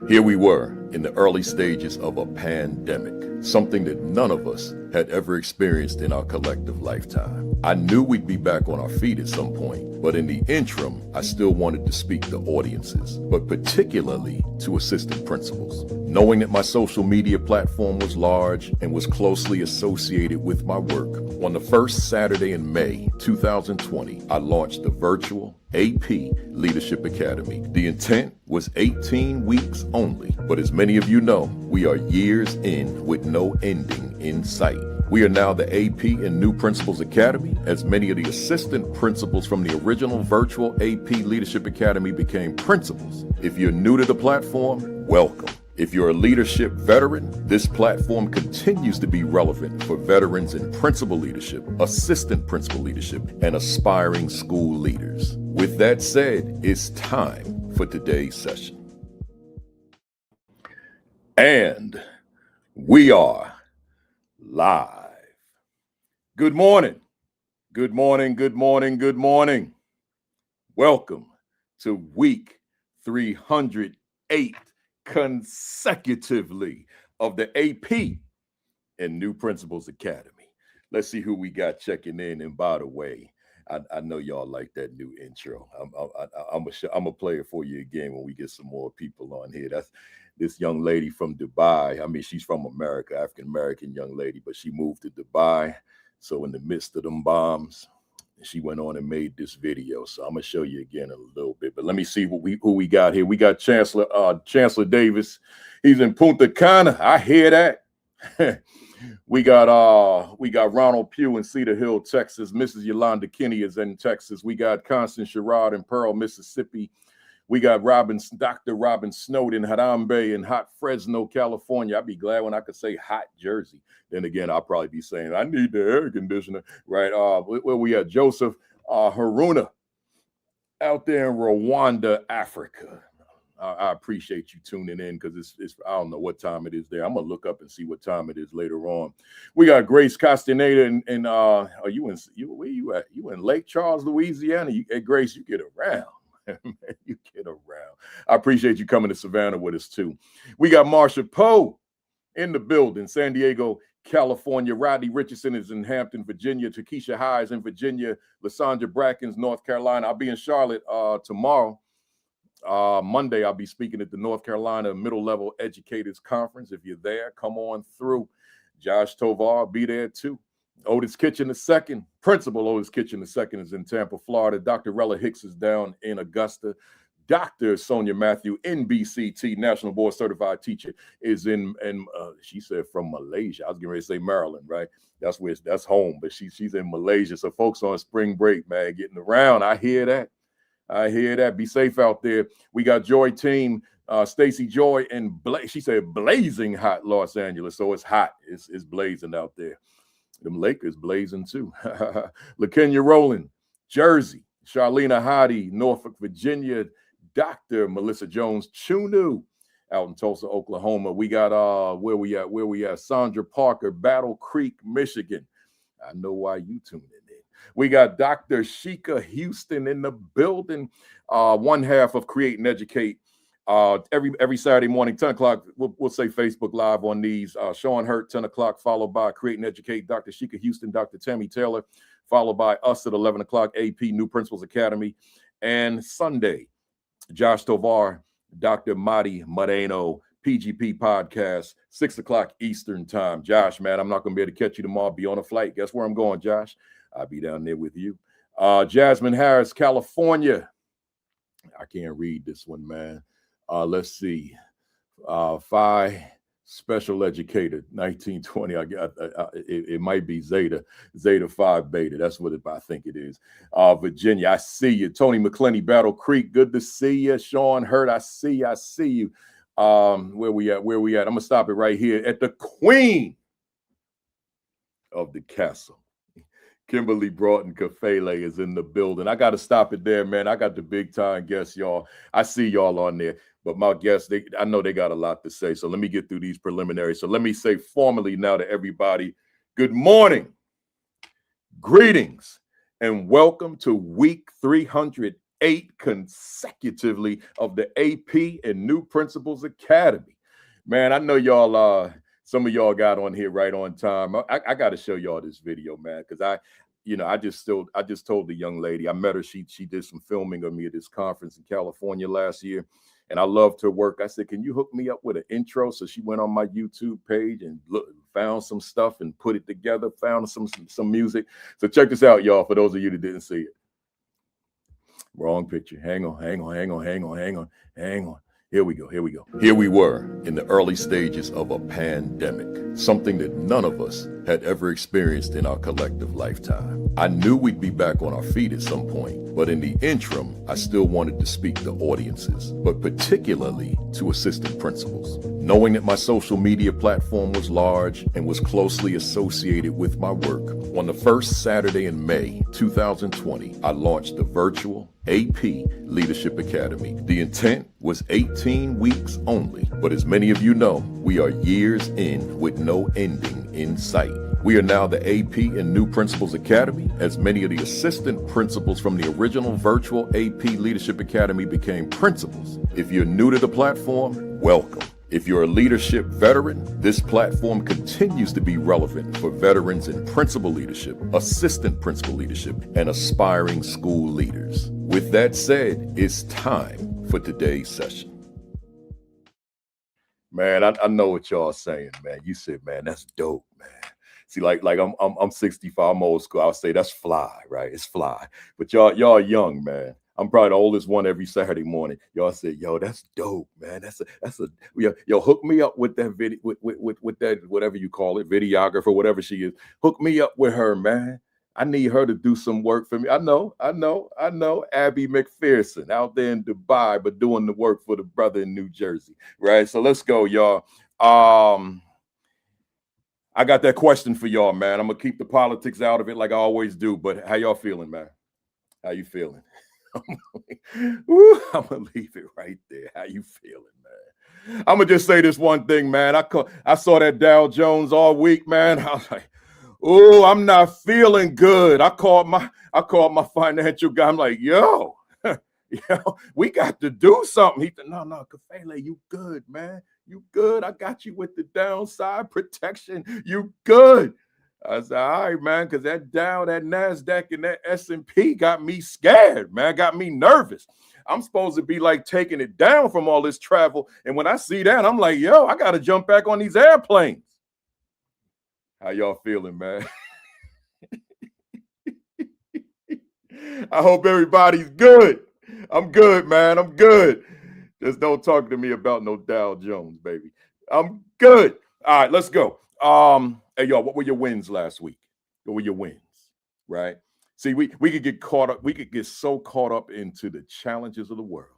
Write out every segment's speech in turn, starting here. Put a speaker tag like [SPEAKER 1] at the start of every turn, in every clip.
[SPEAKER 1] Here we were in the early stages of a pandemic, something that none of us had ever experienced in our collective lifetime. I knew we'd be back on our feet at some point, but in the interim, I still wanted to speak to audiences, but particularly to assistant principals. Knowing that my social media platform was large and was closely associated with my work, on the first Saturday in May 2020, I launched the virtual AP Leadership Academy. The intent was 18 weeks only, but as many of you know, we are years in with no ending in sight. We are now the AP and New Principals Academy, as many of the assistant principals from the original virtual AP Leadership Academy became principals. If you're new to the platform, welcome. If you're a leadership veteran, this platform continues to be relevant for veterans in principal leadership, assistant principal leadership, and aspiring school leaders. With that said, it's time for today's session. And we are live. Good morning. Good morning. Good morning. Good morning. Welcome to week 308 consecutively of the AP and New Principals Academy. Let's see who we got checking in. And by the way, I know y'all like that new intro. I'm gonna play it for you again when we get some more people on here. That's this young lady from Dubai. I mean, she's from America, African-American young lady, but she moved to Dubai. So in the midst of them bombs, she went on and made this video. So I'm gonna show you again in a little bit. But let me see who we got here. We got Chancellor Davis. He's in Punta Cana. I hear that. We got Ronald Pugh in Cedar Hill, Texas. Mrs. Yolanda Kinney is in Texas. We got Constance Sherrod in Pearl, Mississippi. We got Dr. Robin Snowden, Harambe in hot Fresno, California. I'd be glad when I could say hot Jersey. Then again, I'll probably be saying, I need the air conditioner, right? Where we at? Joseph Haruna out there in Rwanda, Africa. I appreciate you tuning in because it's I don't know what time it is there. I'm gonna look up and see what time it is later on. We got Grace Castaneda and are you where you at? You in Lake Charles, Louisiana? Hey, Grace, you get around. You get around. I appreciate you coming to Savannah with us too. We got Marsha Poe in the building, San Diego, California. Rodney Richardson is in Hampton, Virginia. Takesha High is in Virginia. Lysandra Brackens, North Carolina. I'll be in Charlotte tomorrow. Monday, I'll be speaking at the North Carolina Middle Level Educators Conference. If you're there, come on through. Josh Tovar will be there too. Otis Kitchen II, Principal Otis Kitchen II is in Tampa, Florida. Dr. Rella Hicks is down in Augusta. Dr. Sonia Matthew, NBCT, National Board Certified Teacher, is in she said from Malaysia. I was getting ready to say Maryland, right? That's home, but she's in Malaysia. So folks on spring break, man, getting around. I hear that. Be safe out there. We got Joy Team, Stacy Joy, and she said blazing hot Los Angeles. So it's hot. It's blazing out there. Them Lakers blazing too. LaKenya Rowland, Jersey. Charlena Hottie, Norfolk, Virginia. Dr. Melissa Jones Chunu out in Tulsa, Oklahoma. We got where we at? Sandra Parker, Battle Creek, Michigan. I know why you tuning in. We got Dr. Sheikah Houston in the building. One half of Create and Educate. Every Saturday morning, 10 o'clock, we'll say Facebook Live on these. Sean Hurt, 10 o'clock, followed by Create and Educate, Dr. Sheikah Houston, Dr. Tammy Taylor, followed by us at 11 o'clock, AP, New Principals Academy. And Sunday, Josh Tovar, Dr. Madi Moreno, PGP Podcast, 6 o'clock Eastern Time. Josh, man, I'm not going to be able to catch you tomorrow. Be on a flight. Guess where I'm going, Josh? I'll be down there with you. Jasmine Harris, California. I can't read this one, man. Let's see. Phi Special Educator, 1920. It might be Zeta Phi Beta. That's what I think it is. Virginia, I see you. Tony McClenny, Battle Creek. Good to see you. Sean Hurt, I see you. Where we at? I'm gonna stop it right here at the Queen of the Castle. Kimberly Broughton Kafele is in the building. I got to stop it there, man. I got the big time guests, y'all. I see y'all on there. But my guests, I know they got a lot to say. So let me get through these preliminaries. So let me say formally now to everybody, good morning, greetings, and welcome to week 308 8 consecutively of the AP and New Principals Academy. Man, I know y'all, some of y'all got on here right on time. I got to show y'all this video, man, because I just told the young lady, I met her, she did some filming of me at this conference in California last year, and I loved her work. I said, can you hook me up with an intro? So she went on my YouTube page and found some stuff and put it together, found some music. So check this out, y'all, for those of you that didn't see it. Wrong picture. Hang on. Here we go. Here we were in the early stages of a pandemic, something that none of us had ever experienced in our collective lifetime. I knew we'd be back on our feet at some point, but in the interim, I still wanted to speak to audiences, but particularly to assistant principals. Knowing that my social media platform was large and was closely associated with my work, on the first Saturday in May 2020, I launched the virtual AP Leadership Academy. The intent was 18 weeks only, but as many of you know, we are years in with no ending in sight. We are now the AP and New Principals Academy, as many of the assistant principals from the original virtual AP Leadership Academy became principals. If you're new to the platform, welcome. If you're a leadership veteran, this platform continues to be relevant for veterans in principal leadership, assistant principal leadership, and aspiring school leaders. With that said, it's time for today's session. Man, I know what y'all saying, man. You said, man, that's dope, man. See, like I'm 65, I'm old school. I'll say that's fly, right? It's fly. But y'all young, man. I'm probably the oldest one every Saturday morning. Y'all say, yo, that's dope, man. That's a yo, hook me up with that video, with that, whatever you call it, videographer, whatever she is. Hook me up with her, man. I need her to do some work for me. I know. Abby McPherson out there in Dubai, but doing the work for the brother in New Jersey, right? So let's go, y'all. I got that question for y'all, man. I'm gonna keep the politics out of it like I always do, but how y'all feeling, man? How you feeling? Ooh, I'm gonna leave it right there. How you feeling, man? I'm gonna just say this one thing, man. I saw that Dow Jones all week, man. I was like, oh, I'm not feeling good. I called my financial guy. I'm like, yo, we got to do something. He said, no, Kafele, you good, man. You good. I got you with the downside protection. You good. I said, all right, man, because that Dow, that NASDAQ, and that S&P got me scared, man, got me nervous. I'm supposed to be like taking it down from all this travel. And when I see that, I'm like, yo, I got to jump back on these airplanes. How y'all feeling, man? I hope everybody's good. I'm good, man. I'm good. Just don't talk to me about no Dow Jones, baby. I'm good. All right, let's go. Hey, y'all, what were your wins last week? What were your wins, right? See, we could get caught up. We could get so caught up into the challenges of the world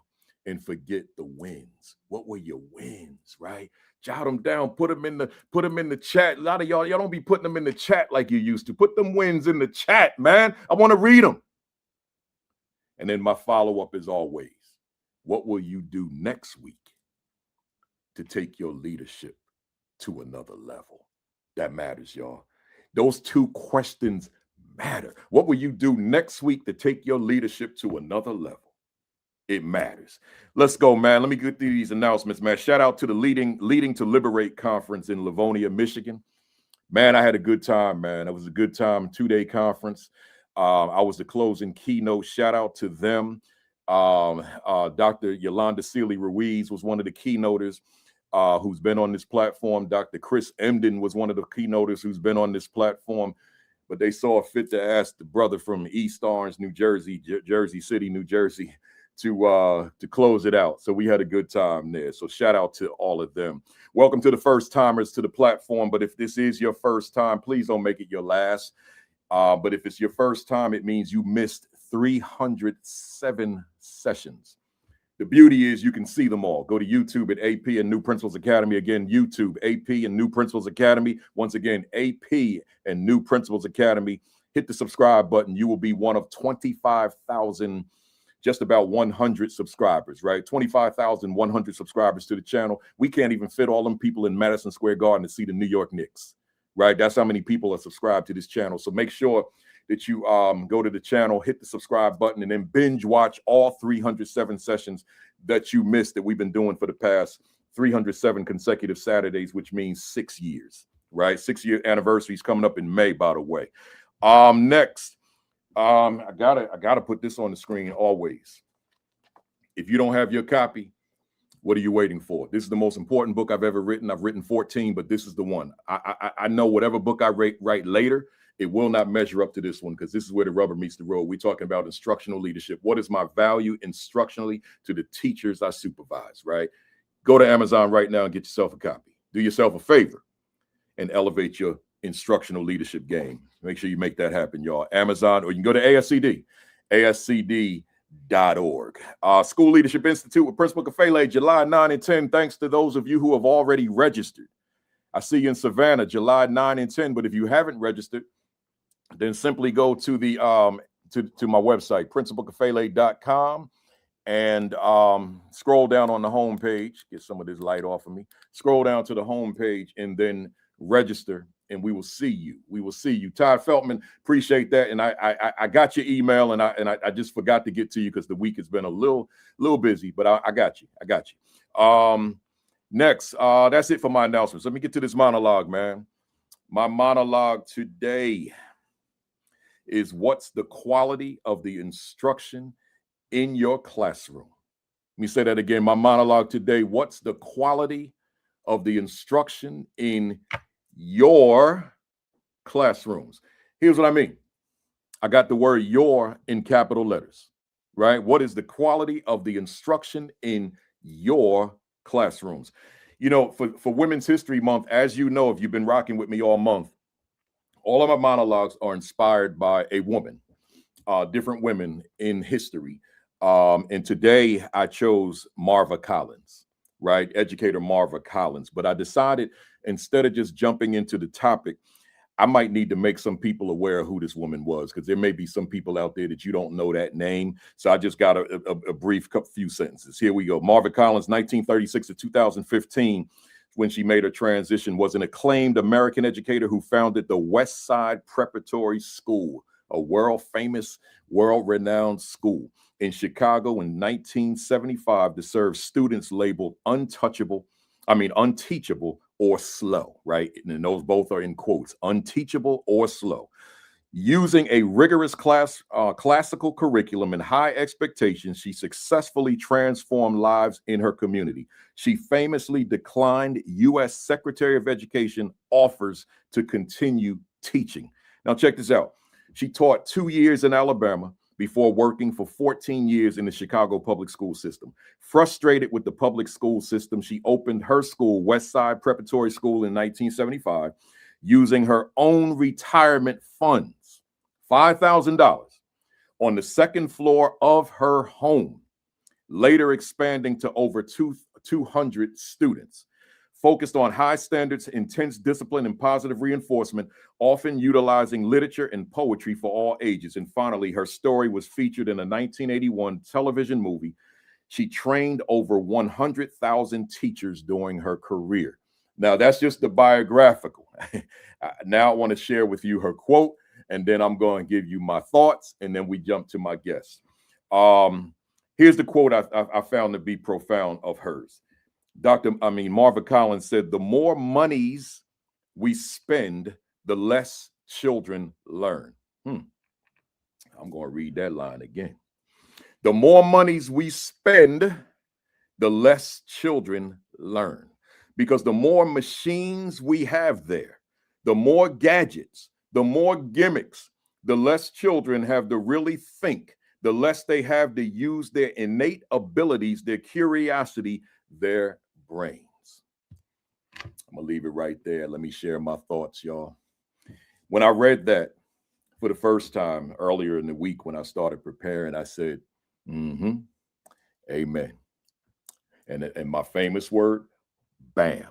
[SPEAKER 1] and forget the wins. What were your wins, right? Jot them down. Put them in the chat. A lot of y'all don't be putting them in the chat like you used to. Put them wins in the chat, man. I want to read them. And then my follow-up is always, what will you do next week to take your leadership to another level? That matters, y'all. Those two questions matter. What will you do next week to take your leadership to another level? It matters. Let's go, man. Let me get through these announcements, man. Shout out to the Leading to Liberate conference in Livonia, Michigan. Man, I had a good time, man. It was a good time, 2-day conference. I was the closing keynote. Shout out to them. Dr. Yolanda Sealy Ruiz was one of the keynoters who's been on this platform. Dr. Chris Emden was one of the keynoters who's been on this platform. But they saw fit to ask the brother from East Orange, New Jersey, Jersey City, New Jersey, to close it out. So we had a good time there. So shout out to all of them. Welcome to the first timers to the platform. But if this is your first time, please don't make it your last. But if it's your first time, it means you missed 307 sessions. The beauty is you can see them all. Go to YouTube at AP and New Principals Academy. Again, YouTube, AP and New Principals Academy. Once again, AP and New Principals Academy. Hit the subscribe button. You will be one of 25,000, just about 100 subscribers, right? 25,100 subscribers to the channel. We can't even fit all them people in Madison Square Garden to see the New York Knicks, right? That's how many people are subscribed to this channel. So make sure that you go to the channel, hit the subscribe button, and then binge watch all 307 sessions that you missed that we've been doing for the past 307 consecutive Saturdays, which means 6 years, right? 6-year anniversary is coming up in May, by the way. Next, I gotta put this on the screen always. If you don't have your copy, what are you waiting for? This is the most important book I've ever written. I've written 14, but this is the one. I know whatever book I write later, it will not measure up to this one, because this is where the rubber meets the road. We're talking about instructional leadership. What is my value instructionally to the teachers I supervise, right? Go to Amazon right now and get yourself a copy. Do yourself a favor and elevate your instructional leadership game. Make sure you make that happen, y'all. Amazon, or you can go to ASCD, ascd.org. School Leadership Institute with Principal Kafele, July 9 and 10. Thanks to those of you who have already registered. I see you in Savannah, July 9 and 10. But if you haven't registered, then simply go to the to my website, principalkafele.com, and scroll down on the home page. Get some of this light off of me. Scroll down to the home page and then register, and we will see you. We will see you. Todd Feltman, appreciate that. And I got your email, and I just forgot to get to you because the week has been a little busy, but I got you. I got you. Next, that's it for my announcements. Let me get to this monologue, man. My monologue today is, what's the quality of the instruction in your classroom? Let me say that again. My monologue today, what's the quality of the instruction in your classrooms? Here's what I mean. I got the word "your" in capital letters, right? What is the quality of the instruction in your classrooms? You know, for Women's History Month, as you know, if you've been rocking with me all month, all of my monologues are inspired by a woman, different women in history. And today I chose Marva Collins, right? Educator Marva Collins. But I decided, instead of just jumping into the topic, I might need to make some people aware of who this woman was, because there may be some people out there that you don't know that name. So I just got a brief few sentences. Here we go. Marva Collins, 1936 to 2015, when she made her transition, was an acclaimed American educator who founded the West Side Preparatory School, a world-famous, world-renowned school in Chicago in 1975 to serve students labeled unteachable or slow, right? And those both are in quotes, unteachable or slow. Using a rigorous classical curriculum and high expectations, she successfully transformed lives in her community. She famously declined U.S. Secretary of Education offers to continue teaching. Now, check this out. She taught 2 years in Alabama before working for 14 years in the Chicago public school system. Frustrated with the public school system, she opened her school, West Side Preparatory School, in 1975, using her own retirement funds, $5,000, on the second floor of her home, later expanding to over 200 students. Focused on high standards, intense discipline, and positive reinforcement, often utilizing literature and poetry for all ages. And finally, her story was featured in a 1981 television movie. She trained over 100,000 teachers during her career. Now, that's just the biographical. Now I want to share with you her quote, and then I'm going to give you my thoughts, and then we jump to my guest. Here's the quote I found to be profound of hers. Marva Collins said, "The more monies we spend, the less children learn." I'm going to read that line again. The more monies we spend, the less children learn. Because the more machines we have there, the more gadgets, the more gimmicks, the less children have to really think, the less they have to use their innate abilities, their curiosity, their brains. I'm gonna leave it right there. Let me share my thoughts, y'all. When I read that for the first time earlier in the week, when I started preparing, I said, amen. And my famous word, bam.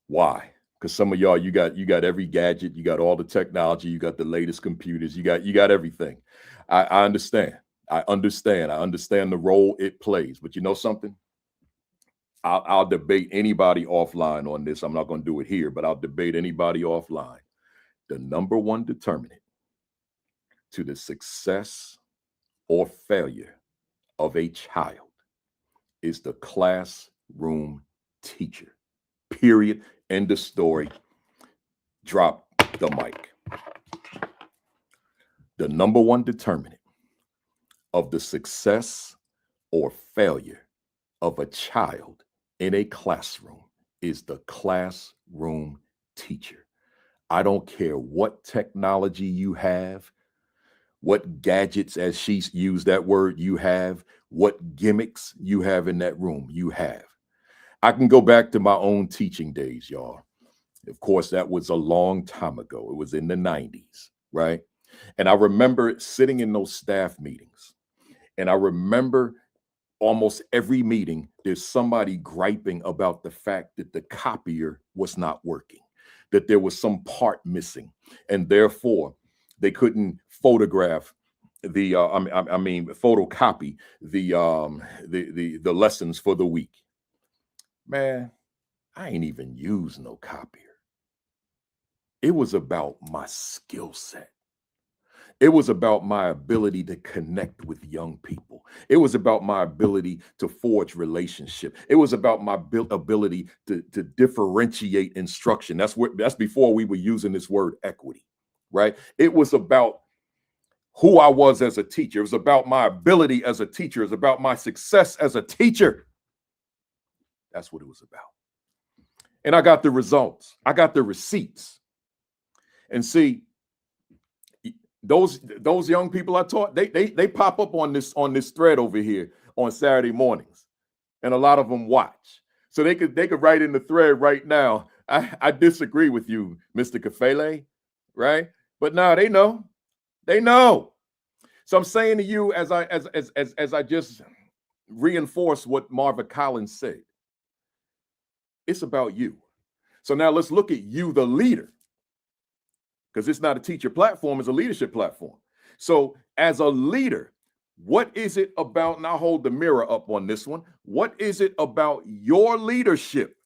[SPEAKER 1] Why? Because some of y'all, you got every gadget, you got all the technology, you got the latest computers, you got everything. I understand. I understand the role it plays. But you know something? I'll debate anybody offline on this. I'm not going to do it here, but I'll debate anybody offline. The number one determinant to the success or failure of a child is the classroom teacher. Period. End of story. Drop the mic. The number one determinant of the success or failure of a child in a classroom is the classroom teacher. I don't care what technology you have, what gadgets, as she used that word, you have, what gimmicks you have in that room, you have. I can go back to my own teaching days, y'all. Of course, that was a long time ago. It was in the 90s, right? And I remember sitting in those staff meetings, and I remember almost every meeting, there's somebody griping about the fact that the copier was not working, that there was some part missing, and therefore they couldn't photograph photocopy the lessons for the week. Man, I ain't even used no copier. It was about my skill set. It was about my ability to connect with young people. It was about my ability to forge relationship. It was about my ability to differentiate instruction. That's before we were using this word equity, right? It was about who I was as a teacher. It was about my ability as a teacher. It was about my success as a teacher. That's what it was about. And I got the results. I got the receipts. And see, those young people I taught, they pop up on this thread over here on Saturday mornings, and a lot of them watch. So they could write in the thread right now, I disagree with you, Mr. Kafele, right? But now they know. So I'm saying to you, as I just reinforce what Marva Collins said, it's about you. So now let's look at you, the leader. Because it's not a teacher platform, it's a leadership platform. So as a leader, what is it about, and I'll hold the mirror up on this one, what is it about your leadership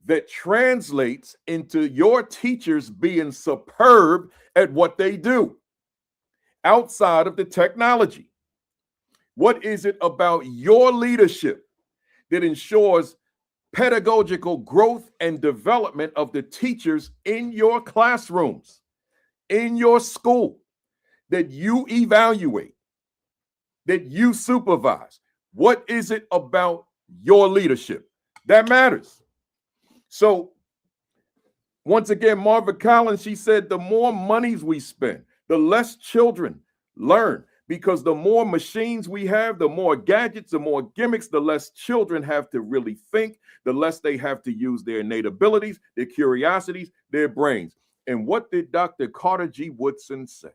[SPEAKER 1] that translates into your teachers being superb at what they do outside of the technology? What is it about your leadership that ensures pedagogical growth and development of the teachers in your classrooms, in your school, that you evaluate, that you supervise? What is it about your leadership that matters? So once again, Marva Collins, she said, the more monies we spend, the less children learn. Because the more machines we have, the more gadgets, the more gimmicks, the less children have to really think, the less they have to use their innate abilities, their curiosities, their brains. And what did Dr. Carter G. Woodson say?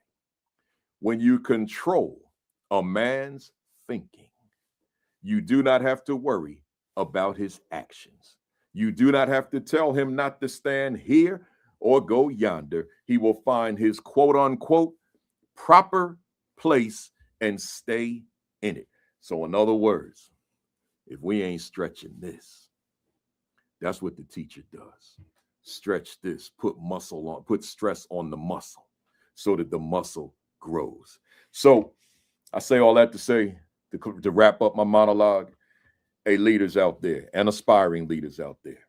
[SPEAKER 1] When you control a man's thinking, you do not have to worry about his actions. You do not have to tell him not to stand here or go yonder. He will find his quote unquote proper place and stay in it. So in other words, if we ain't stretching this, that's what the teacher does. Stretch this, put stress on the muscle so that the muscle grows. So I say all that to say, to wrap up my monologue, hey, leaders out there and aspiring leaders out there,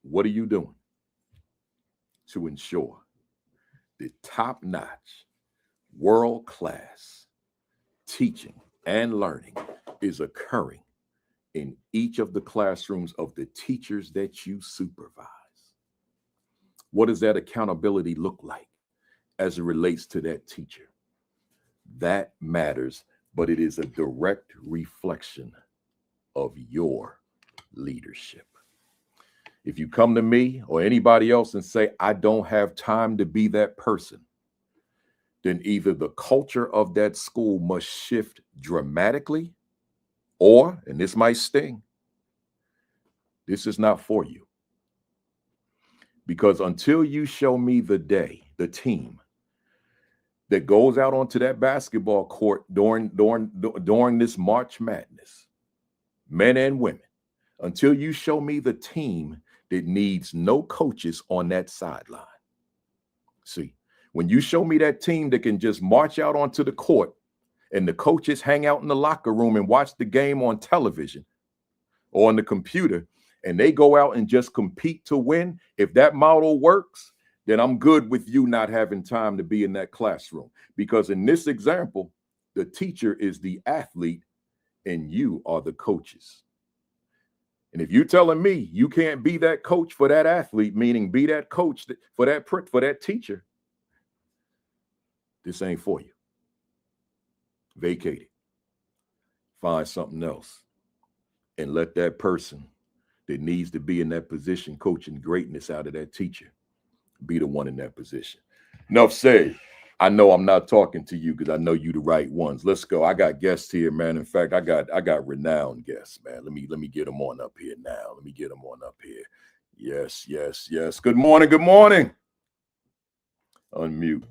[SPEAKER 1] what are you doing to ensure the top-notch, world-class teaching and learning is occurring in each of the classrooms of the teachers that you supervise? What does that accountability look like as it relates to that teacher? That matters, but it is a direct reflection of your leadership. If you come to me or anybody else and say, I don't have time to be that person, then either the culture of that school must shift dramatically, or, and this might sting, this is not for you. Because until you show me the team that goes out onto that basketball court during this March Madness, men and women, until you show me the team that needs no coaches on that sideline. See, When you show me that team that can just march out onto the court and the coaches hang out in the locker room and watch the game on television or on the computer, and they go out and just compete to win, if that model works, then I'm good with you not having time to be in that classroom. Because in this example, the teacher is the athlete and you are the coaches. And if you're telling me you can't be that coach for that athlete, meaning be that coach for that teacher, this ain't for you. Vacate it. Find something else. And let that person that needs to be in that position coaching greatness out of that teacher be the one in that position. Enough said. I know I'm not talking to you because I know you the right ones. Let's go. I got guests here, man. In fact, I got renowned guests, man. Let me get them on up here now. Let me get them on up here. Yes. Good morning. Unmute.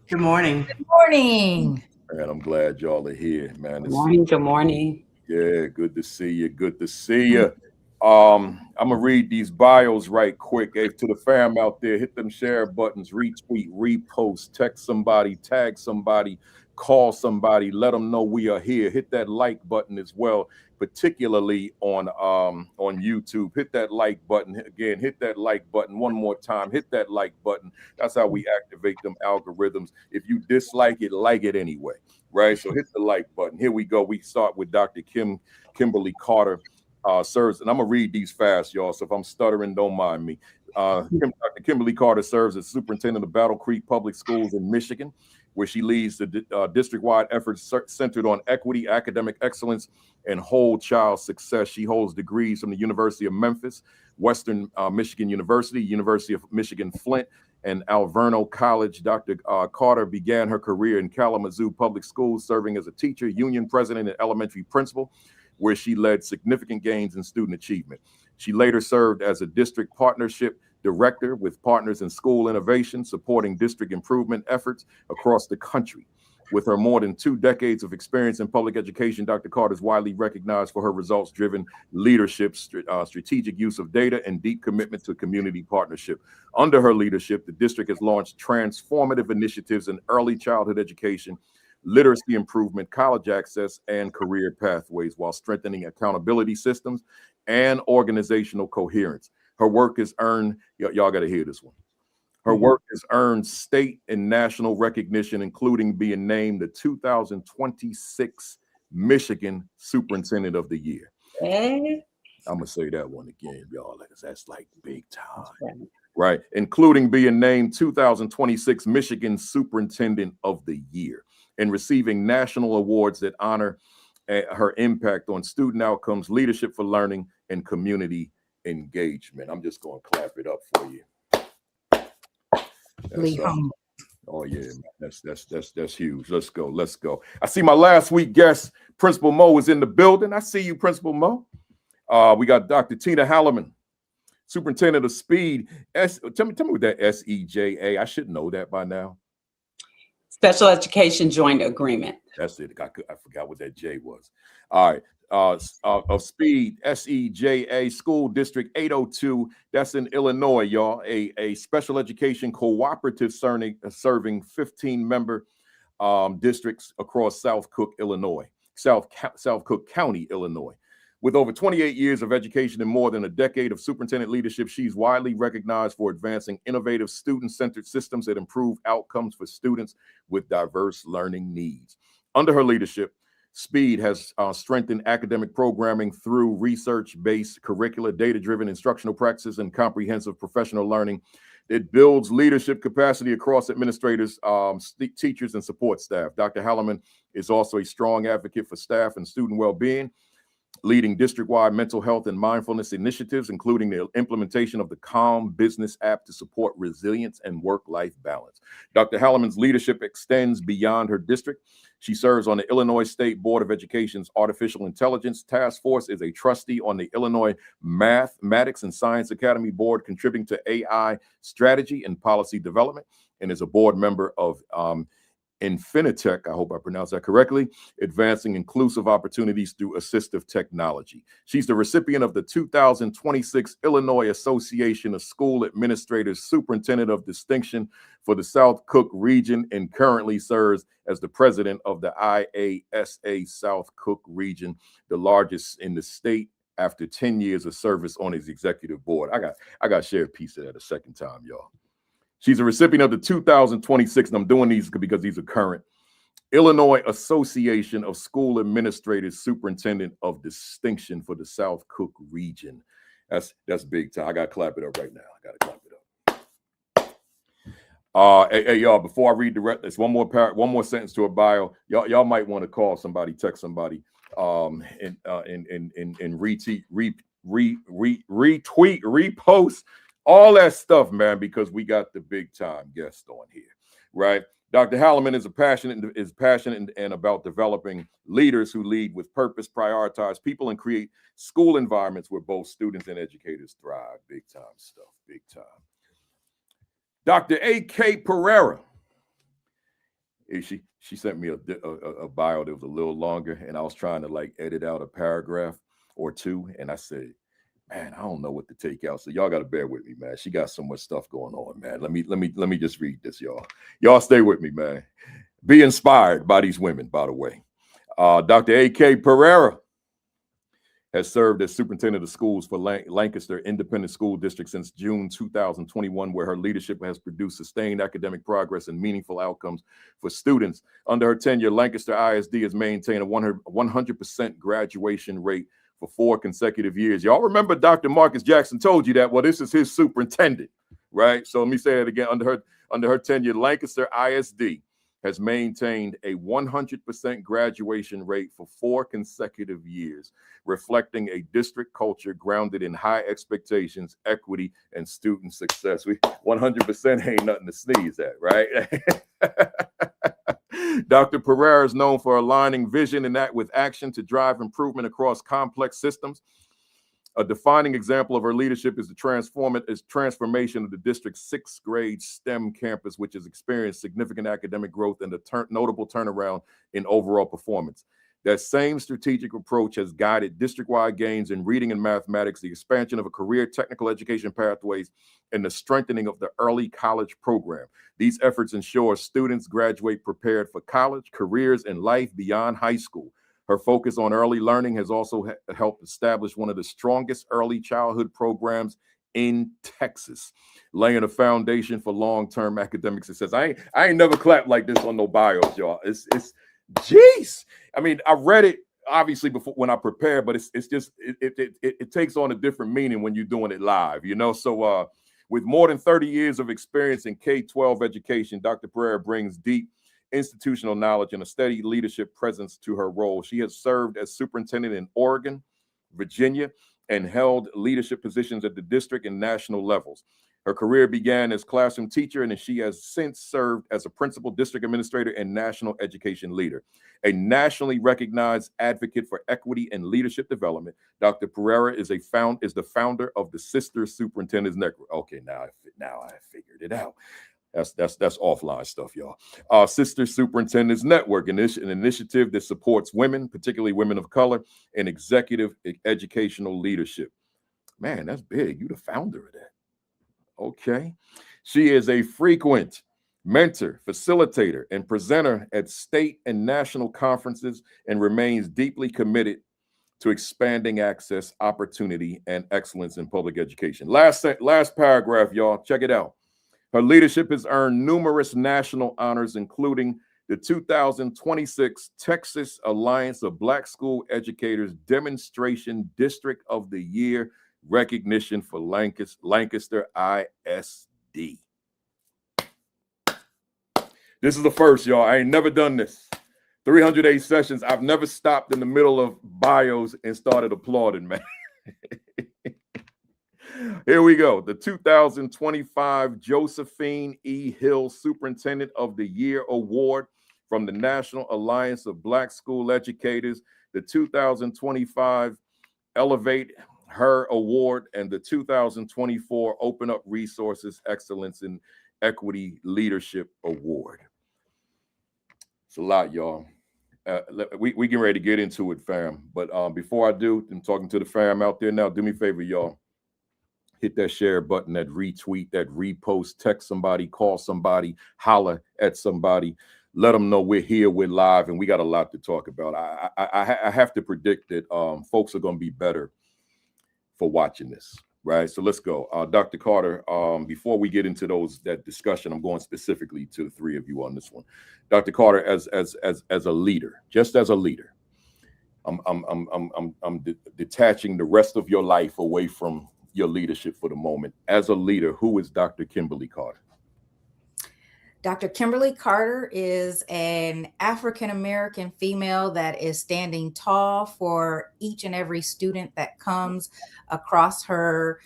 [SPEAKER 2] Good morning.
[SPEAKER 3] Good morning.
[SPEAKER 1] Man, I'm glad y'all are here, man.
[SPEAKER 2] Good morning.
[SPEAKER 1] Yeah, good to see you. I'm gonna read these bios right quick. Hey, to the fam out there, hit them share buttons, retweet, repost, text somebody, tag somebody, call somebody, let them know we are here. Hit that like button as well, particularly on YouTube. Hit that like button again. Hit that like button one more time. Hit that like button. That's how we activate them algorithms. If you dislike it, like it anyway, right? So hit the like button. Here we go. We start with Dr. Kimberly Carter. Serves, and I'm gonna read these fast, y'all. So if I'm stuttering, don't mind me. Dr. Kimberly Carter serves as superintendent of Battle Creek Public Schools in Michigan, where she leads the district-wide efforts centered on equity, academic excellence, and whole child success. She holds degrees from the University of Memphis, Western Michigan University, University of Michigan Flint, and Alverno College. Dr. Carter began her career in Kalamazoo Public Schools, serving as a teacher, union president, and elementary principal, where she led significant gains in student achievement. She later served as a district partnership director with Partners in School Innovation, supporting district improvement efforts across the country. With her more than 2 decades of experience in public education, Dr. Carter is widely recognized for her results-driven leadership, strategic use of data, and deep commitment to community partnership. Under her leadership, the district has launched transformative initiatives in early childhood education, literacy improvement, college access, and career pathways, while strengthening accountability systems and organizational coherence. Her work has earned, y'all got to hear this one. Her work has earned state and national recognition, including being named the 2026 Michigan Superintendent of the Year. I'm going to say that one again, y'all, because that's like big time, right? Including being named 2026 Michigan Superintendent of the Year, and receiving national awards that honor her impact on student outcomes, leadership for learning, and community engagement. I'm just going to clap it up for you. Oh yeah, man. That's huge. Let's go. I see my last week guest, Principal Mo, is in the building. I see you, Principal Mo. We got Dr. Tina Halliman, Superintendent of Speed. Tell me what that SEJA. I should know that by now.
[SPEAKER 2] Special Education Joint Agreement.
[SPEAKER 1] That's it. I forgot what that J was. All right. Of Speed, SEJA, School District 802. That's in Illinois, y'all. A special education cooperative serving 15-member districts across South Cook County, Illinois. With over 28 years of education and more than a decade of superintendent leadership, she's widely recognized for advancing innovative student-centered systems that improve outcomes for students with diverse learning needs. Under her leadership, Speed has strengthened academic programming through research-based curricula, data-driven instructional practices, and comprehensive professional learning. It builds leadership capacity across administrators, teachers, and support staff. Dr. Halliman is also a strong advocate for staff and student well-being, leading district-wide mental health and mindfulness initiatives, including the implementation of the Calm Business app to support resilience and work-life balance. Dr. Halliman's leadership extends beyond her district. She serves on the Illinois State Board of Education's Artificial Intelligence Task Force, is a trustee on the Illinois Mathematics and Science Academy Board, contributing to AI strategy and policy development, and is a board member of Infinitech, I hope I pronounced that correctly, advancing inclusive opportunities through assistive technology. She's the recipient of the 2026 Illinois Association of School Administrators Superintendent of Distinction for the South Cook region and currently serves as the president of the IASA South Cook region, the largest in the state, after 10 years of service on his executive board. I got to share a piece of that a second time, y'all. She's a recipient of the 2026, and I'm doing these because these are current, Illinois Association of School Administrators Superintendent of Distinction for the South Cook region. That's big time. I got to clap it up right now. I got to clap it up. Hey, y'all, before I read the rest, there's one more sentence to her bio. Y'all might want to call somebody, text somebody, and retweet, repost, all that stuff, man, because we got the big time guest on here, right? Dr. Halliman is passionate and about developing leaders who lead with purpose, prioritize people, and create school environments where both students and educators thrive. Big time stuff, big time. Dr. A.K. Perera. She sent me a bio that was a little longer, and I was trying to like edit out a paragraph or two, and I said, man, I don't know what to take out. So y'all got to bear with me, man. She got so much stuff going on, man. Let me just read this, y'all. Y'all stay with me, man. Be inspired by these women, by the way. Dr. A.K. Perera has served as superintendent of schools for Lancaster Independent School District since June 2021, where her leadership has produced sustained academic progress and meaningful outcomes for students. Under her tenure, Lancaster ISD has maintained a 100% graduation rate for 4 consecutive years. Y'all remember Dr. Marcus Jackson told you that? Well, this is his superintendent, right? So let me say it again. Under her tenure, Lancaster ISD has maintained a 100% graduation rate for 4 consecutive years, reflecting a district culture grounded in high expectations, equity, and student success. 100% ain't nothing to sneeze at, right? Dr. Perera is known for aligning vision and with action to drive improvement across complex systems. A defining example of her leadership is the transformation of the district's 6th grade STEM campus, which has experienced significant academic growth and a notable turnaround in overall performance. That same strategic approach has guided district-wide gains in reading and mathematics, the expansion of a career technical education pathways, and the strengthening of the early college program. These efforts ensure students graduate prepared for college, careers, and life beyond high school. Her focus on early learning has also helped establish one of the strongest early childhood programs in Texas, laying a foundation for long-term academic success. I ain't never clapped like this on no bios, y'all. It's jeez. I mean, I read it obviously before when I prepared, but it's just it takes on a different meaning when you're doing it live, you know. So with more than 30 years of experience in K-12 education, Dr. Perera brings deep institutional knowledge and a steady leadership presence to her role. She has served as superintendent in Oregon, Virginia, and held leadership positions at the district and national levels. Her career began as classroom teacher, and she has since served as a principal, district administrator, and national education leader. A nationally recognized advocate for equity and leadership development, Dr. Perera is the founder of the Sister Superintendents Network. Okay, now I figured it out. That's offline stuff, y'all. Sister Superintendents Network, an initiative that supports women, particularly women of color, in executive educational leadership. Man, that's big. You the founder of that. Okay. She is a frequent mentor, facilitator, and presenter at state and national conferences and remains deeply committed to expanding access, opportunity, and excellence in public education. Last paragraph, y'all. Check it out. Her leadership has earned numerous national honors, including the 2026 Texas Alliance of Black School Educators Demonstration District of the Year recognition for Lancaster ISD. This is the first, y'all. I ain't never done this. 308 sessions. I've never stopped in the middle of bios and started applauding, man. Here we go. The 2025 Josephine E. Hill Superintendent of the Year Award from the National Alliance of Black School Educators, the 2025 Elevate Her Award, and the 2024 Open Up Resources Excellence in Equity Leadership Award. It's a lot, y'all. We getting ready to get into it, fam. But before I do, I'm talking to the fam out there now. Do me a favor, y'all. Hit that share button, that retweet, that repost, text somebody, call somebody, holler at somebody. Let them know we're here, we're live, and we got a lot to talk about. I have to predict that folks are going to be better for watching this, right? So let's go. Dr. Carter, before we get into that discussion, I'm going specifically to the three of you on this one. Dr. Carter, as a leader, just as a leader, I'm detaching the rest of your life away from your leadership for the moment. As a leader, who is Dr. Kimberly Carter?
[SPEAKER 3] Dr. Kimberly Carter is an African-American female that is standing tall for each and every student that comes across her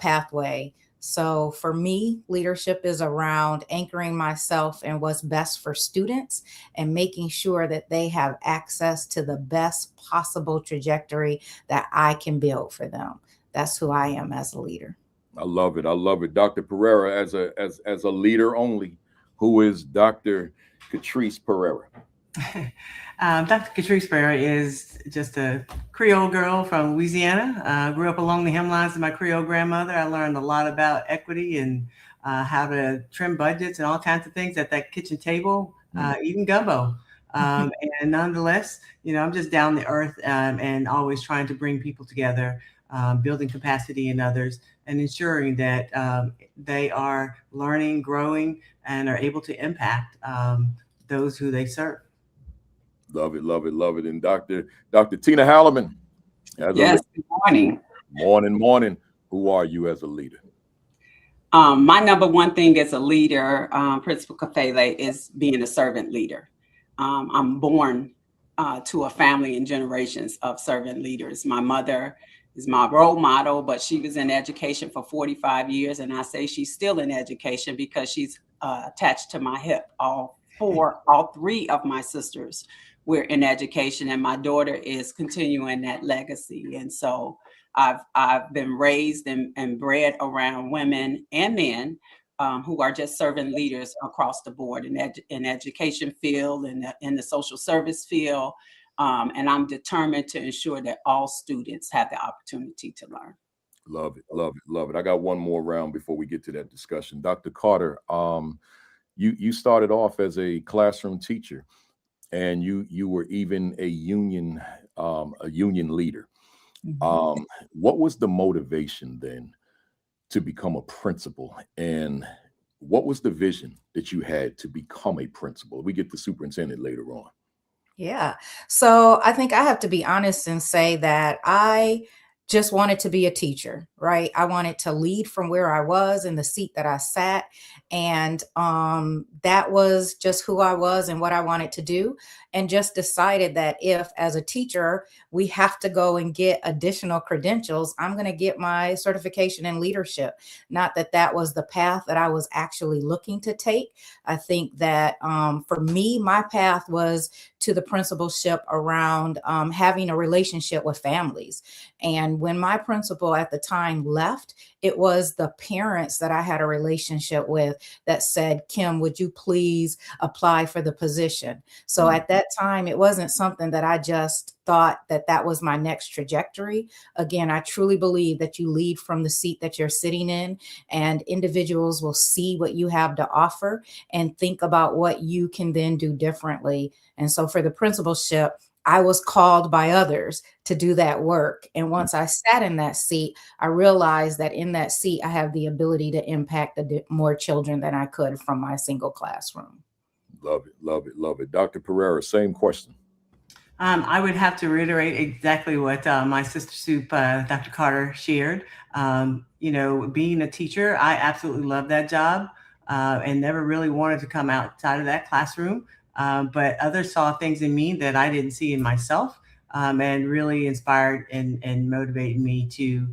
[SPEAKER 3] pathway. So for me, leadership is around anchoring myself in what's best for students and making sure that they have access to the best possible trajectory that I can build for them. That's who I am as a leader.
[SPEAKER 1] I love it. I love it. Dr. Perera, as a leader only, who is Dr. Katrise Perera?
[SPEAKER 4] Dr. Katrise Perera is just a Creole girl from Louisiana. Grew up along the hemlines of my Creole grandmother. I learned a lot about equity and how to trim budgets and all kinds of things at that kitchen table, eating gumbo. And nonetheless, I'm just down to earth and always trying to bring people together, building capacity in others, and ensuring that they are learning, growing, and are able to impact those who they serve.
[SPEAKER 1] Love it, love it, love it. And Dr. Tina Halliman.
[SPEAKER 2] Yes, good morning.
[SPEAKER 1] Morning. Who are you as a leader?
[SPEAKER 2] My number one thing as a leader, Principal Kafele, is being a servant leader. I'm born to a family and generations of servant leaders. My mother is my role model, but she was in education for 45 years. And I say she's still in education because she's attached to my hip. All three of my sisters were in education, and my daughter is continuing that legacy. And so I've been raised and bred around women and men who are just servant leaders across the board in education field and in the social service field. And I'm determined to ensure that all students have the opportunity to learn.
[SPEAKER 1] Love it, love it, love it. I got one more round before we get to that discussion. Dr. Carter, you started off as a classroom teacher, and you were even a union leader.
[SPEAKER 2] Mm-hmm.
[SPEAKER 1] What was the motivation then to become a principal, and what was the vision that you had to become a principal? We get the superintendent later on.
[SPEAKER 3] Yeah. So I think I have to be honest and say that I just wanted to be a teacher, right? I wanted to lead from where I was in the seat that I sat. And that was just who I was and what I wanted to do. And just decided that if, as a teacher, we have to go and get additional credentials, I'm going to get my certification in leadership. Not that that was the path that I was actually looking to take. I think that for me, my path was to the principalship around having a relationship with families. And when my principal at the time left, it was the parents that I had a relationship with that said, Kim, would you please apply for the position? So at that time, it wasn't something that I just thought that was my next trajectory. Again, I truly believe that you lead from the seat that you're sitting in, and individuals will see what you have to offer and think about what you can then do differently. And so for the principalship, I was called by others to do that work. And once I sat in that seat, I realized that in that seat, I have the ability to impact more children than I could from my single classroom.
[SPEAKER 1] Love it, love it, love it. Dr. Perera, same question.
[SPEAKER 4] I would have to reiterate exactly what my sister soup, Dr. Carter, shared. Being a teacher, I absolutely love that job and never really wanted to come outside of that classroom. But others saw things in me that I didn't see in myself, and really inspired and motivated me to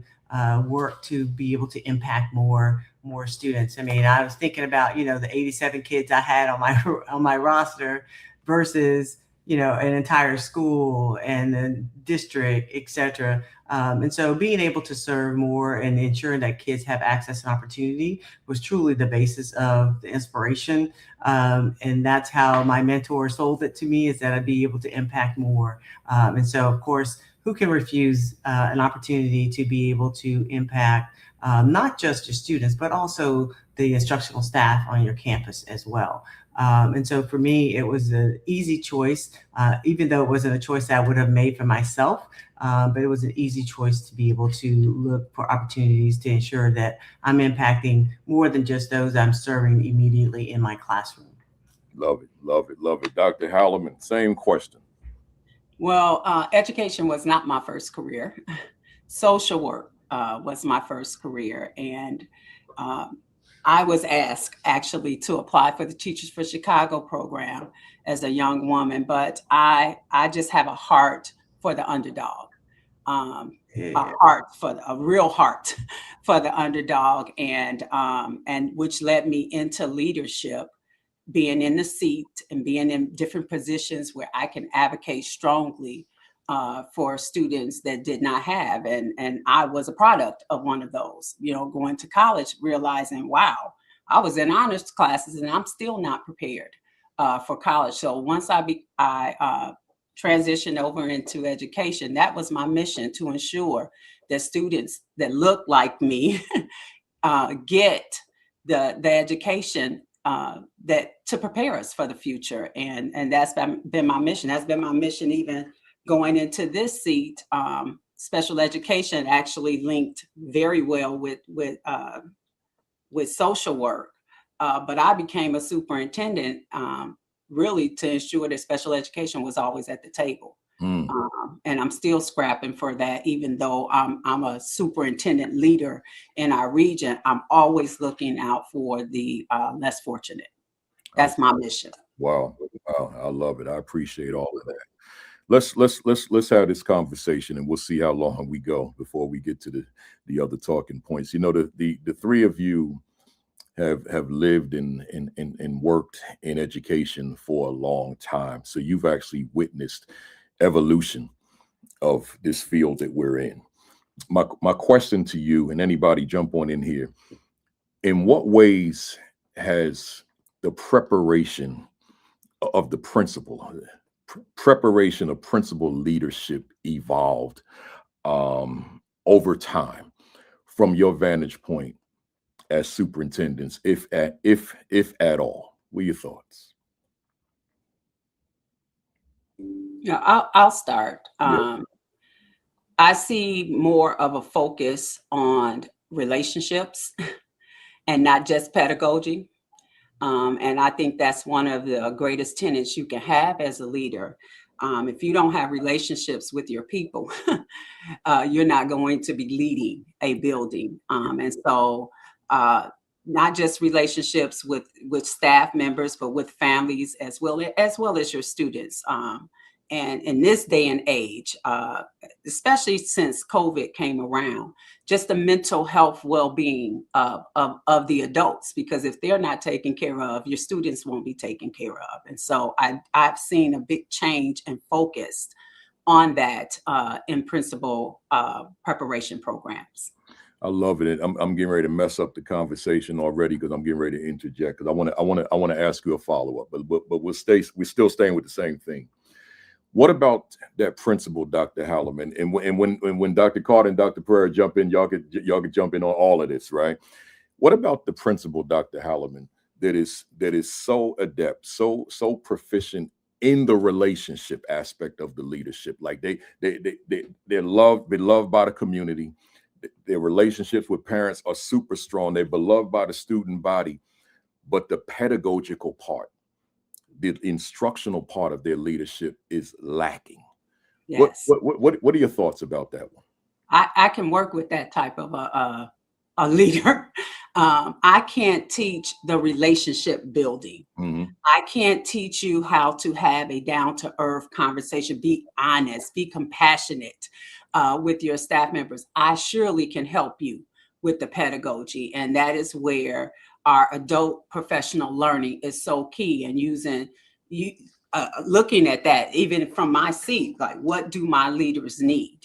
[SPEAKER 4] work to be able to impact more students. I mean, I was thinking about, the 87 kids I had on my roster versus an entire school and a district, etc. And so being able to serve more and ensuring that kids have access and opportunity was truly the basis of the inspiration. And that's how my mentor sold it to me, is that I'd be able to impact more. And so, of course, who can refuse an opportunity to be able to impact not just your students, but also the instructional staff on your campus as well. And so for me, it was an easy choice, even though it wasn't a choice that I would have made for myself, but it was an easy choice to be able to look for opportunities to ensure that I'm impacting more than just those I'm serving immediately in my classroom.
[SPEAKER 1] Love it, love it, love it. Dr. Halliman, same question.
[SPEAKER 2] Well, education was not my first career. Social work was my first career. And I was asked actually to apply for the Teachers for Chicago program as a young woman, but I just have a heart for the underdog, a real heart for the underdog, and which led me into leadership, being in the seat and being in different positions where I can advocate strongly for students that did not have. And I was a product of one of those, going to college, realizing, wow, I was in honors classes and I'm still not prepared for college. So once I transitioned over into education, that was my mission, to ensure that students that look like me get the education that to prepare us for the future. And that's been my mission. That's been my mission even going into this seat. Special education actually linked very well with social work. But I became a superintendent really to ensure that special education was always at the table. And I'm still scrapping for that, even though I'm a superintendent leader in our region. I'm always looking out for the less fortunate. That's my mission.
[SPEAKER 1] Wow, I love it. I appreciate all of that. Let's have this conversation, and we'll see how long we go before we get to the other talking points. The three of you have lived and worked in education for a long time, so you've actually witnessed evolution of this field that we're in. My question to you, and anybody jump on in here, in what ways has the preparation of the principal leadership evolved over time from your vantage point as superintendents, if at all? What are your thoughts?
[SPEAKER 2] Yeah, I'll start. I see more of a focus on relationships and not just pedagogy. And I think that's one of the greatest tenets you can have as a leader. If you don't have relationships with your people, you're not going to be leading a building. And so not just relationships with staff members, but with families as well as your students. And in this day and age, especially since COVID came around, just the mental health well-being of the adults, because if they're not taken care of, your students won't be taken care of. And so I've seen a big change and focus on that in principal preparation programs.
[SPEAKER 1] I love it. I'm getting ready to mess up the conversation already because I'm getting ready to interject, because I want to ask you a follow-up, but we're still staying with the same thing. What about that principle, Dr. Halliman? And when Dr. Carter and Dr. Perera jump in, y'all could jump in on all of this, right? What about the principle, Dr. Halliman, that is so adept, so proficient in the relationship aspect of the leadership? Like they're beloved by the community. Their relationships with parents are super strong. They're beloved by the student body, but the pedagogical part, the instructional part of their leadership is lacking.
[SPEAKER 2] Yes.
[SPEAKER 1] What are your thoughts about that one?
[SPEAKER 2] I can work with that type of a leader. I can't teach the relationship building. Mm-hmm. I can't teach you how to have a down-to-earth conversation, be honest, be compassionate with your staff members. I surely can help you with the pedagogy. And that is where our adult professional learning is so key, and using looking at that, even from my seat, like, what do my leaders need?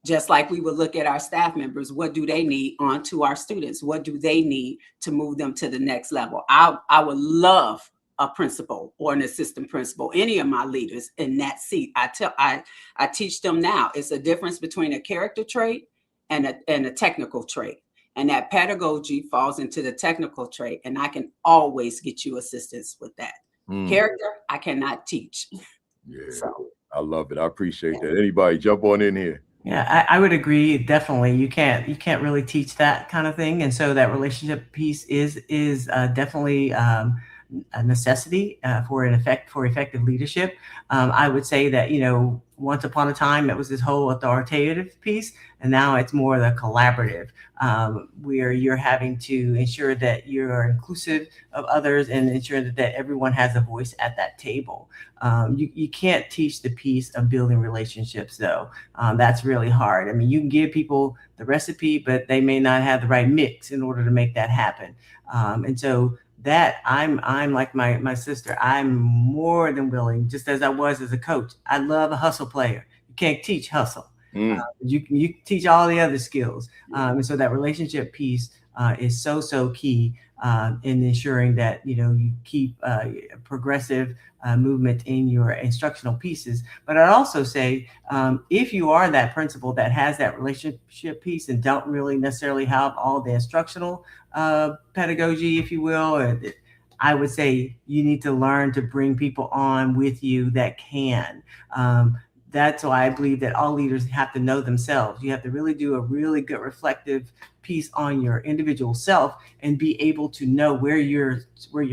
[SPEAKER 2] Just like we would look at our staff members, what do they need on to our students? What do they need to move them to the next level? I would love a principal or an assistant principal, any of my leaders in that seat. I teach them now. It's a difference between a character trait and a technical trait. And that pedagogy falls into the technical trait. And I can always get you assistance with that. Character, I cannot teach.
[SPEAKER 1] Yeah,
[SPEAKER 2] So.
[SPEAKER 1] I love it. I appreciate that. Anybody jump on in here?
[SPEAKER 4] Yeah, I would agree. Definitely, you can't really teach that kind of thing, and so that relationship piece is definitely a necessity for effective leadership. I would say that, once upon a time it was this whole authoritative piece, and now it's more the collaborative, where you're having to ensure that you're inclusive of others and ensure that everyone has a voice at that table. You can't teach the piece of building relationships, though. That's really hard. I mean, you can give people the recipe, but they may not have the right mix in order to make that happen. And so that I'm like my sister. I'm more than willing, just as I was as a coach. I love a hustle player. You can't teach hustle. You teach all the other skills. And so that relationship piece is so key in ensuring that you keep progressive movement in your instructional pieces. But I'd also say, if you are that principal that has that relationship piece and don't really necessarily have all the instructional pedagogy, if you will, I would say you need to learn to bring people on with you that can. That's why I believe that all leaders have to know themselves. You have to really do a really good reflective piece on your individual self and be able to know where your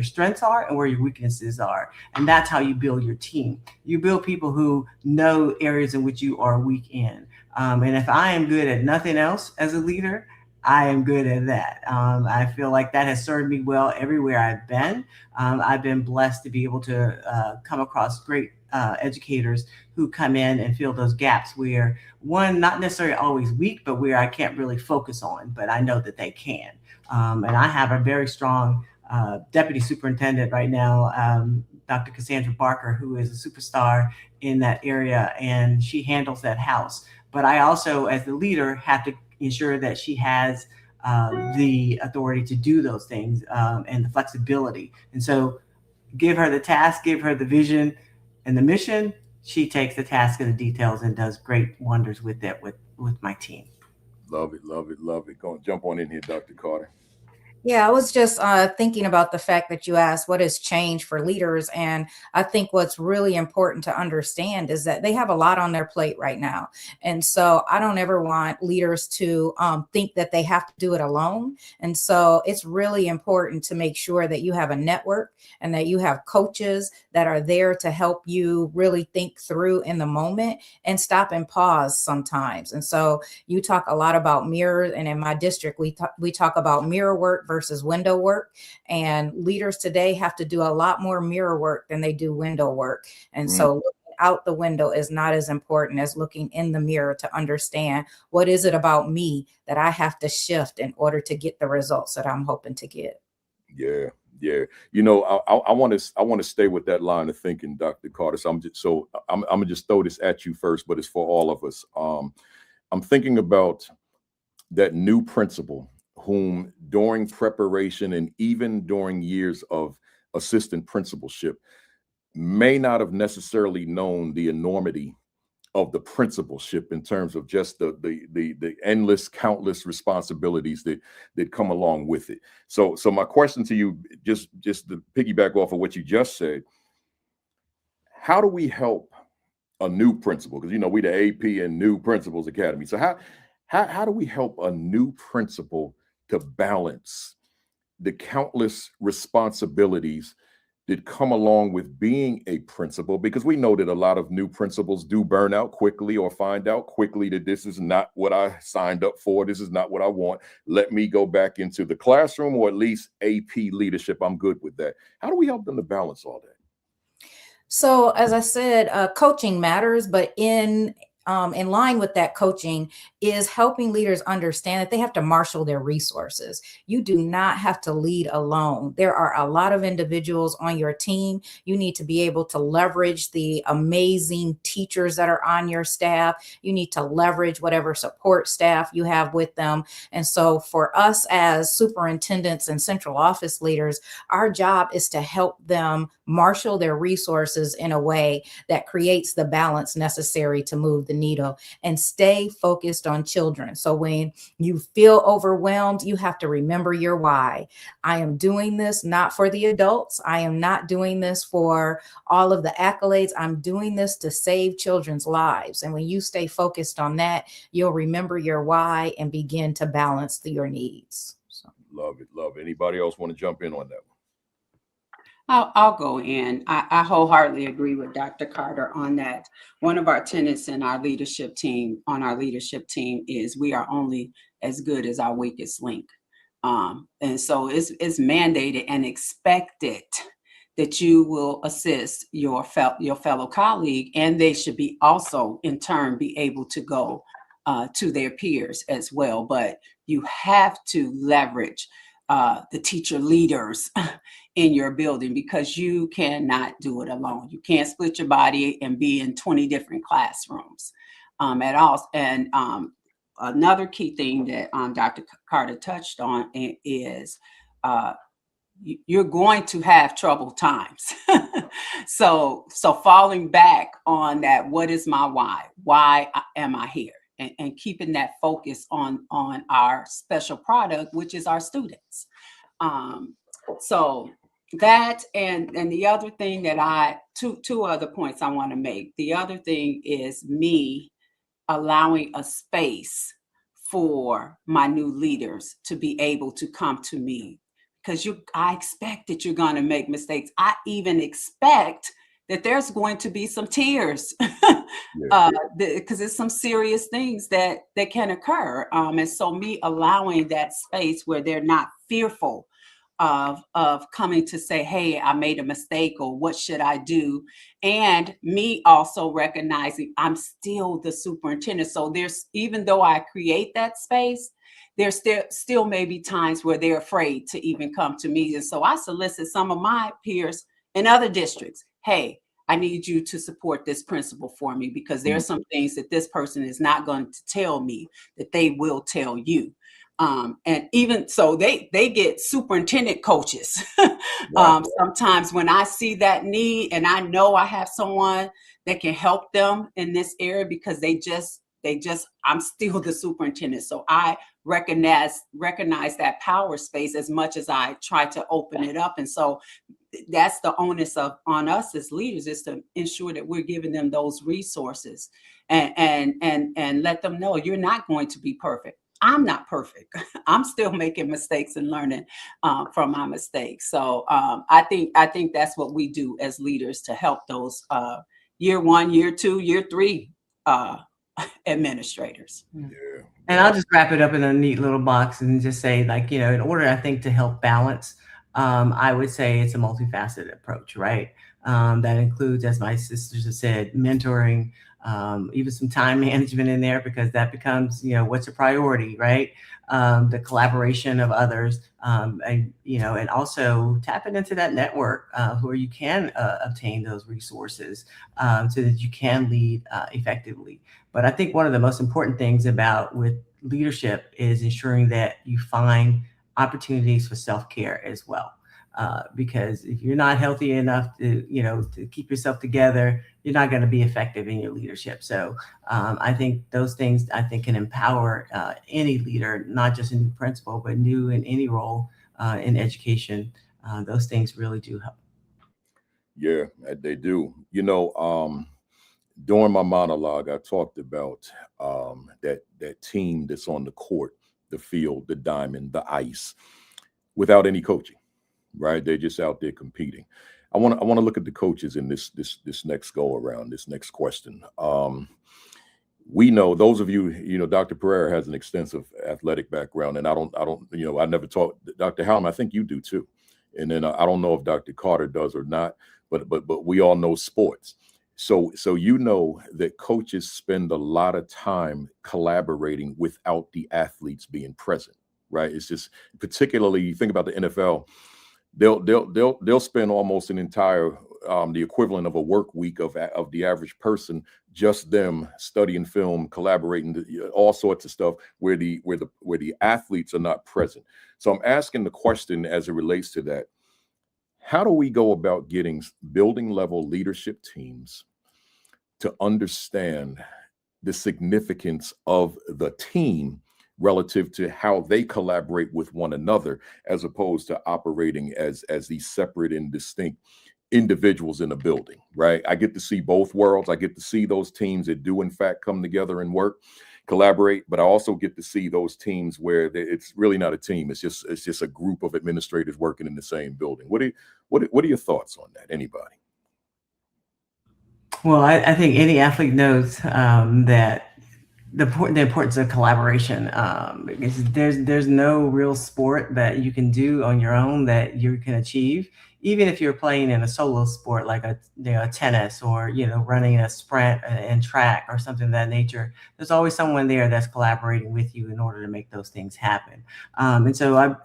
[SPEAKER 4] strengths are and where your weaknesses are. And that's how you build your team. You build people who know areas in which you are weak in. And if I am good at nothing else as a leader, I am good at that. I feel like that has served me well everywhere I've been. I've been blessed to be able to come across great educators who come in and fill those gaps where one, not necessarily always weak, but where I can't really focus on, but I know that they can. And I have a very strong deputy superintendent right now, Dr. Cassandra Barker, who is a superstar in that area, and she handles that house. But I also, as the leader, have to ensure that she has the authority to do those things and the flexibility. And so give her the task, give her the vision and the mission. She takes the task and the details and does great wonders with that, with my team.
[SPEAKER 1] Love it, love it, love it. Go on, jump on in here, Dr. Carter.
[SPEAKER 3] Yeah, I was just thinking about the fact that you asked what has changed for leaders. And I think what's really important to understand is that they have a lot on their plate right now. And so I don't ever want leaders to think that they have to do it alone. And so it's really important to make sure that you have a network and that you have coaches that are there to help you really think through in the moment and stop and pause sometimes. And so you talk a lot about mirrors, and in my district, we talk about mirror work versus window work. And leaders today have to do a lot more mirror work than they do window work. And so looking out the window is not as important as looking in the mirror to understand what is it about me that I have to shift in order to get the results that I'm hoping to get.
[SPEAKER 1] Yeah. Yeah, I want to stay with that line of thinking, Dr. Carter. So I'm gonna just throw this at you first, but it's for all of us. I'm thinking about that new principal whom during preparation and even during years of assistant principalship may not have necessarily known the enormity of the principalship in terms of just the endless, countless responsibilities that come along with it. So my question to you, just to piggyback off of what you just said, how do we help a new principal? Because we the AP and New Principals Academy. So how do we help a new principal to balance the countless responsibilities that come along with being a principal? Because we know that a lot of new principals do burn out quickly or find out quickly that this is not what I signed up for. This is not what I want. Let me go back into the classroom, or at least AP leadership. I'm good with that. How do we help them to balance all that?
[SPEAKER 3] So as I said, coaching matters, but in line with that coaching is helping leaders understand that they have to marshal their resources. You do not have to lead alone. There are a lot of individuals on your team. You need to be able to leverage the amazing teachers that are on your staff. You need to leverage whatever support staff you have with them. And so for us as superintendents and central office leaders, our job is to help them marshal their resources in a way that creates the balance necessary to move the needle and stay focused on children. So when you feel overwhelmed, you have to remember your why. I am doing this not for the adults. I am not doing this for all of the accolades. I'm doing this to save children's lives. And when you stay focused on that, you'll remember your why and begin to balance your needs. So.
[SPEAKER 1] Love it. Love it. Anybody else want to jump in on that one?
[SPEAKER 2] I'll go in. I wholeheartedly agree with Dr. Carter on that. One of our tenets in our leadership team, is we are only as good as our weakest link. And so it's mandated and expected that you will assist your fellow colleague, and they should be also in turn be able to go to their peers as well. But you have to leverage the teacher leaders in your building, because you cannot do it alone. You can't split your body and be in 20 different classrooms at all. And another key thing that Dr. Carter touched on is you're going to have troubled times. So falling back on that, what is my why? Why am I here? And keeping that focus on our special product, which is our students. So that, and the other thing that two other points I want to make. The other thing is me allowing a space for my new leaders to be able to come to me, because I expect that you're going to make mistakes. I even expect that there's going to be some tears, because it's some serious things that can occur. And so me allowing that space where they're not fearful of coming to say, hey, I made a mistake, or what should I do? And me also recognizing I'm still the superintendent. So even though I create that space, there's still may be times where they're afraid to even come to me. And so I solicit some of my peers in other districts. Hey, I need you to support this principal for me, because there are some things that this person is not going to tell me that they will tell you. And even so, they get superintendent coaches. Sometimes when I see that need and I know I have someone that can help them in this area, because I'm still the superintendent. So I recognize that power space as much as I try to open it up. And so that's the onus on us as leaders, is to ensure that we're giving them those resources and let them know you're not going to be perfect. I'm not perfect. I'm still making mistakes and learning from my mistakes. So I think that's what we do as leaders to help those year 1, year 2, year 3 administrators.
[SPEAKER 1] Yeah.
[SPEAKER 4] And I'll just wrap it up in a neat little box and just say, like, in order, I think, to help balance, I would say it's a multifaceted approach, right? That includes, as my sisters have said, mentoring, even some time management in there, because that becomes, what's a priority, right? The collaboration of others, and also tapping into that network where you can obtain those resources so that you can lead effectively. But I think one of the most important things with leadership is ensuring that you find opportunities for self-care as well. Because if you're not healthy enough to keep yourself together, you're not going to be effective in your leadership. So I think those things can empower any leader, not just a new principal, but new in any role in education. Those things really do help.
[SPEAKER 1] Yeah, they do. During my monologue, I talked about that team that's on the court, the field, the diamond, the ice, without any coaching. Right, they're just out there competing. I want to look at the coaches in this next go around, this next question. We know, those of you, Dr. Perera has an extensive athletic background, and I never taught. Dr. Halliman, I think you do too. And then I don't know if Dr. Carter does or not, but we all know sports. So you know that coaches spend a lot of time collaborating without the athletes being present, right? It's just, particularly you think about the NFL, they'll spend almost an entire the equivalent of a work week of the average person, just them studying film, collaborating, all sorts of stuff where the athletes are not present. So I'm asking the question as it relates to that: how do we go about getting building level leadership teams to understand the significance of the team relative to how they collaborate with one another, as opposed to operating as these separate and distinct individuals in a building, right? I get to see both worlds. I get to see those teams that do in fact come together and work, collaborate, but I also get to see those teams where it's really not a team. It's just a group of administrators working in the same building. What are your thoughts on that? Anybody?
[SPEAKER 4] Well, I think any athlete knows that the importance of collaboration, because there's no real sport that you can do on your own that you can achieve. Even if you're playing in a solo sport like a tennis, or running a sprint and track or something of that nature, there's always someone there that's collaborating with you in order to make those things happen. And so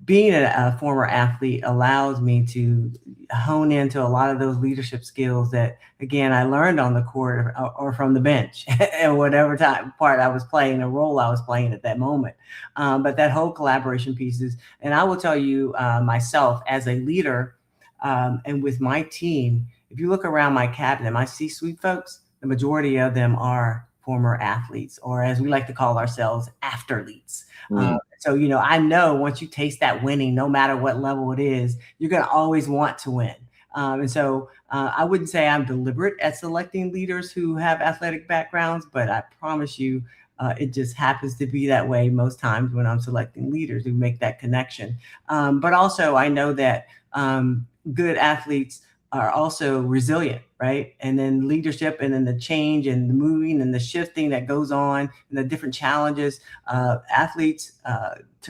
[SPEAKER 4] being a former athlete allows me to hone into a lot of those leadership skills that, again, I learned on the court or from the bench and whatever part I was playing, the role I was playing at that moment. But that whole collaboration pieces, and I will tell you myself as a leader and with my team, if you look around my cabinet, my C-suite folks, the majority of them are former athletes, or as we like to call ourselves, afterletes. So, I know once you taste that winning, no matter what level it is, you're going to always want to win. And so I wouldn't say I'm deliberate at selecting leaders who have athletic backgrounds, but I promise you, it just happens to be that way most times when I'm selecting leaders who make that connection. But also I know that good athletes are also resilient, right? And then leadership, and then the change and the moving and the shifting that goes on and the different challenges, athletes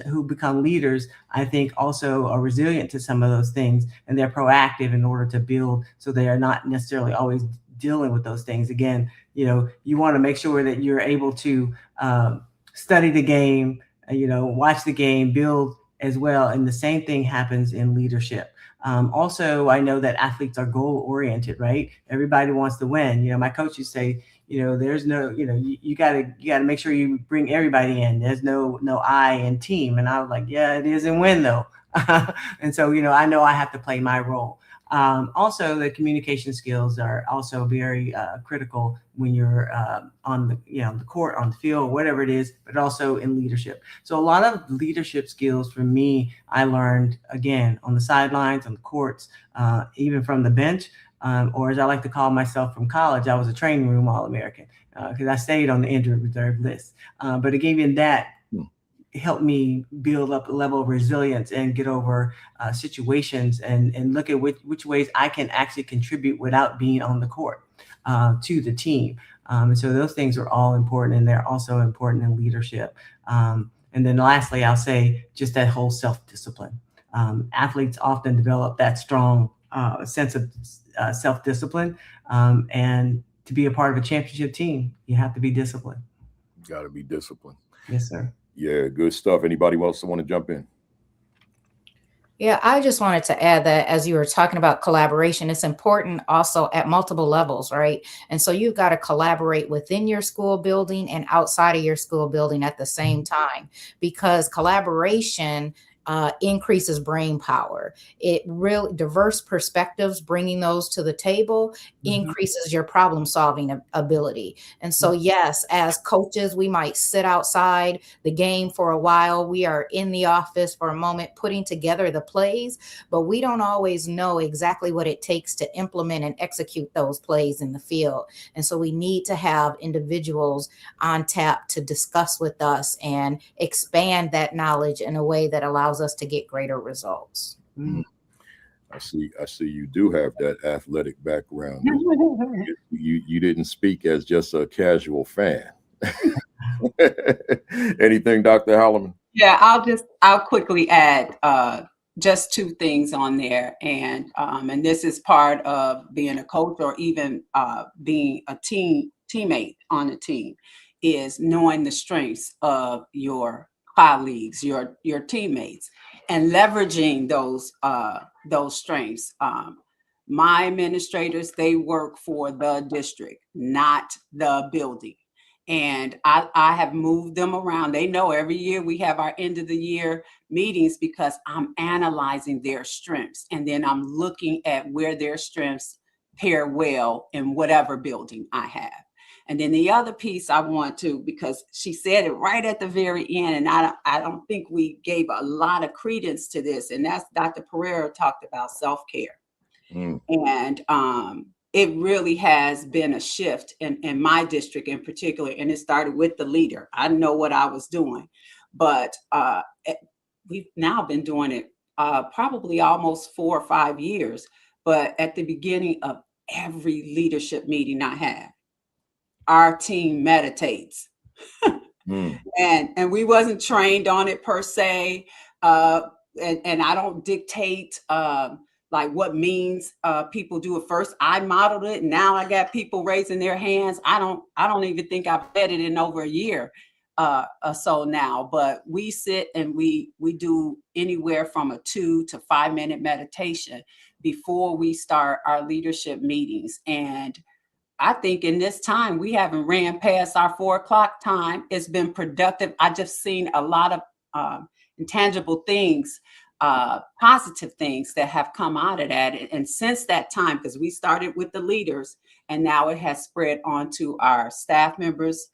[SPEAKER 4] who become leaders, I think also are resilient to some of those things, and they're proactive in order to build, so they are not necessarily always dealing with those things. Again, you want to make sure that you're able to study the game, watch the game, build as well. And the same thing happens in leadership. Also, I know that athletes are goal oriented, right? Everybody wants to win. My coach used to say, there's no, you gotta make sure you bring everybody in. There's no I in team. And I was like, yeah, it is in win though. And so, I know I have to play my role. Also, the communication skills are also very critical when you're on the court, on the field, whatever it is, but also in leadership. So a lot of leadership skills for me, I learned, again, on the sidelines, on the courts, even from the bench, or as I like to call myself from college, I was a training room All-American because I stayed on the injured reserve list. But again, that helped me build up a level of resilience and get over situations and look at which ways I can actually contribute without being on the court to the team. And so those things are all important, and they're also important in leadership. And then lastly, I'll say just that whole self-discipline. Athletes often develop that strong sense of self-discipline. And to be a part of a championship team, you have to be disciplined.
[SPEAKER 1] Got to be disciplined.
[SPEAKER 4] Yes, sir.
[SPEAKER 1] Yeah, good stuff. Anybody else want to jump in?
[SPEAKER 3] Yeah, I just wanted to add that as you were talking about collaboration, it's important also at multiple levels, right? And so you've got to collaborate within your school building and outside of your school building at the same time, because collaboration increases brain power. It really diverse perspectives, bringing those to the table increases your problem solving ability. And so, yes, as coaches, we might sit outside the game for a while. We are in the office for a moment, putting together the plays, but we don't always know exactly what it takes to implement and execute those plays in the field. And so we need to have individuals on tap to discuss with us and expand that knowledge in a way that allows us to get greater results.
[SPEAKER 1] I see you do have that athletic background. You didn't speak as just a casual fan. Anything, Dr. Halliman?
[SPEAKER 2] Yeah, I'll quickly add just two things on there, and this is part of being a coach or even being a teammate on a team, is knowing the strengths of your colleagues, your teammates, and leveraging those strengths. My administrators, they work for the district, not the building. And I have moved them around. They know every year we have our end of the year meetings because I'm analyzing their strengths. And then I'm looking at where their strengths pair well in whatever building I have. And then the other piece I want to, because she said it right at the very end, and I don't think we gave a lot of credence to this, and that's Dr. Perera talked about self-care. And it really has been a shift in my district in particular, and it started with the leader. I know what I was doing, but we've now been doing it probably almost 4 or 5 years. But at the beginning of every leadership meeting I have, our team meditates. And we wasn't trained on it per se, and I don't dictate like what means people do it first. I modeled it, and now I got people raising their hands. I don't even think I've read it in over a year or so now. But we sit and we do anywhere from a 2 to 5 minute meditation before we start our leadership meetings. And I think in this time we haven't ran past our 4 o'clock time. It's been productive. I just seen a lot of intangible things, positive things that have come out of that. And since that time, because we started with the leaders, and now it has spread on to our staff members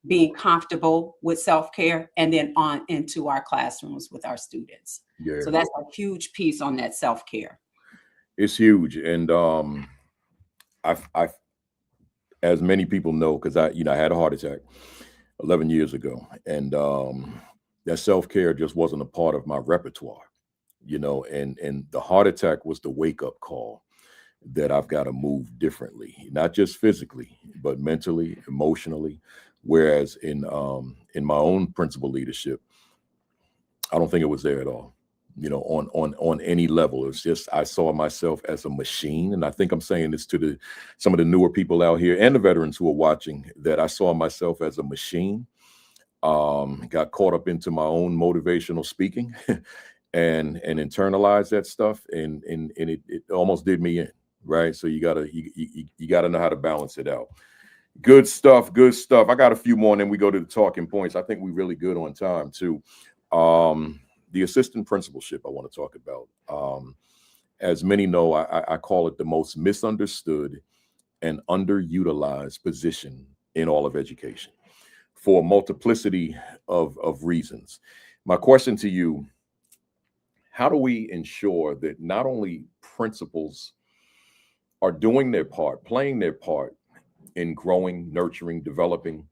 [SPEAKER 2] being comfortable with self-care, and then on into our classrooms with our students.
[SPEAKER 1] Yeah.
[SPEAKER 2] So that's a huge piece on that self-care.
[SPEAKER 1] It's huge. And I've as many people know, because I had a heart attack 11 years ago, and that self-care just wasn't a part of my repertoire, and the heart attack was the wake-up call that I've got to move differently, not just physically, but mentally, emotionally. Whereas in my own principal leadership, I don't think it was there at all, on any level. It's just, I saw myself as a machine. And I think I'm saying this to some of the newer people out here and the veterans who are watching, that I saw myself as a machine. Got caught up into my own motivational speaking and internalized that stuff, and it almost did me in, right? So you gotta know how to balance it out. Good stuff. I got a few more, and then we go to the talking points. I think we're really good on time too. The assistant principalship I want to talk about. As many know, I call it the most misunderstood and underutilized position in all of education, for a multiplicity of reasons. My question to you: how do we ensure that not only principals are doing their part, playing their part in growing, nurturing, developing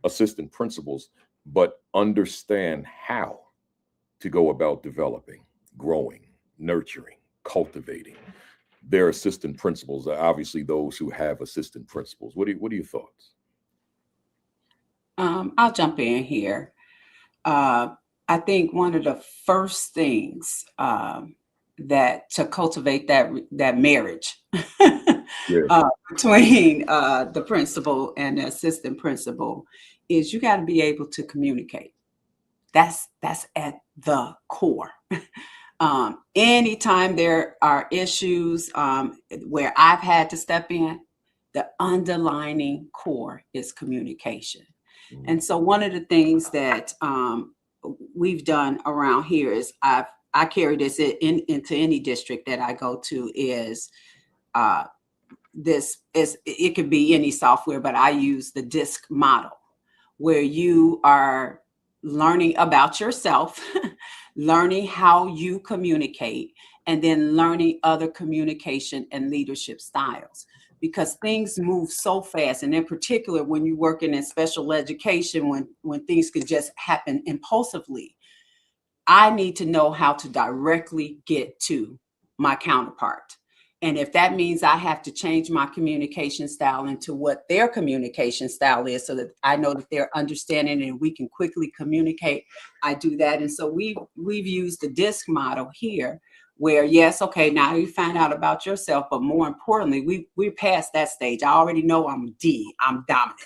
[SPEAKER 1] assistant principals, but understand how to go about developing, growing, nurturing, cultivating their assistant principals? Obviously, those who have assistant principals. What are your thoughts?
[SPEAKER 2] I'll jump in here. I think one of the first things that to cultivate that marriage between the principal and the assistant principal is you got to be able to communicate. That's at the core. Anytime there are issues where I've had to step in, the underlining core is communication. And so one of the things that we've done around here is I carry this into any district that I go to, is it could be any software, but I use the DISC model, where you are learning about yourself, learning how you communicate, and then learning other communication and leadership styles. Because things move so fast, and in particular when you're working in special education, when things could just happen impulsively, I need to know how to directly get to my counterpart. And if that means I have to change my communication style into what their communication style is, so that I know that they're understanding and we can quickly communicate, I do that. And so we've used the DISC model here, where yes, okay, now you find out about yourself, but more importantly, we're past that stage. I already know I'm dominant.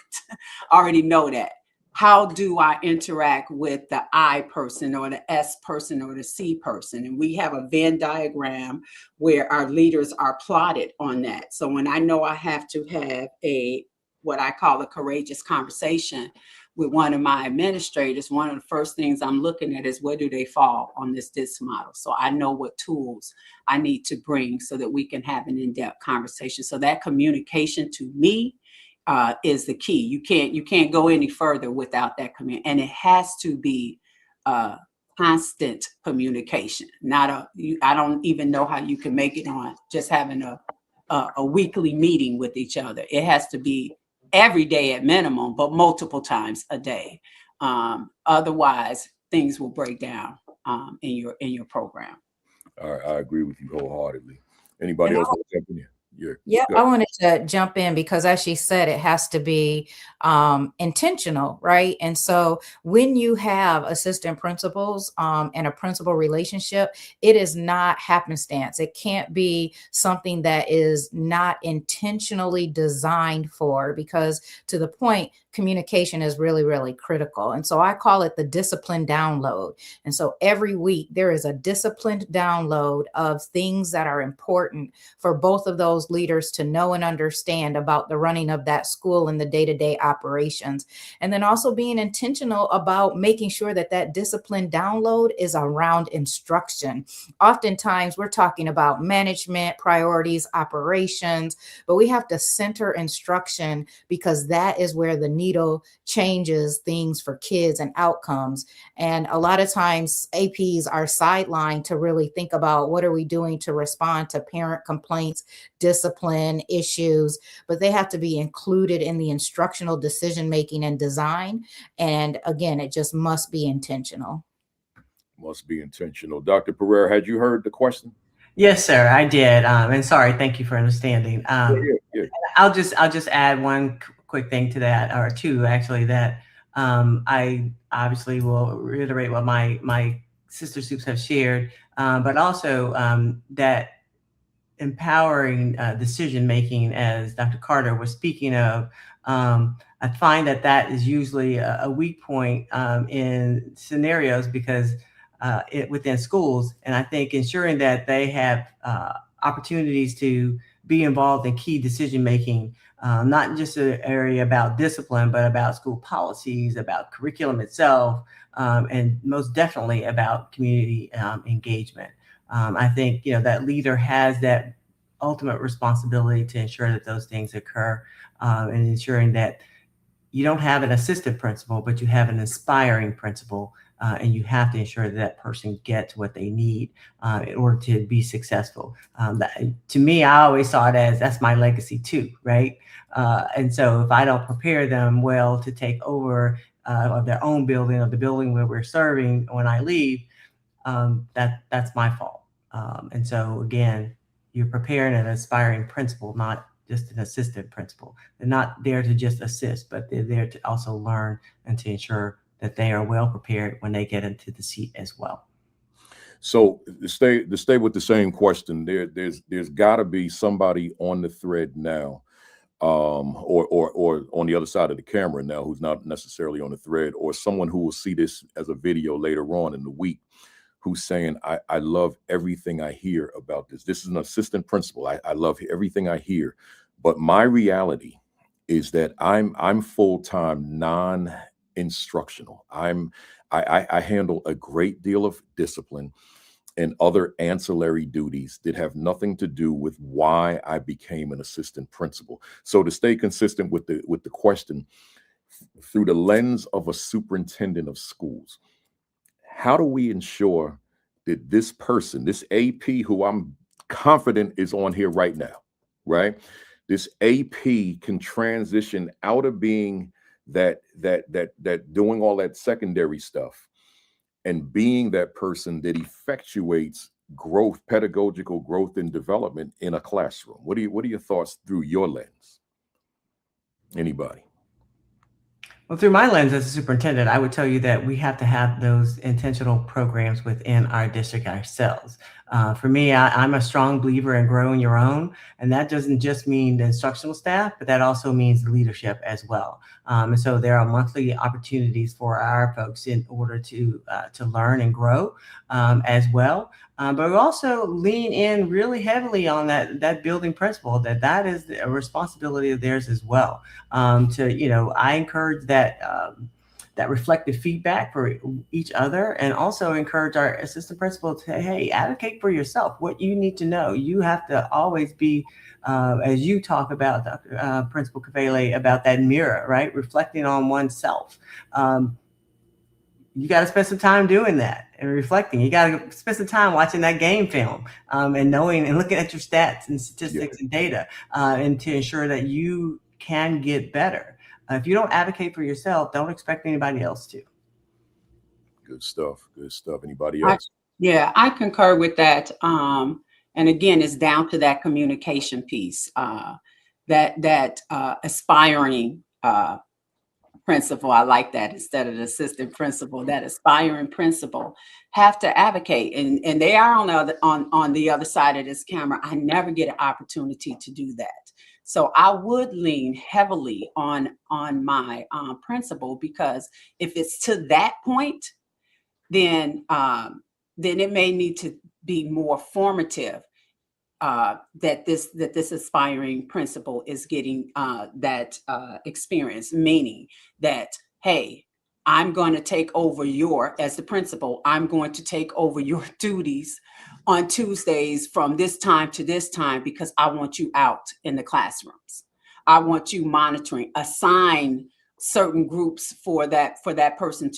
[SPEAKER 2] I already know that. How do I interact with the I person or the S person or the C person? And we have a Venn diagram where our leaders are plotted on that. So when I know I have to have what I call a courageous conversation with one of my administrators, one of the first things I'm looking at is where do they fall on this DISC model? So I know what tools I need to bring so that we can have an in-depth conversation. So that communication to me is the key. You can't go any further without that communication, and it has to be constant communication. I don't even know how you can make it on just having a weekly meeting with each other. It has to be every day at minimum, but multiple times a day. Otherwise, things will break down in your program.
[SPEAKER 1] All right, I agree with you wholeheartedly. Anybody else want to jump in here?
[SPEAKER 3] Yeah, I wanted to jump in because, as she said, it has to be intentional, right? And so when you have assistant principals and a principal relationship, it is not happenstance. It can't be something that is not intentionally designed for, because to the point, communication is really, really critical. And so I call it the discipline download. And so every week there is a disciplined download of things that are important for both of those leaders to know and understand about the running of that school and the day-to-day operations. And then also being intentional about making sure that that discipline download is around instruction. Oftentimes we're talking about management, priorities, operations, but we have to center instruction because that is where the needle changes things for kids and outcomes. And a lot of times APs are sidelined to really think about what are we doing to respond to parent complaints, discipline issues, but they have to be included in the instructional decision-making and design. And again, it just must be intentional.
[SPEAKER 1] Must be intentional. Dr. Perera, had you heard the question?
[SPEAKER 4] Yes, sir, I did. And sorry, thank you for understanding.
[SPEAKER 1] Yeah.
[SPEAKER 4] I'll just add one quick thing to that, or two actually, that I obviously will reiterate what my sister soups have shared, but also that empowering decision making, as Dr. Carter was speaking of. I find that is usually a weak point in scenarios because within schools, and I think ensuring that they have opportunities to be involved in key decision making, not just an area about discipline, but about school policies, about curriculum itself, and most definitely about community engagement. I think that leader has that ultimate responsibility to ensure that those things occur, and ensuring that you don't have an assistant principal, but you have an inspiring principal, and you have to ensure that person gets what they need in order to be successful. To me, I always saw it as that's my legacy too, right? And so if I don't prepare them well to take over of their own building or the building where we're serving when I leave, that's my fault. And so again, you're preparing an aspiring principal, not just an assistant principal. They're not there to just assist, but they're there to also learn and to ensure that they are well prepared when they get into the seat as well.
[SPEAKER 1] So to stay with the same question, there's got to be somebody on the thread now, or on the other side of the camera now, who's not necessarily on the thread, or someone who will see this as a video later on in the week, who's saying, I love everything I hear about this. This is an assistant principal. I love everything I hear, but my reality is that I'm full-time non-instructional. I handle a great deal of discipline and other ancillary duties that have nothing to do with why I became an assistant principal. So to stay consistent with the question, through the lens of a superintendent of schools, how do we ensure that this person, this AP, who I'm confident is on here right now, right? This AP can transition out of being that doing all that secondary stuff and being that person that effectuates growth, pedagogical growth and development in a classroom? What are your thoughts through your lens? Anybody?
[SPEAKER 4] Well, through my lens as a superintendent, I would tell you that we have to have those intentional programs within our district ourselves. For me, I'm a strong believer in growing your own, and that doesn't just mean the instructional staff, but that also means the leadership as well. And so there are monthly opportunities for our folks in order to learn and grow as well. But we also lean in really heavily on that building principle, that is a responsibility of theirs as well. I encourage that reflective feedback for each other, and also encourage our assistant principal to, hey, advocate for yourself, what you need to know. You have to always be, as you talk about, Principal Kafele, about that mirror, right? Reflecting on oneself. You got to spend some time doing that and reflecting. You got to spend some time watching that game film and knowing and looking at your stats and statistics and data and to ensure that you can get better. If you don't advocate for yourself, don't expect anybody else to.
[SPEAKER 1] Good stuff. Good stuff. Anybody else?
[SPEAKER 2] I concur with that. And again, it's down to that communication piece, that aspiring principal. I like that instead of the assistant principal. That aspiring principal have to advocate, and they are on the other side of this camera. I never get an opportunity to do that. So I would lean heavily on my principal, because if it's to that point, then it may need to be more formative. That this aspiring principal is getting that experience, meaning that, hey, I'm going to take over as the principal, I'm going to take over your duties on Tuesdays from this time to this time, because I want you out in the classrooms. I want you monitoring, assign certain groups for that person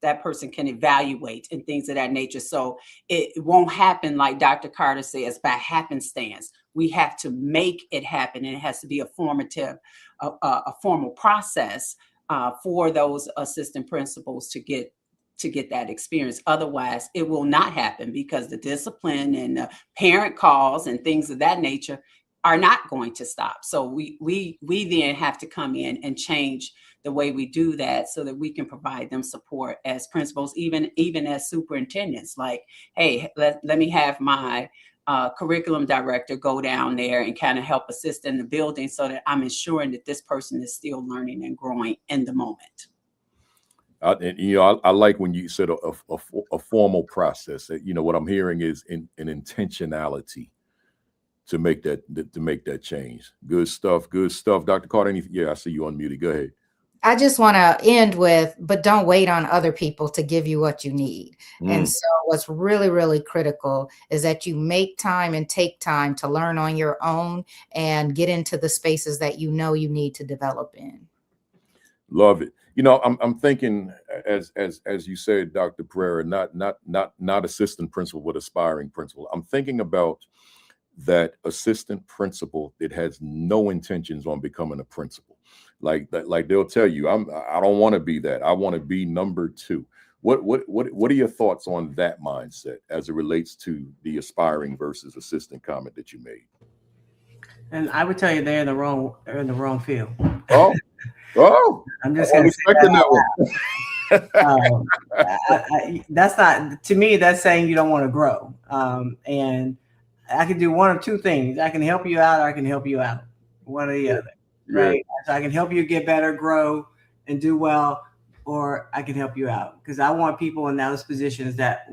[SPEAKER 2] that person can evaluate and things of that nature. So it won't happen, like Dr. Carter says, by happenstance. We have to make it happen, and it has to be a formal process for those assistant principals to get that experience. Otherwise, it will not happen, because the discipline and the parent calls and things of that nature are not going to stop. So we then have to come in and change the way we do that, so that we can provide them support as principals, even as superintendents. Like, hey, let me have my curriculum director go down there and kind of help assist in the building, so that I'm ensuring that this person is still learning and growing in the moment.
[SPEAKER 1] I like when you said a formal process. What I'm hearing is an intentionality to make that change. Good stuff. Dr. Carter, I see you unmuted. Go ahead.
[SPEAKER 3] I just want to end with, but don't wait on other people to give you what you need. And so what's really, really critical is that you make time and take time to learn on your own and get into the spaces that you need to develop in.
[SPEAKER 1] Love it. I'm thinking, as you said, Dr. Perera, not assistant principal, but aspiring principal. I'm thinking about that assistant principal that has no intentions on becoming a principal. Like they'll tell you, I don't want to be that. I want to be number 2. What are your thoughts on that mindset as it relates to the aspiring versus assistant comment that you made?
[SPEAKER 4] And I would tell you they're in the wrong field.
[SPEAKER 1] Oh,
[SPEAKER 4] I'm just going to say that. That's not, to me, that's saying you don't want to grow. And I can do one of two things. I can help you out, or I can help you out. One or the other. Right. So I can help you get better, grow, and do well, or I can help you out, because I want people in those positions that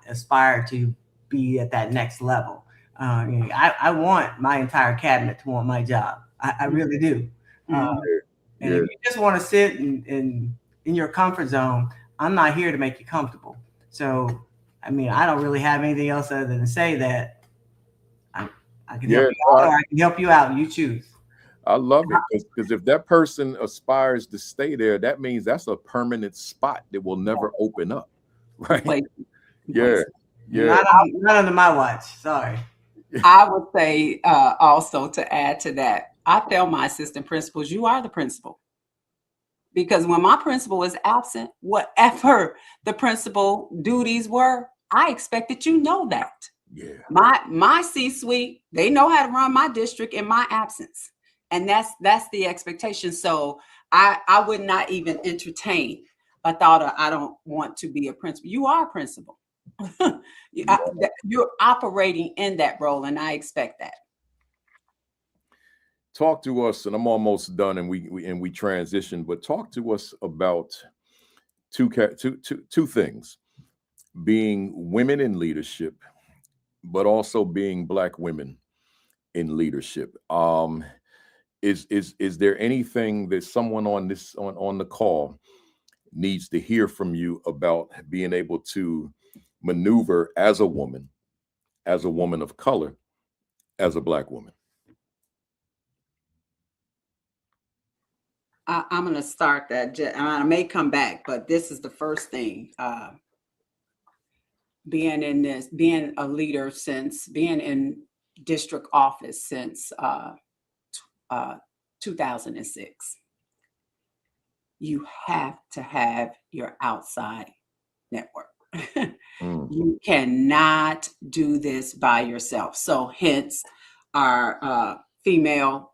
[SPEAKER 4] aspire to be at that next level. I want my entire cabinet to want my job. I really do. And if you just want to sit in your comfort zone, I'm not here to make you comfortable. So, I don't really have anything else other than to say that I can help you out, or I can help you out. You choose.
[SPEAKER 1] I love it, because if that person aspires to stay there, that means that's a permanent spot that will never open up, right? Yeah.
[SPEAKER 4] Not under my watch. Sorry.
[SPEAKER 2] I would say also, to add to that, I tell my assistant principals, you are the principal. Because when my principal is absent, whatever the principal duties were, I expect that you know that.
[SPEAKER 1] Yeah.
[SPEAKER 2] My C-suite, they know how to run my district in my absence. And that's the expectation. So I would not even entertain a thought of, I don't want to be a principal. You are a principal. You're operating in that role, and I expect that.
[SPEAKER 1] Talk to us, and I'm almost done, and we transition, but talk to us about two things: being women in leadership, but also being Black women in leadership. Is there anything that someone on the call needs to hear from you about being able to maneuver as a woman of color, as a Black woman?
[SPEAKER 2] I'm going to start that. I may come back, but this is the first thing. Being a leader since being in district office since 2006. You have to have your outside network. You cannot do this by yourself. So hence our female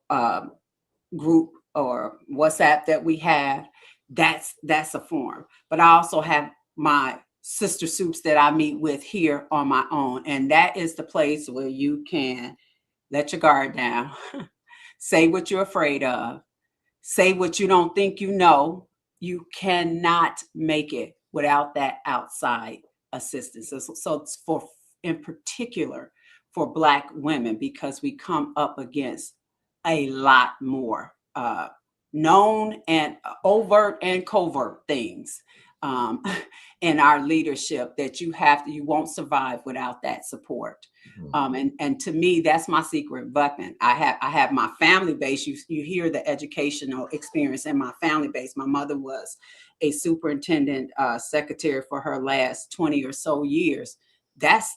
[SPEAKER 2] group or WhatsApp that we have, that's a form. But I also have my sister soups that I meet with here on my own. And that is the place where you can let your guard down, say what you're afraid of, say what you don't think you know. You cannot make it without that outside assistance. So it's in particular for Black women, because we come up against a lot more known and overt and covert things in our leadership that you won't survive without that support. And to me, that's my secret weapon. I have my family base. You hear the educational experience in my family base. My mother was a superintendent secretary for her last 20 or so years. That's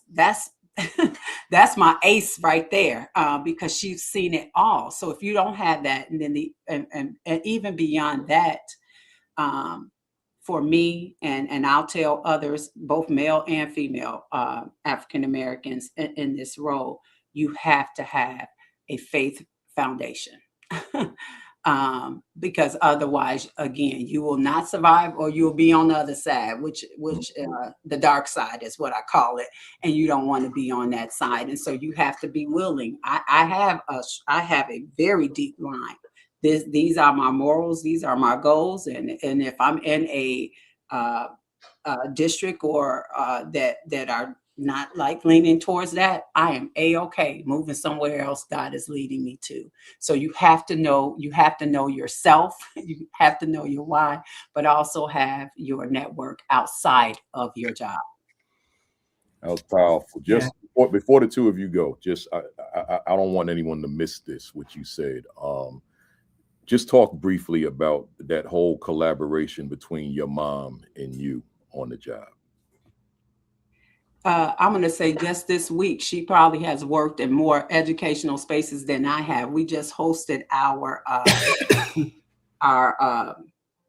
[SPEAKER 2] that's my ace right there, because she's seen it all. So if you don't have that, and then and even beyond that, for me, and I'll tell others, both male and female African Americans in this role, you have to have a faith foundation. Because otherwise, again, you will not survive, or you'll be on the other side, which the dark side is what I call it, and you don't want to be on that side. And so you have to be willing. I have a very deep line. These are my morals. These are my goals. And if I'm in a district or that are not like leaning towards that, I am A-okay moving somewhere else God is leading me to. So you have to know yourself, you have to know your why, but also have your network outside of your job.
[SPEAKER 1] That was powerful. Just before the two of you go, I don't want anyone to miss this, what you said. Just talk briefly about that whole collaboration between your mom and you on the job.
[SPEAKER 2] I'm going to say just this week, she probably has worked in more educational spaces than I have. We just hosted our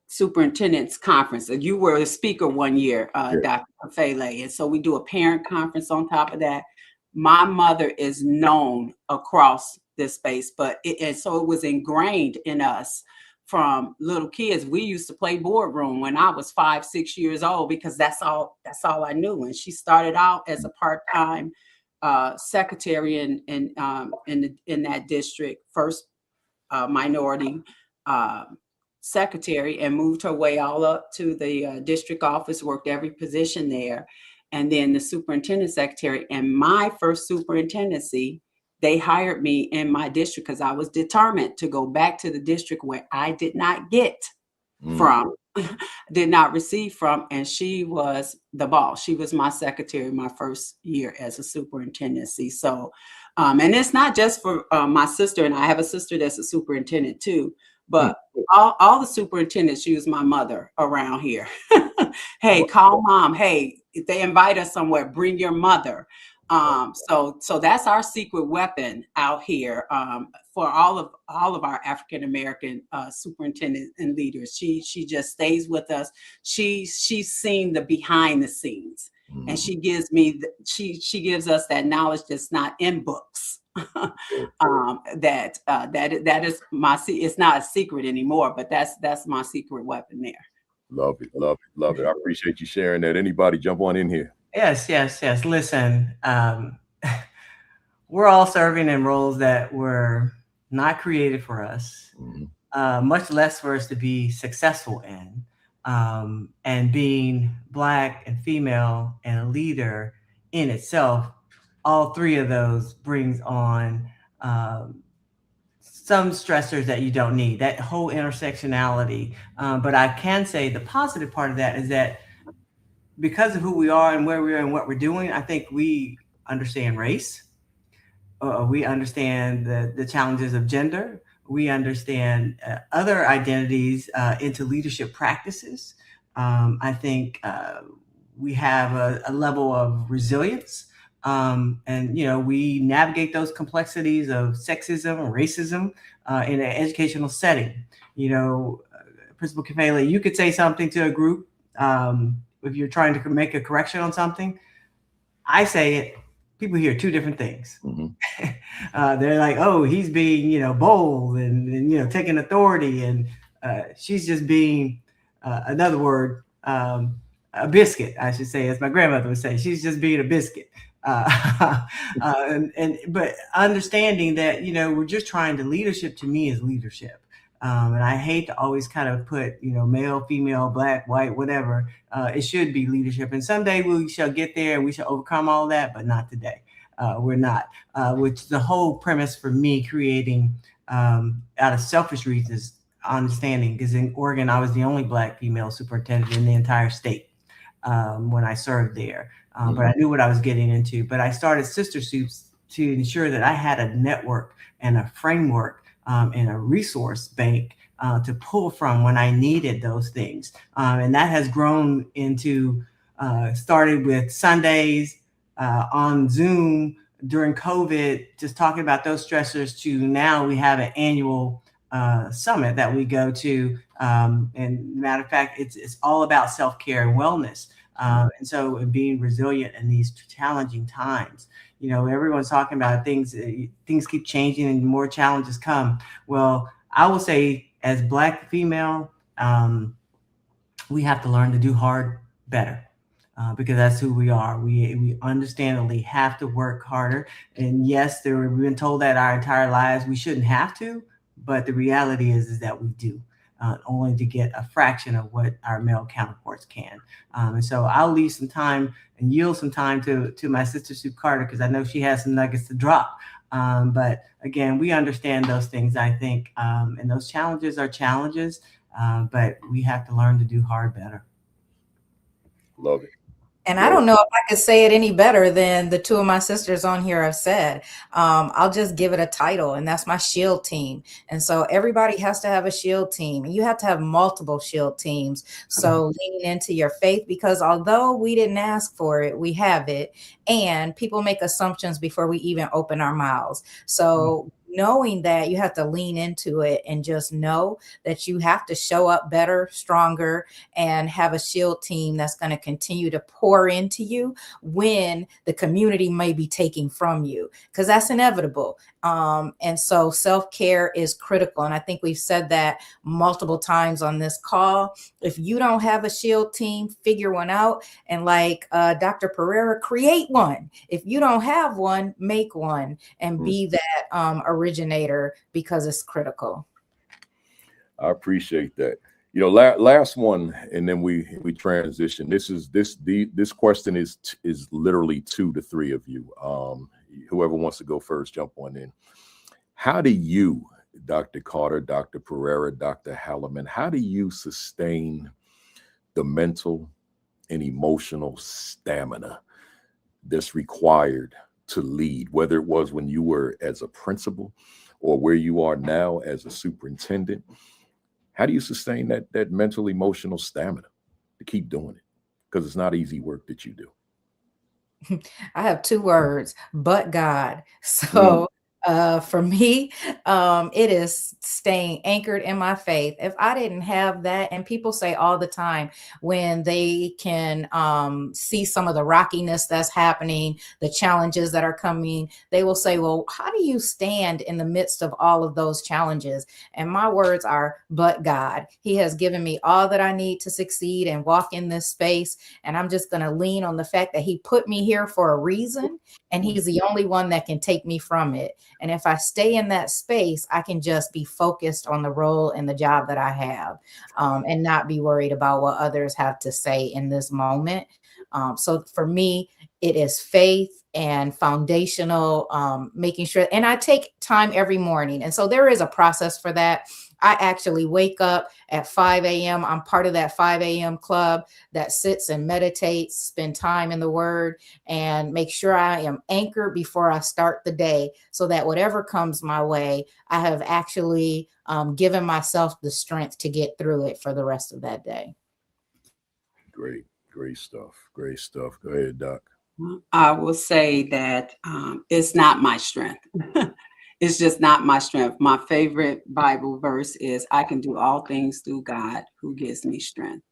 [SPEAKER 2] superintendent's conference. You were a speaker one year, Dr. Kafele. And so we do a parent conference on top of that. My mother is known across this space, and so it was ingrained in us from little kids. We used to play boardroom when I was 5, 6 years old, because that's all I knew. And she started out as a part-time secretary in that district, first minority secretary, and moved her way all up to the district office, worked every position there, and then the superintendent secretary. And my first superintendency, they hired me in my district because I was determined to go back to the district where I did not get from, did not receive from. And she was the boss. She was my secretary my first year as a superintendency. So, and it's not just for my sister, and I have a sister that's a superintendent too, but all the superintendents use my mother around here. Hey, call mom. Hey, if they invite us somewhere, bring your mother. So that's our secret weapon out here for all of our African American superintendents and leaders. She just stays with us. She's seen the behind the scenes, And she gives me, she gives us that knowledge that's not in books. That is my, it's not a secret anymore, but that's my secret weapon there.
[SPEAKER 1] Love it, love it, love it. I appreciate you sharing that. Anybody jump on in here?
[SPEAKER 4] Yes. Listen, we're all serving in roles that were not created for us, much less for us to be successful in. And being Black and female and a leader in itself, all three of those brings on some stressors that you don't need, that whole intersectionality. But I can say the positive part of that is that because of who we are and where we are and what we're doing, I think we understand race. We understand the challenges of gender. We understand other identities into leadership practices. I think we have a level of resilience. And, you know, we navigate those complexities of sexism and racism in an educational setting. You know, Principal Kafele, you could say something to a group if you're trying to make a correction on something. I say it, people hear two different things. They're like, oh, he's being, you know, bold and you know, taking authority. And she's just being, another word, a biscuit, I should say, as my grandmother would say. She's just being a biscuit. But understanding that, you know, we're just trying to, leadership to me is leadership. And I hate to always kind of put, you know, male, female, Black, white, whatever. It should be leadership. And someday we shall get there and we shall overcome all that, but not today. We're not, which is the whole premise for me creating out of selfish reasons, understanding, because in Oregon, I was the only Black female superintendent in the entire state when I served there. But I knew what I was getting into. But I started Sister Soups to ensure that I had a network and a framework and a resource bank to pull from when I needed those things. And that has grown into, started with Sundays on Zoom during COVID, just talking about those stressors, to now we have an annual summit that we go to. And matter of fact, it's all about self-care and wellness. And so being resilient in these challenging times. You know, everyone's talking about things keep changing and more challenges come. Well, I will say, as Black female, we have to learn to do hard better because that's who we are. We understandably have to work harder. And yes, we've been told that our entire lives we shouldn't have to, but the reality is that we do. Only to get a fraction of what our male counterparts can. And so I'll leave some time and yield some time to my sister Soup Carter, because I know she has some nuggets to drop. But again, we understand those things, I think, and those challenges are challenges, but we have to learn to do hard better.
[SPEAKER 1] Love it.
[SPEAKER 3] And I don't know if I could say it any better than the two of my sisters on here have said. I'll just give it a title, and that's my SHIELD team. And so everybody has to have a SHIELD team, and you have to have multiple SHIELD teams. So leaning into your faith, because although we didn't ask for it, we have it. And people make assumptions before we even open our mouths. So knowing that, you have to lean into it and just know that you have to show up better, stronger, and have a SHIELD team that's going to continue to pour into you when the community may be taking from you, because that's inevitable. And so self-care is critical. And I think we've said that multiple times on this call. If you don't have a SHIELD team, figure one out. And like Dr. Perera, create one. If you don't have one, make one and be that originator, because it's critical.
[SPEAKER 1] I appreciate that. You know, last one, and then we transition. This question is literally 2 to 3 of you. Whoever wants to go first, jump on in. How do you, Dr. Carter, Dr. Perera, Dr. Halliman, how do you sustain the mental and emotional stamina that's required to lead, whether it was when you were as a principal or where you are now as a superintendent? How do you sustain that mental, emotional stamina to keep doing it? Because it's not easy work that you do.
[SPEAKER 3] I have 2 words, but God. So For me, it is staying anchored in my faith. If I didn't have that, and people say all the time when they can see some of the rockiness that's happening, the challenges that are coming, they will say, well, how do you stand in the midst of all of those challenges? And my words are, but God. He has given me all that I need to succeed and walk in this space. And I'm just going to lean on the fact that he put me here for a reason, and he's the only one that can take me from it. And if I stay in that space, I can just be focused on the role and the job that I have, and not be worried about what others have to say in this moment. So for me, it is faith and foundational, making sure, and I take time every morning. And so there is a process for that. I actually wake up at 5 a.m. I'm part of that 5 a.m. club that sits and meditates, spend time in the word, and make sure I am anchored before I start the day, so that whatever comes my way, I have actually given myself the strength to get through it for the rest of that day.
[SPEAKER 1] Great stuff. Great stuff. Go ahead, Doc.
[SPEAKER 2] I will say that it's not my strength. It's just not my strength. My favorite Bible verse is, I can do all things through God who gives me strength.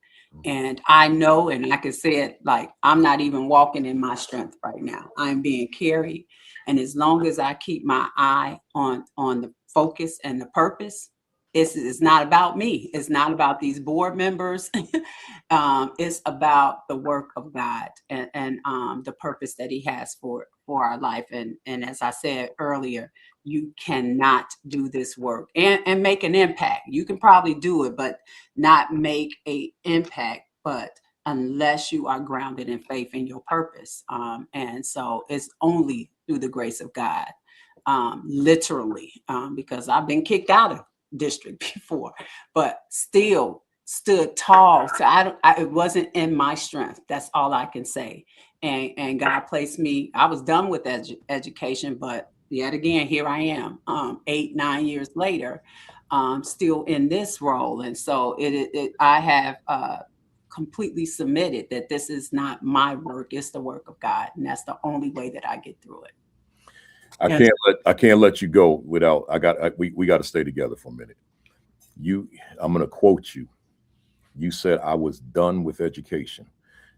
[SPEAKER 2] And I know, and I can say it like, I'm not even walking in my strength right now. I'm being carried. And as long as I keep my eye on the focus and the purpose, it's not about me. It's not about these board members. It's about the work of God and the purpose that he has for our life. And as I said earlier, you cannot do this work and make an impact. You can probably do it, but not make an impact, but unless you are grounded in faith in your purpose. And so it's only through the grace of God, literally, because I've been kicked out of district before, but still stood tall. So it wasn't in my strength. That's all I can say. And God placed me, I was done with education, but yet again, here I am, 8-9 years later, still in this role. And so I have completely submitted that this is not my work, it's the work of God. And that's the only way that I get through it.
[SPEAKER 1] I can't let you go without, we got to stay together for a minute. I'm going to quote you. You said, I was done with education.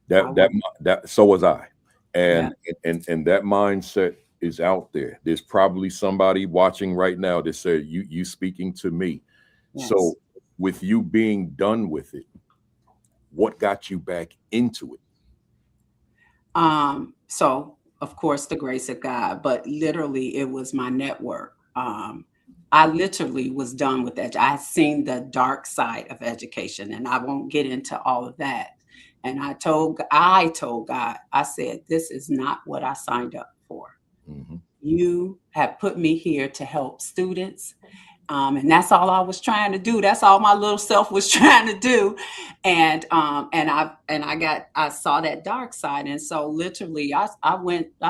[SPEAKER 1] So was I. And that mindset is out there. There's probably somebody watching right now that said, you speaking to me. Yes. So with you being done with it, what got you back into it?
[SPEAKER 2] So of course, the grace of God, but literally it was my network. I literally was done with that. I seen the dark side of education, and I won't get into all of that. And I told God, I said, this is not what I signed up for. Mm-hmm. You have put me here to help students. And that's all I was trying to do. That's all my little self was trying to do. And I saw that dark side. And so literally I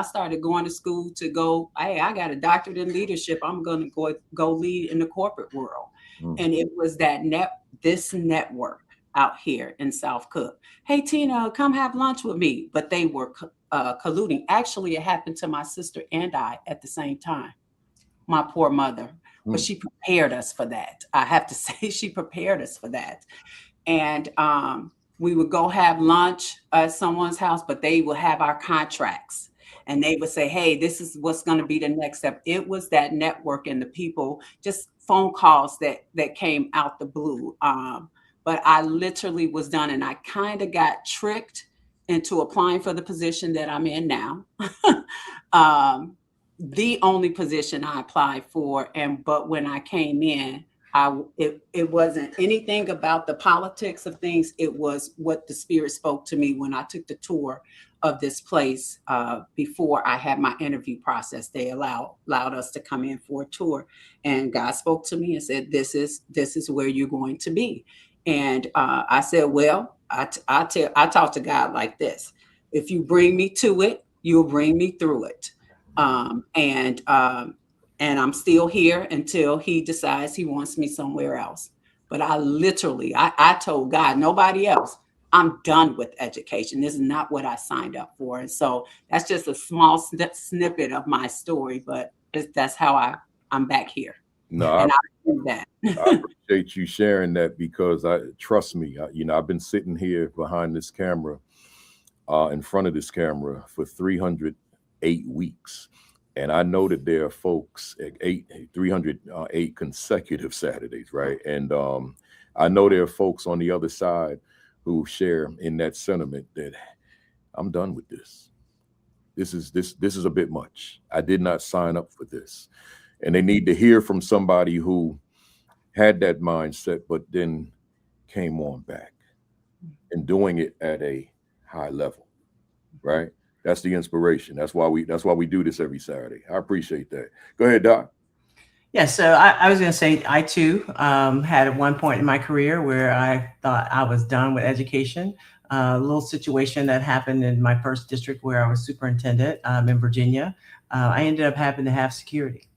[SPEAKER 2] started going to school to go, hey, I got a doctorate in leadership. I'm going to go lead in the corporate world. Mm-hmm. And it was this network out here in South Cook. Hey, Tina, come have lunch with me. But they were colluding. Actually, it happened to my sister and I at the same time. My poor mother. But she prepared us for that. I have to say, she prepared us for that. And we would go have lunch at someone's house, but they would have our contracts. And they would say, hey, this is what's going to be the next step. It was that network and the people, just phone calls that came out the blue. But I literally was done. And I kind of got tricked into applying for the position that I'm in now. The only position I applied for, but when I came in, it wasn't anything about the politics of things. It was what the Spirit spoke to me when I took the tour of this place before I had my interview process. They allowed us to come in for a tour, and God spoke to me and said, "This is where you're going to be." And I said, "Well, I talk to God like this: if you bring me to it, you'll bring me through it." And I'm still here until he decides he wants me somewhere else. But I literally, I told God, nobody else, I'm done with education. This is not what I signed up for. And so that's just a small snippet of my story. But That's how I'm back here.
[SPEAKER 1] No,
[SPEAKER 2] And I do that.
[SPEAKER 1] I appreciate you sharing that, because trust me, I've been sitting here behind this camera, in front of this camera for 308 weeks. And I know that there are folks at 308 consecutive Saturdays, right? And I know there are folks on the other side who share in that sentiment that I'm done with this. This is a bit much. I did not sign up for this. And they need to hear from somebody who had that mindset, but then came on back and doing it at a high level, right? That's the inspiration. That's why we do this every Saturday. I appreciate that. Go ahead, Doc.
[SPEAKER 4] Yeah, so I was going to say, I too had at one point in my career where I thought I was done with education. A little situation that happened in my first district where I was superintendent in Virginia. I ended up having to have security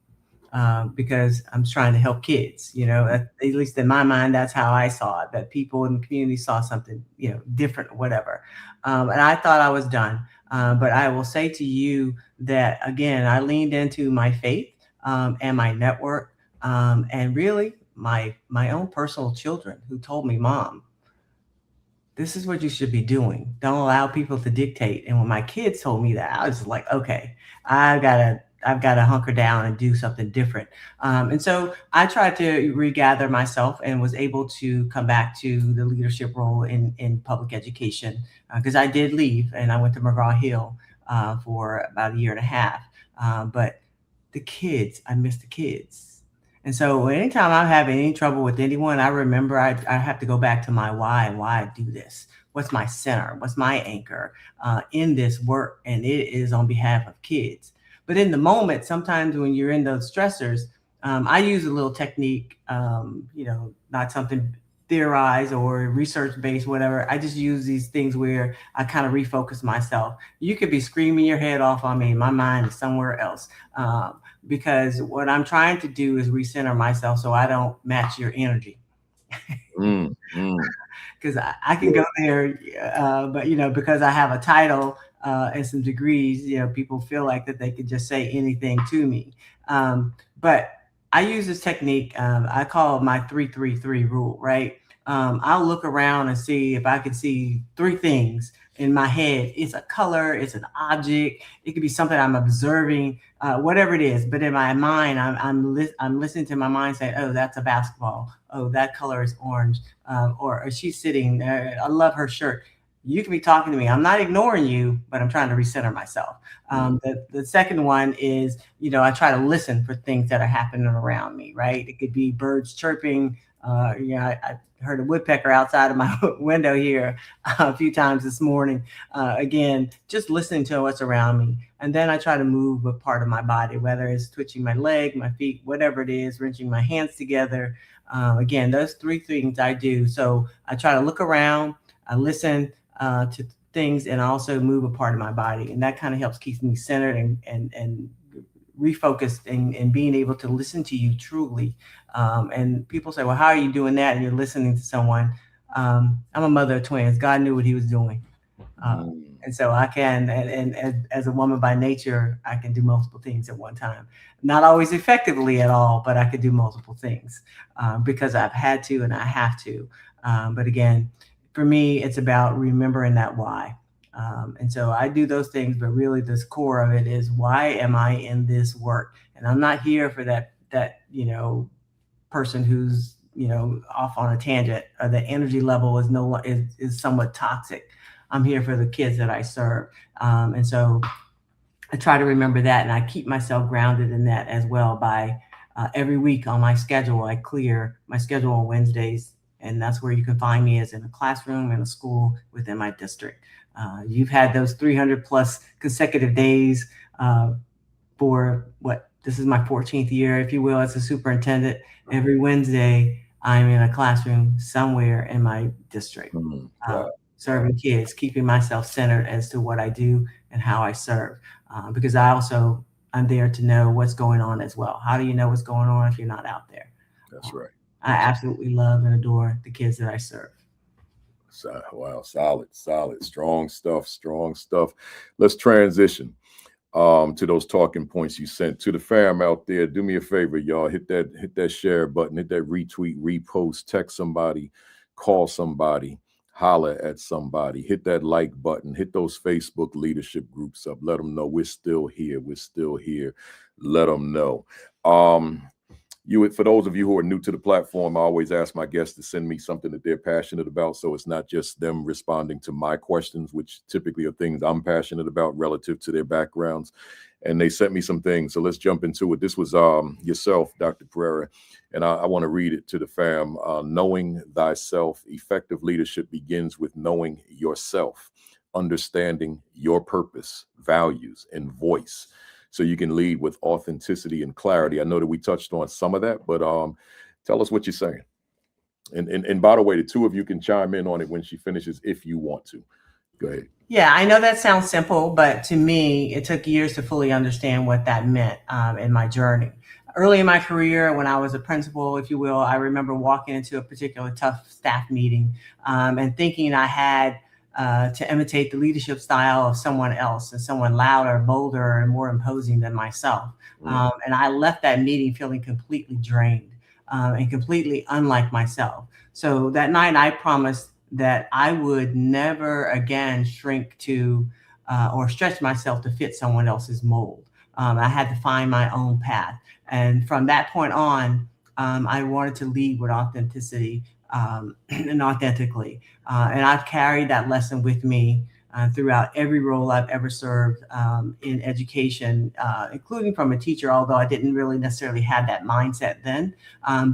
[SPEAKER 4] because I'm trying to help kids. At least in my mind, that's how I saw it, that people in the community saw something, different, whatever. And I thought I was done. But I will say to you that, again, I leaned into my faith and my network, and really my own personal children who told me, Mom, this is what you should be doing. Don't allow people to dictate. And when my kids told me that, I was like, okay, I've got to hunker down and do something different. And so I tried to regather myself and was able to come back to the leadership role in public education, because I did leave and I went to McGraw-Hill for about 1.5 years. But the kids, I miss the kids. And so anytime I'm having any trouble with anyone, I remember I have to go back to my why and why I do this. What's my center? What's my anchor in this work? And it is on behalf of kids. But in the moment, sometimes when you're in those stressors, I use a little technique, not something theorized or research-based, whatever. I just use these things where I kind of refocus myself. You could be screaming your head off on me. My mind is somewhere else. Because what I'm trying to do is recenter myself so I don't match your energy. Because I can go there, but because I have a title and some degrees, people feel like that they could just say anything to me. But I use this technique I call it my 3-3-3 rule, right? I'll look around and see if I can see 3 things in my head. It's a color, it's an object, it could be something I'm observing, whatever it is. But in my mind, I'm listening to my mind saying, oh, that's a basketball. Oh, that color is orange. Or she's sitting there. I love her shirt. You can be talking to me. I'm not ignoring you, but I'm trying to recenter myself. The second one is, I try to listen for things that are happening around me, right? It could be birds chirping. I heard a woodpecker outside of my window here a few times this morning. Again, just listening to what's around me. And then I try to move a part of my body, whether it's twitching my leg, my feet, whatever it is, wrenching my hands together. Again, those 3 things I do. So I try to look around, I listen to things, and I also move a part of my body. And that kind of helps keep me centered and refocused and being able to listen to you truly. And people say, well, how are you doing that? And you're listening to someone. I'm a mother of twins. God knew what he was doing. And so I can, and as a woman by nature, I can do multiple things at one time. Not always effectively at all, but I could do multiple things because I've had to and I have to. But again, for me, it's about remembering that why. And so I do those things, but really this core of it is, why am I in this work? And I'm not here for that person who's, off on a tangent, or the energy level is somewhat toxic. I'm here for the kids that I serve. And so I try to remember that, and I keep myself grounded in that as well by every week on my schedule. I clear my schedule on Wednesdays, and that's where you can find me, as in a classroom in a school within my district. You've had those 300 plus consecutive days for this is my 14th year, if you will, as a superintendent. Every Wednesday, I'm in a classroom somewhere in my district, serving kids, keeping myself centered as to what I do and how I serve. Because I'm there to know what's going on as well. How do you know what's going on if you're not out there?
[SPEAKER 1] That's right.
[SPEAKER 4] I absolutely love and adore the kids that I serve.
[SPEAKER 1] Wow, solid, strong stuff. Let's transition. to those talking points you sent. To the fam out there, do me a favor, y'all. Hit that share button, hit that retweet, repost, text somebody, call somebody, holler at somebody, hit that like button, hit those Facebook leadership groups up. Let them know we're still here. We're still here. Let them know. For those of you who are new to the platform, I always ask my guests to send me something that they're passionate about. So it's not just them responding to my questions, which typically are things I'm passionate about relative to their backgrounds. And they sent me some things. So let's jump into it. This was yourself, Dr. Perera. And I want to read it to the fam. Knowing thyself, effective leadership begins with knowing yourself, understanding your purpose, values, and voice, so you can lead with authenticity and clarity. I know that we touched on some of that, but tell us what you're saying. And by the way, the two of you can chime in on it when she finishes if you want to. Go ahead.
[SPEAKER 4] Yeah, I know that sounds simple, but to me, it took years to fully understand what that meant in my journey. Early in my career, when I was a principal, if you will, I remember walking into a particular tough staff meeting and thinking I had to imitate the leadership style of someone else, and someone louder, bolder, and more imposing than myself. And I left that meeting feeling completely drained and completely unlike myself. So that night I promised that I would never again shrink to or stretch myself to fit someone else's mold. I had to find my own path. And from that point on, I wanted to lead with authenticity and authentically. And I've carried that lesson with me throughout every role I've ever served in education, including from a teacher, although I didn't really necessarily have that mindset then,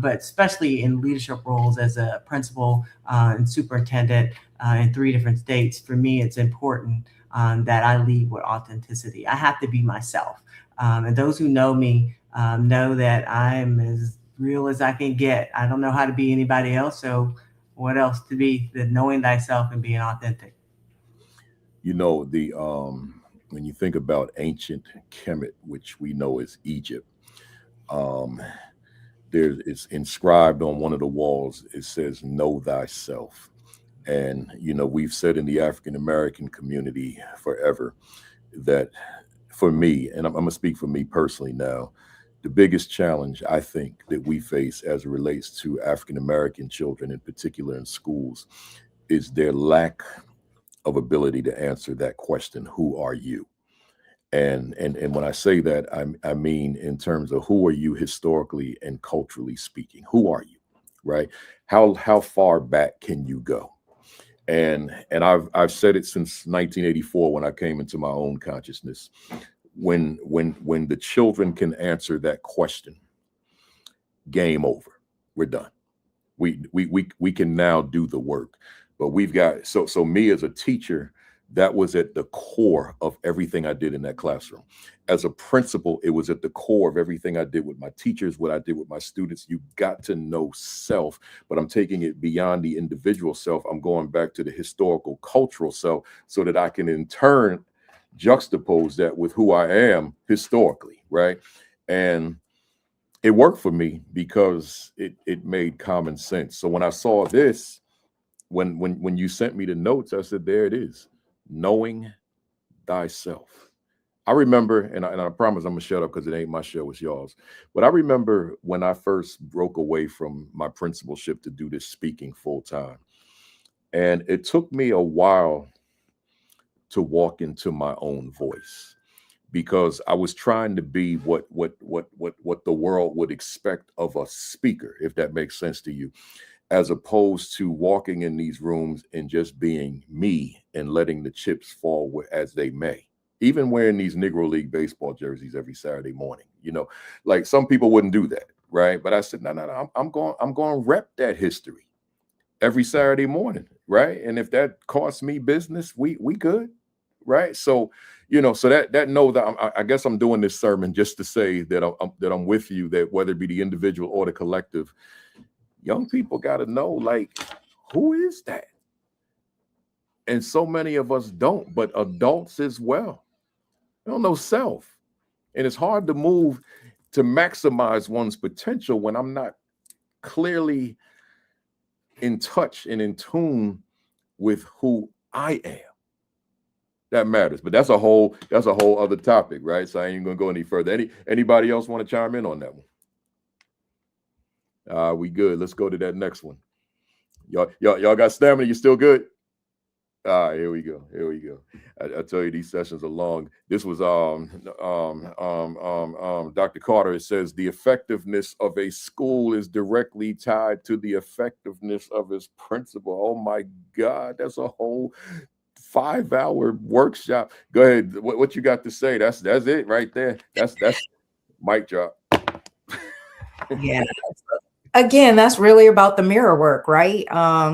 [SPEAKER 4] but especially in leadership roles as a principal and superintendent in 3 different states. For me, it's important that I lead with authenticity. I have to be myself. And those who know me know that I'm as real as I can get. I don't know how to be anybody else. So what else to be than knowing thyself and being authentic?
[SPEAKER 1] You know, the when you think about ancient Kemet, which we know is Egypt, it's inscribed on one of the walls. It says, "Know thyself." And we've said in the African American community forever that, for me, and I'm gonna speak for me personally now, the biggest challenge I think that we face as it relates to African American children, in particular in schools, is their lack of ability to answer that question, who are you? And when I say that, I mean in terms of who are you historically and culturally speaking? Who are you, right? How far back can you go? And I've said it since 1984 when I came into my own consciousness. When the children can answer that question, game over. We're done. We can now do the work. But we've got so me as a teacher, that was at the core of everything I did in that classroom. As a principal, it was at the core of everything I did with my teachers, what I did with my students. You got to know self, but I'm taking it beyond the individual self. I'm going back to the historical, cultural self, so that I can in turn juxtapose that with who I am historically, right? And it worked for me because it made common sense. So when I saw this, when you sent me the notes, I said, there it is, knowing thyself. I remember, and I promise I'm gonna shut up because it ain't my show, it's yours. But I remember when I first broke away from my principalship to do this speaking full time. And it took me a while to walk into my own voice, because I was trying to be what the world would expect of a speaker, if that makes sense to you, as opposed to walking in these rooms and just being me and letting the chips fall as they may. Even wearing these Negro League baseball jerseys every Saturday morning, like some people wouldn't do that, right? But I said, no, I'm going to rep that history every Saturday morning, right? And if that costs me business, we good, right? So, so that know that I guess I'm doing this sermon just to say that I'm with you, that whether it be the individual or the collective, young people got to know, like, who is that? And so many of us don't, but adults as well. They don't know self. And it's hard to move to maximize one's potential when I'm not clearly in touch and in tune with who I am. That matters, but that's a whole other topic, right? So I ain't gonna go any further. Anybody else want to chime in on that one? We good. Let's go to that next one. Y'all got stamina? You still good? All right, here we go. I tell you, these sessions are long. This was Dr. Carter. It says the effectiveness of a school is directly tied to the effectiveness of its principal. Oh my God, that's a whole 5-hour workshop. Go ahead. What you got to say? That's it right there. That's mic drop.
[SPEAKER 3] Yeah. Again, that's really about the mirror work, right?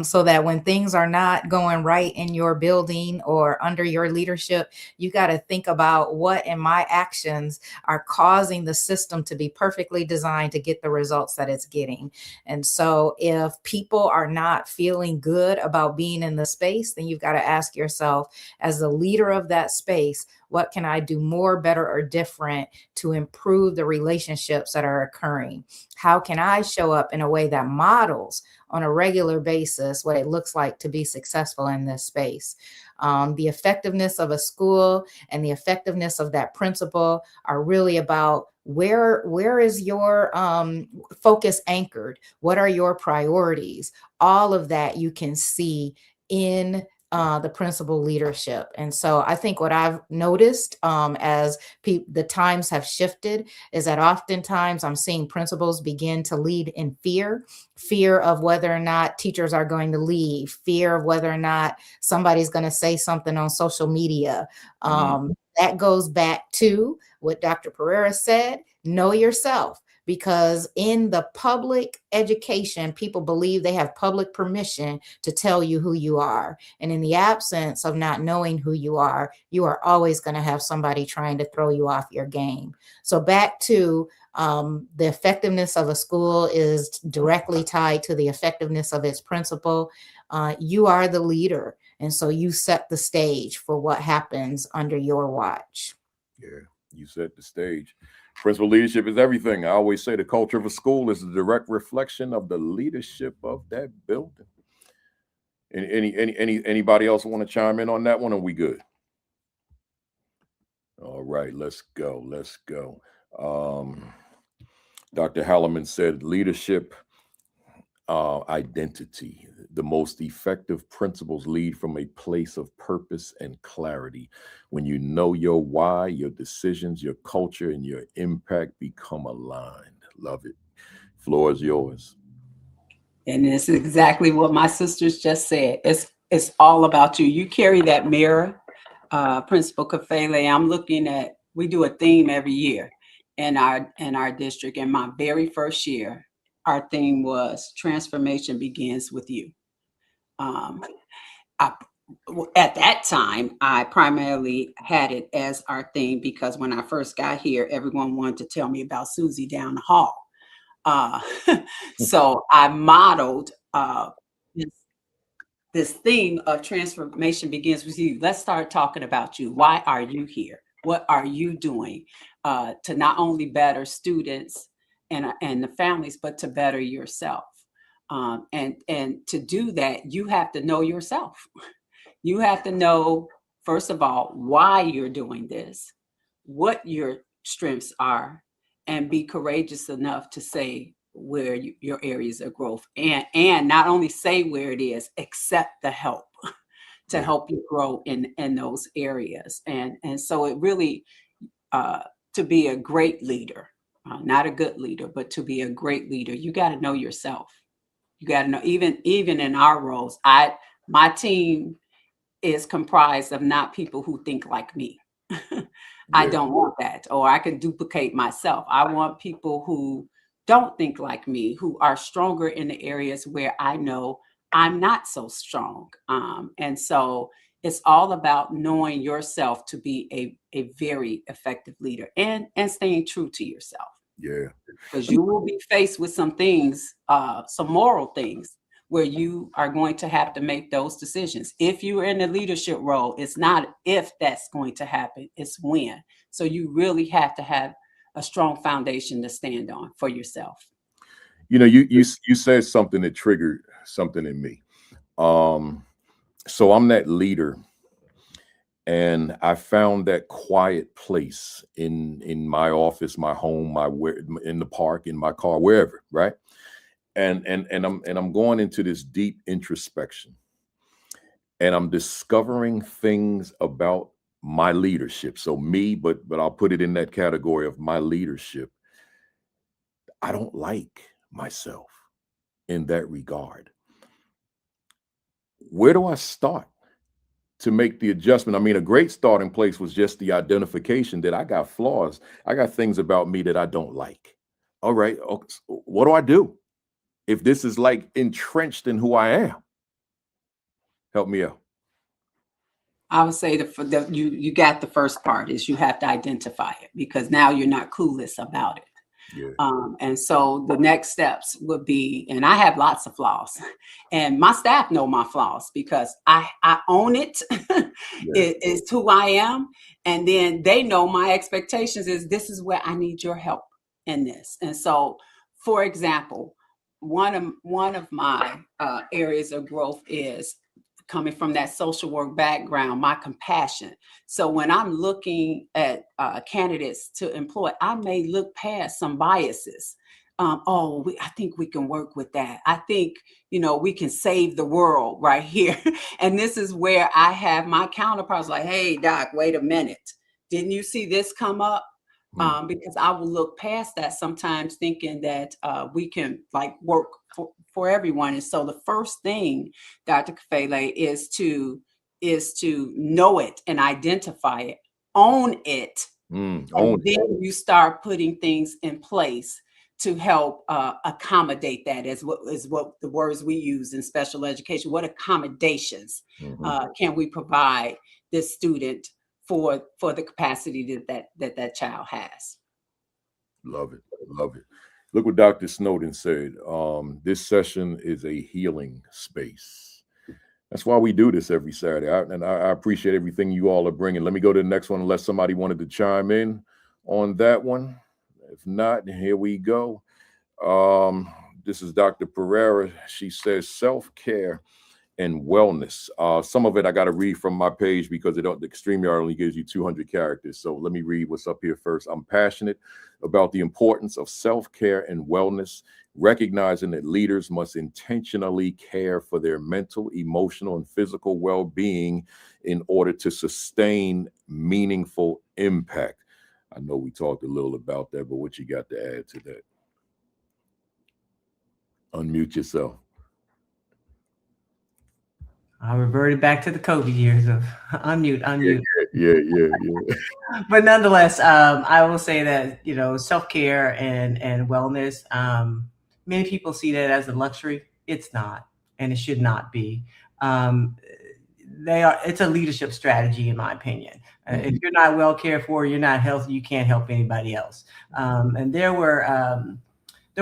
[SPEAKER 3] So that when things are not going right in your building or under your leadership, you got to think about what in my actions are causing the system to be perfectly designed to get the results that it's getting. And so if people are not feeling good about being in the space, then you've got to ask yourself, as the leader of that space, what can I do more, better, or different to improve the relationships that are occurring? How can I show up in a way that models on a regular basis what it looks like to be successful in this space? The effectiveness of a school and the effectiveness of that principal are really about where is your focus anchored? What are your priorities? All of that you can see in the principal leadership. And so I think what I've noticed as the times have shifted is that oftentimes I'm seeing principals begin to lead in fear of whether or not teachers are going to leave, fear of whether or not somebody's going to say something on social media. That goes back to what Dr. Perera said, know yourself. Because in the public education, people believe they have public permission to tell you who you are. And in the absence of not knowing who you are always going to have somebody trying to throw you off your game. So back to the effectiveness of a school is directly tied to the effectiveness of its principal. You are the leader. And so you set the stage for what happens under your watch.
[SPEAKER 1] Yeah, you set the stage. Principal leadership is everything. I always say the culture of a school is a direct reflection of the leadership of that building. Anybody else want to chime in on that one? Or are we good? All right, let's go. Dr. Halliman said leadership identity. The most effective principles lead from a place of purpose and clarity. When you know your why, your decisions, your culture, and your impact become aligned. Love it. Floor is yours.
[SPEAKER 2] And it's exactly what my sisters just said. It's all about you. You carry that mirror, Principal Kafele. I'm looking at, we do a theme every year in our district. In my very first year, our theme was transformation begins with you. At that time, I primarily had it as our theme because when I first got here, everyone wanted to tell me about Susie down the hall. So I modeled this theme of transformation begins with you. Let's start talking about you. Why are you here? What are you doing to not only better students and the families, but to better yourself? And to do that, you have to know yourself. You have to know, first of all, why you're doing this, what your strengths are, and be courageous enough to say where your areas of growth, and not only say where it is, accept the help to help you grow in those areas. And so it really, to be a great leader, not a good leader, but to be a great leader, you got to know yourself. You got to know, even in our roles, my team is comprised of not people who think like me. I don't want that, or I can duplicate myself. I want people who don't think like me, who are stronger in the areas where I know I'm not so strong. And so it's all about knowing yourself to be a very effective leader and staying true to yourself.
[SPEAKER 1] Yeah.
[SPEAKER 2] Because you will be faced with some things, some moral things, where you are going to have to make those decisions. If you're in a leadership role, it's not if that's going to happen, it's when. So you really have to have a strong foundation to stand on for yourself.
[SPEAKER 1] You know, you said something that triggered something in me. So I'm that leader, And I found that quiet place in my office, my home, in the park, in my car, wherever, right? And I'm going into this deep introspection, and I'm discovering things about my leadership. So me, but I'll put it in that category of my leadership. I don't like myself in that regard. Where do I start to make the adjustment? I mean, a great starting place was just the identification that I got flaws. I got things about me that I don't like. All right, okay, so what do I do if this is like entrenched in who I am? Help me out.
[SPEAKER 2] I would say you got the first part is you have to identify it, because now you're not clueless about it.
[SPEAKER 1] Yeah.
[SPEAKER 2] And so the next steps would be, and I have lots of flaws, and my staff know my flaws because I own it. It's who I am. And then they know my expectations is this is where I need your help in this. And so, for example, one of my areas of growth is coming from that social work background, my compassion. So when I'm looking at candidates to employ, I may look past some biases. I think we can work with that. I think, we can save the world right here. And this is where I have my counterparts like, hey, doc, wait a minute. Didn't you see this come up? Because I will look past that sometimes thinking that we can like work for everyone. And so the first thing, Dr. Kafele, is to know it and identify it, own it, and then you start putting things in place to help accommodate that, is what the words we use in special education. What accommodations can we provide this student for the capacity that child has?
[SPEAKER 1] Love it. Love it. Look what Dr. Snowden said. This session is a healing space. That's why we do this every Saturday. I appreciate everything you all are bringing. Let me go to the next one unless somebody wanted to chime in on that one. If not, here we go. This is Dr. Perera. She says self-care and wellness. Some of it I got to read from my page because the StreamYard only gives you 200 characters. So let me read what's up here first. I'm passionate about the importance of self-care and wellness, recognizing that leaders must intentionally care for their mental, emotional, and physical well-being in order to sustain meaningful impact. I know we talked a little about that, but what you got to add to that? Unmute yourself.
[SPEAKER 4] I reverted back to the COVID years of unmute.
[SPEAKER 1] Yeah.
[SPEAKER 4] But nonetheless, I will say that, self-care and wellness, many people see that as a luxury. It's not, and it should not be. It's a leadership strategy, in my opinion. If you're not well cared for, you're not healthy, you can't help anybody else. And there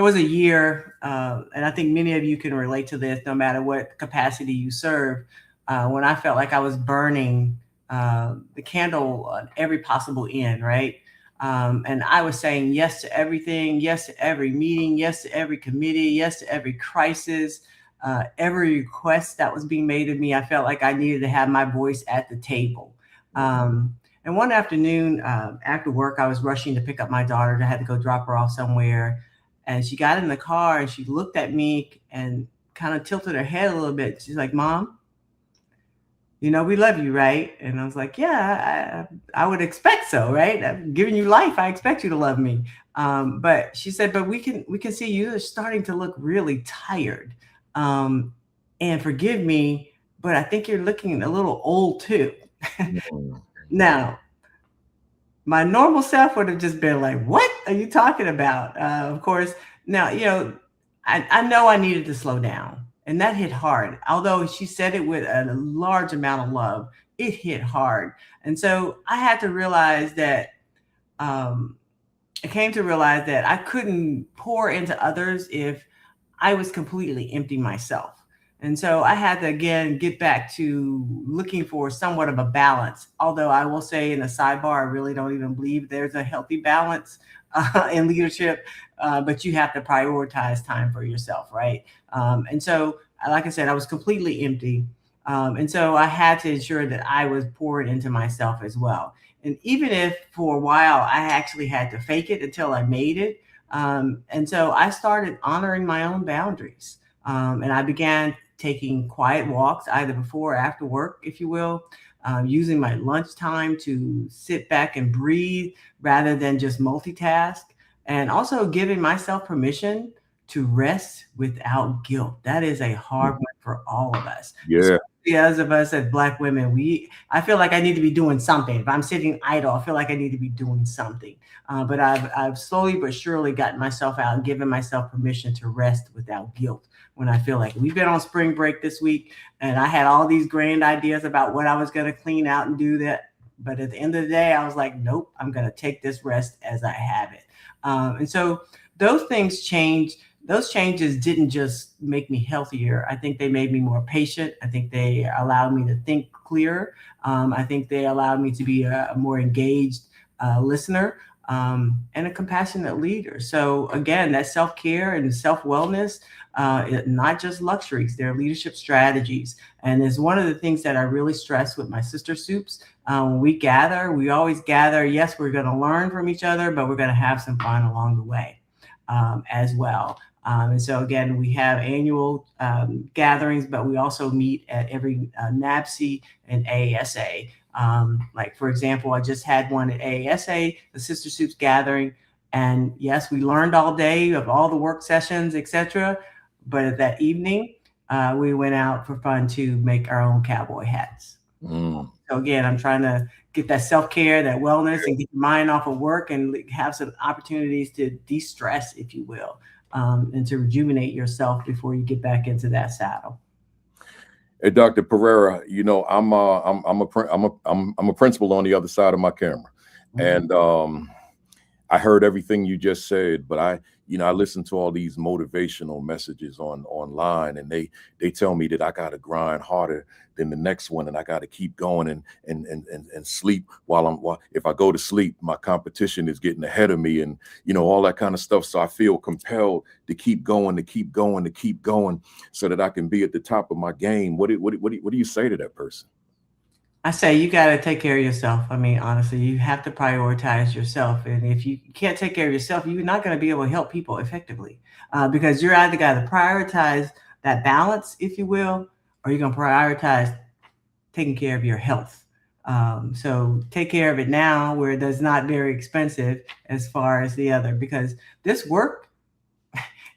[SPEAKER 4] was a year, and I think many of you can relate to this, no matter what capacity you serve, when I felt like I was burning the candle on every possible end, right? And I was saying yes to everything, yes to every meeting, yes to every committee, yes to every crisis, every request that was being made of me. I felt like I needed to have my voice at the table. And one afternoon after work, I was rushing to pick up my daughter. I had to go drop her off somewhere. And she got in the car and she looked at me and kind of tilted her head a little bit. She's like, "Mom, we love you, right?" And I was like, "Yeah, I would expect so, right? I'm giving you life. I expect you to love me." But she said, "But we can see you're starting to look really tired. And forgive me, but I think you're looking a little old too." Now, my normal self would have just been like, "What are you talking about?" Of course, now, I know I needed to slow down, and that hit hard. Although she said it with a large amount of love, it hit hard. And so I had to realize that, I came to realize that I couldn't pour into others if I was completely empty myself. And so I had to, again, get back to looking for somewhat of a balance. Although I will say in a sidebar, I really don't even believe there's a healthy balance in leadership, but you have to prioritize time for yourself, right? And so, like I said, I was completely empty. And so I had to ensure that I was poured into myself as well. And even if for a while I actually had to fake it until I made it. And so I started honoring my own boundaries. And I began taking quiet walks, either before or after work, if you will, using my lunchtime to sit back and breathe rather than just multitask, and also giving myself permission to rest without guilt. That is a hard one for all of us.
[SPEAKER 1] Yeah.
[SPEAKER 4] As of us as Black women, I feel like I need to be doing something. If I'm sitting idle, I feel like I need to be doing something. But I've slowly but surely gotten myself out and given myself permission to rest without guilt. When I feel like we've been on spring break this week, and I had all these grand ideas about what I was going to clean out and do that. But at the end of the day, I was like, nope, I'm going to take this rest as I have it. And so those things change. Those changes didn't just make me healthier. I think they made me more patient. I think they allowed me to think clearer. I think they allowed me to be a more engaged listener and a compassionate leader. So again, that self-care and self-wellness, not just luxuries, they're leadership strategies. And it's one of the things that I really stress with my sister soups. When we gather, we always gather. Yes, we're going to learn from each other, but we're going to have some fun along the way as well. And so again, we have annual gatherings, but we also meet at every NABC and AASA. Like for example, I just had one at AASA, the Sister Soups gathering. And yes, we learned all day of all the work sessions, etc. But at that evening, we went out for fun to make our own cowboy hats. So again, I'm trying to get that self-care, that wellness, and get your mind off of work and have some opportunities to de-stress, if you will. And to rejuvenate yourself before you get back into that saddle.
[SPEAKER 1] Hey, Dr. Perera, you know, I'm a principal on the other side of my camera, and I heard everything you just said, but I listen to all these motivational messages online, and they tell me that I got to grind harder than the next one, and I got to keep going and sleep while if I go to sleep, my competition is getting ahead of me, and all that kind of stuff. So I feel compelled to keep going, so that I can be at the top of my game. What do you say to that person?
[SPEAKER 4] I say you got to take care of yourself. I mean, honestly, you have to prioritize yourself. And if you can't take care of yourself, you're not going to be able to help people effectively because you're either got to prioritize that balance, if you will, or you're going to prioritize taking care of your health. So take care of it now where it's not very expensive as far as the other, because this work,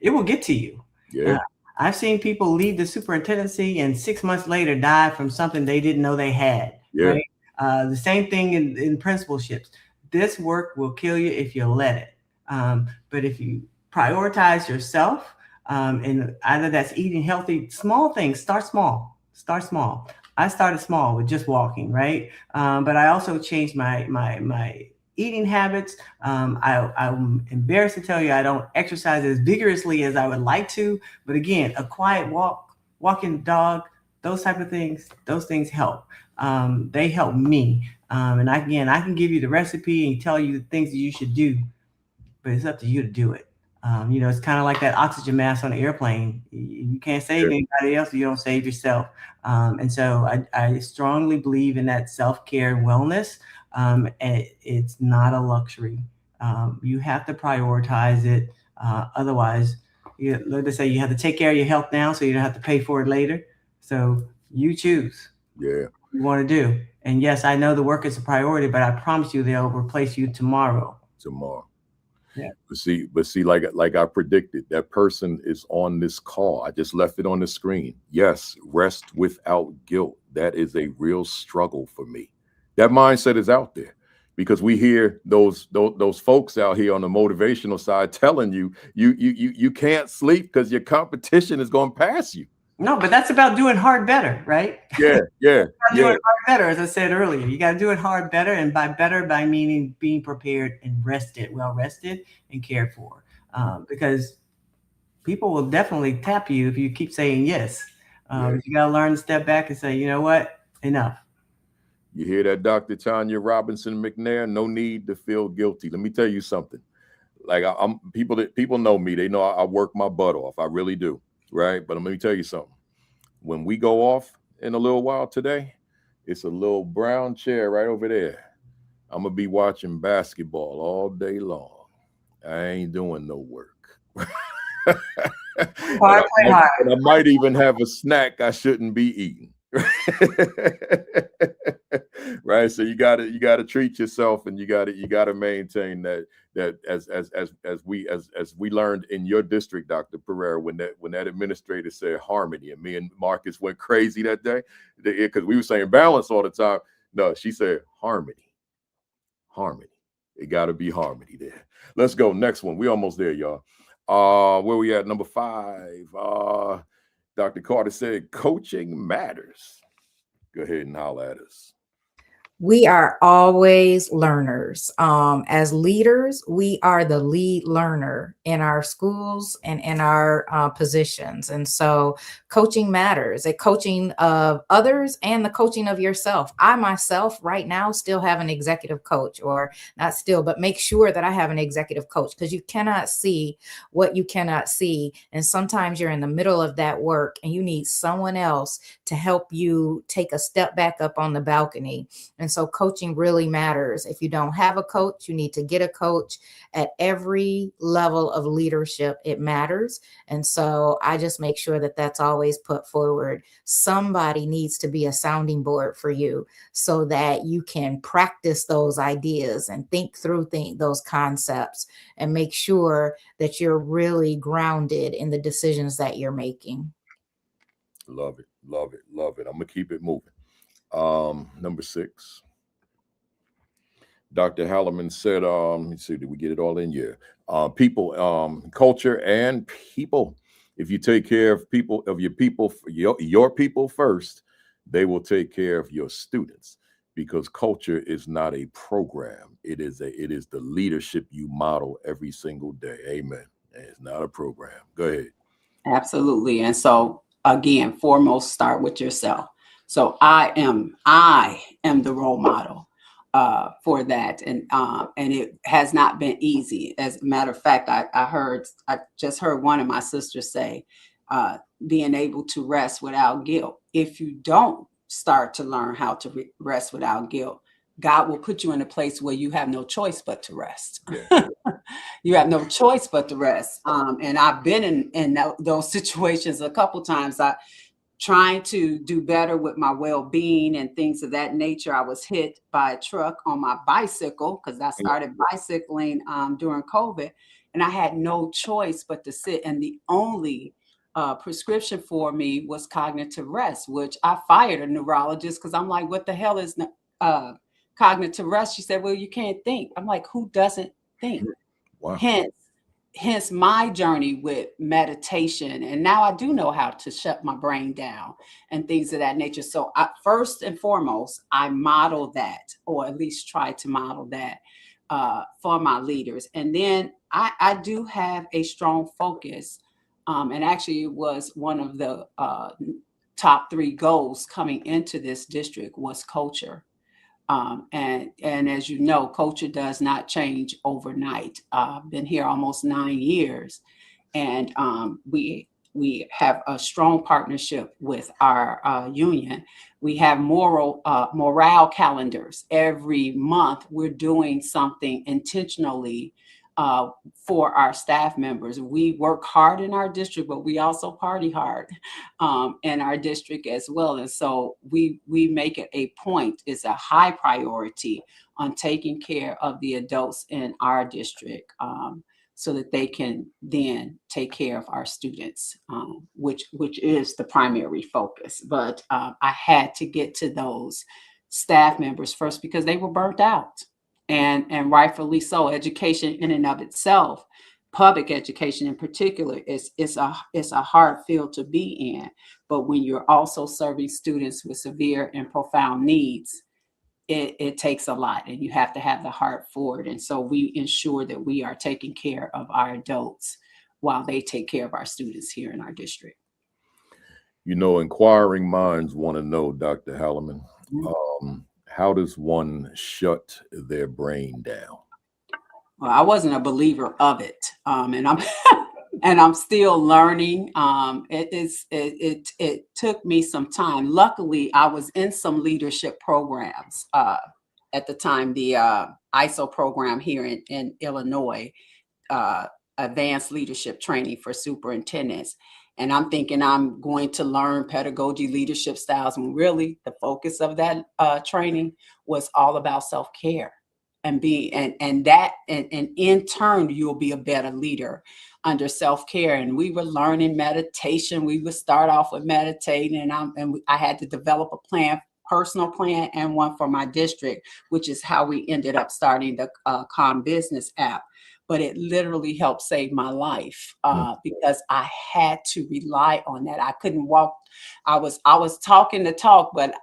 [SPEAKER 4] it will get to you.
[SPEAKER 1] Yeah.
[SPEAKER 4] I've seen people leave the superintendency and 6 months later die from something they didn't know they had.
[SPEAKER 1] Yeah.
[SPEAKER 4] Right? The same thing in principalships. This work will kill you if you let it. But if you prioritize yourself, and either that's eating healthy, small things, start small. I started small with just walking, right? But I also changed my eating habits. I'm embarrassed to tell you I don't exercise as vigorously as I would like to. But again, a quiet walk, walking the dog, those type of things, those things help. They help me. And I can give you the recipe and tell you the things that you should do, but it's up to you to do it. It's kind of like that oxygen mask on an airplane. You can't save anybody else if you don't save yourself. And so I strongly believe in that self-care and wellness. And it's not a luxury. You have to prioritize it. Otherwise, like they say, you have to take care of your health now so you don't have to pay for it later. So you choose what you want to do. And yes, I know the work is a priority, but I promise you they'll replace you tomorrow. Yeah.
[SPEAKER 1] But see, like I predicted, that person is on this call. I just left it on the screen. Yes, rest without guilt. That is a real struggle for me. That mindset is out there because we hear those folks out here on the motivational side telling you can't sleep because your competition is going to pass you.
[SPEAKER 4] No, but that's about doing hard better, right?
[SPEAKER 1] Yeah.
[SPEAKER 4] Doing hard better, as I said earlier. You got to do it hard better, and by better, by meaning being prepared and well rested and cared for. Because people will definitely tap you if you keep saying yes. You got to learn to step back and say, you know what, enough.
[SPEAKER 1] You hear that, Dr. Tanya Robinson McNair? No need to feel guilty. Let me tell you something. Like people know me. They know I work my butt off. I really do. Right. But let me tell you something. When we go off, in a little while today? It's a little brown chair right over there. I'm gonna be watching basketball all day long. I ain't doing no work. and,
[SPEAKER 4] Hard, play hard.
[SPEAKER 1] I might even have a snack I shouldn't be eating. Right. So you gotta treat yourself, and you gotta maintain that as we learned in your district, Dr. Perera, when that administrator said harmony, and me and Marcus went crazy that day because we were saying balance all the time. No, she said harmony. Harmony. It gotta be harmony there. Let's go. Next one. We almost there, y'all. Where we at? Number 5. Dr. Carter said coaching matters. Go ahead and holler at us.
[SPEAKER 3] We are always learners. As leaders, we are the lead learner in our schools and in our positions. And so coaching matters, a coaching of others and the coaching of yourself. I myself right now still have an executive coach, or not still, but make sure that I have an executive coach, because you cannot see what you cannot see. And sometimes you're in the middle of that work and you need someone else to help you take a step back up on the balcony. And so coaching really matters. If you don't have a coach, you need to get a coach at every level of leadership. It matters. And so I just make sure that that's always put forward. Somebody needs to be a sounding board for you so that you can practice those ideas and think through those concepts and make sure that you're really grounded in the decisions that you're making.
[SPEAKER 1] Love it. Love it. Love it. I'm going to keep it moving. Number 6. Dr. Halliman said, let's see, did we get it all in? Yeah. People, culture and people. If you take care of your people first, they will take care of your students, because culture is not a program. It is the leadership you model every single day. Amen. It's not a program. Go ahead.
[SPEAKER 2] Absolutely. And so again, foremost, start with yourself. So I am the role model for that, and it has not been easy. As a matter of fact, I just heard one of my sisters say, being able to rest without guilt. If you don't start to learn how to rest without guilt, God will put you in a place where you have no choice but to rest.
[SPEAKER 1] Yeah.
[SPEAKER 2] You have no choice but to rest. And I've been in those situations a couple times. Trying to do better with my well-being and things of that nature. I was hit by a truck on my bicycle because I started bicycling during COVID, and I had no choice but to sit. And the only prescription for me was cognitive rest, which I fired a neurologist because I'm like, what the hell is cognitive rest? She said, well, you can't think. I'm like, who doesn't think?
[SPEAKER 1] Wow.
[SPEAKER 2] Hence my journey with meditation. And now I do know how to shut my brain down and things of that nature. So first and foremost, I model that, or at least try to model that for my leaders. And then I do have a strong focus. And actually it was one of the top 3 goals coming into this district was culture. And as you know, culture does not change overnight. I've been here almost 9 years, and we have a strong partnership with our union. We have morale calendars. Every month, we're doing something intentionally for our staff members. We work hard in our district, but we also party hard in our district as well. And so we make it a point, it's a high priority on taking care of the adults in our district so that they can then take care of our students, which is the primary focus. But I had to get to those staff members first because they were burnt out. And rightfully so. Education in and of itself, public education in particular, is a hard field to be in. But when you're also serving students with severe and profound needs, it takes a lot, and you have to have the heart for it. And so we ensure that we are taking care of our adults while they take care of our students here in our district.
[SPEAKER 1] You know, inquiring minds want to know, Dr. Halliman, how does one shut their brain down?
[SPEAKER 2] Well, I wasn't a believer of it. And and I'm still learning. It took me some time. Luckily, I was in some leadership programs at the time, the ISO program here in Illinois, advanced leadership training for superintendents. And I'm thinking I'm going to learn pedagogy, leadership styles, when really the focus of that training was all about self-care and in turn you'll be a better leader under self-care. And we were learning meditation. We would start off with meditating, and I had to develop a plan, personal plan, and one for my district, which is how we ended up starting the Calm Business app. But it literally helped save my life because I had to rely on that. I couldn't walk. I was talking the talk, but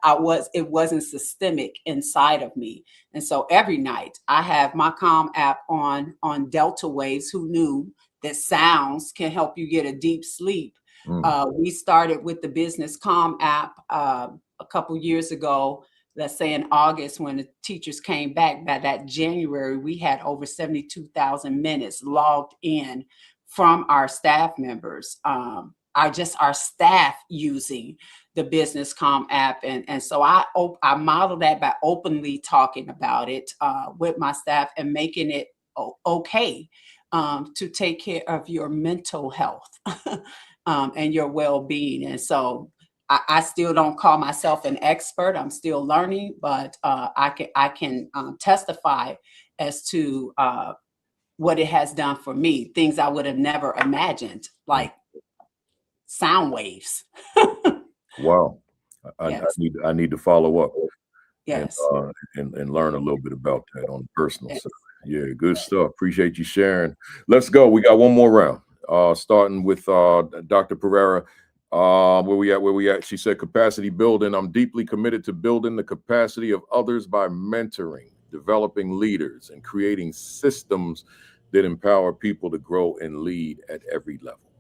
[SPEAKER 2] it wasn't systemic inside of me. And so every night I have my Calm app on delta waves. Who knew that sounds can help you get a deep sleep? We started with the Business Calm app a couple years ago. Let's say in August, when the teachers came back, by that January, we had over 72,000 minutes logged in from our staff members, our staff using the Business Calm app. And so I modeled that by openly talking about it with my staff and making it okay to take care of your mental health and your well-being. And so I still don't call myself an expert. I'm still learning, but I can testify as to what it has done for me. Things I would have never imagined, like sound waves.
[SPEAKER 1] Wow.
[SPEAKER 2] Yes.
[SPEAKER 1] I need to follow up.
[SPEAKER 2] Yes.
[SPEAKER 1] And learn a little bit about that on the personal side. Yeah, good stuff. Appreciate you sharing. Let's go. We got one more round. Starting with Dr. Perera. Where we at? She said, capacity building. I'm deeply committed to building the capacity of others by mentoring, developing leaders, and creating systems that empower people to grow and lead at every level.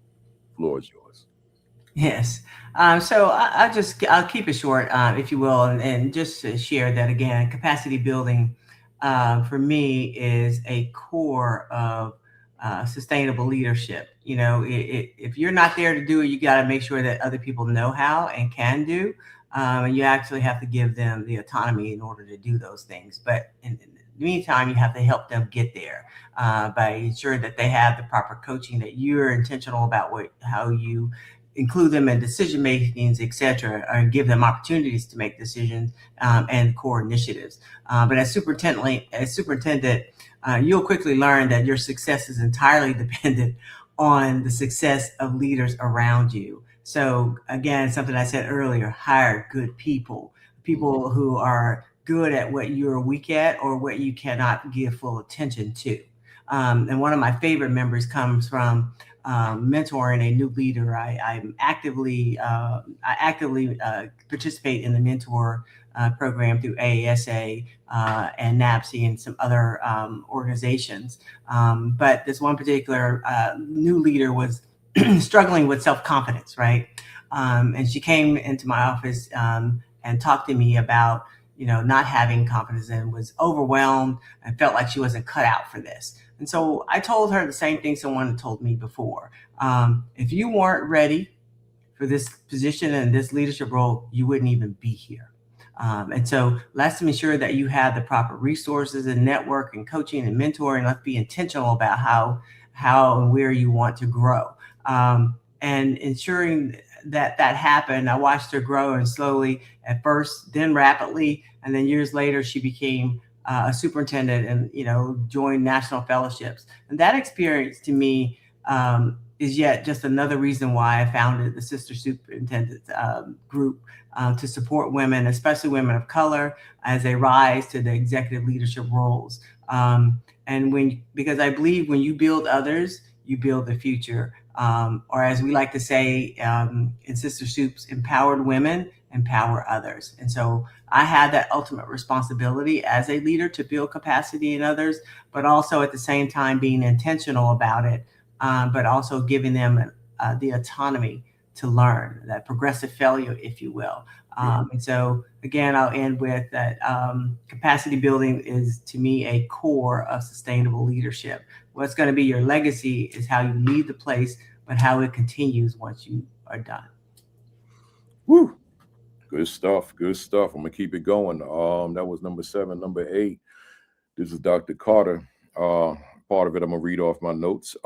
[SPEAKER 1] Floor is yours.
[SPEAKER 4] Yes. So I'll keep it short, if you will, and just to share that again, capacity building for me is a core of sustainable leadership. You know, if you're not there to do it, you got to make sure that other people know how and can do. And you actually have to give them the autonomy in order to do those things. But in the meantime, you have to help them get there by ensuring that they have the proper coaching, that you're intentional about how you include them in decision makings, et cetera, and give them opportunities to make decisions and core initiatives. But as superintendent, you'll quickly learn that your success is entirely dependent on the success of leaders around you. So again, something I said earlier, hire good people who are good at what you're weak at or what you cannot give full attention to. And one of my favorite memories comes from mentoring a new leader. I actively participate in the mentor program through AASA and NAPSI and some other organizations. But this one particular new leader was struggling with self-confidence, right? And she came into my office and talked to me about, not having confidence and was overwhelmed and felt like she wasn't cut out for this. And so I told her the same thing someone had told me before. If you weren't ready for this position and this leadership role, you wouldn't even be here. And so let's ensure that you have the proper resources and network and coaching and mentoring. Let's be intentional about how and where you want to grow. And ensuring that happened. I watched her grow, and slowly at first, then rapidly, and then years later, she became a superintendent and, joined national fellowships. And that experience to me is yet just another reason why I founded the Sister Superintendents group to support women, especially women of color, as they rise to the executive leadership roles. Because I believe when you build others, you build the future. Or as we like to say in Sister Soups, empowered women empower others. And so I had that ultimate responsibility as a leader to build capacity in others, but also at the same time being intentional about it, but also giving them the autonomy to learn, that progressive failure, if you will. And so again, I'll end with that capacity building is, to me, a core of sustainable leadership. What's going to be your legacy is how you leave the place, but how it continues once you are done.
[SPEAKER 1] Woo. Good stuff. Good stuff. I'm gonna keep it going. That was number 7. Number 8. This is Dr. Carter. Part of it I'm gonna read off my notes.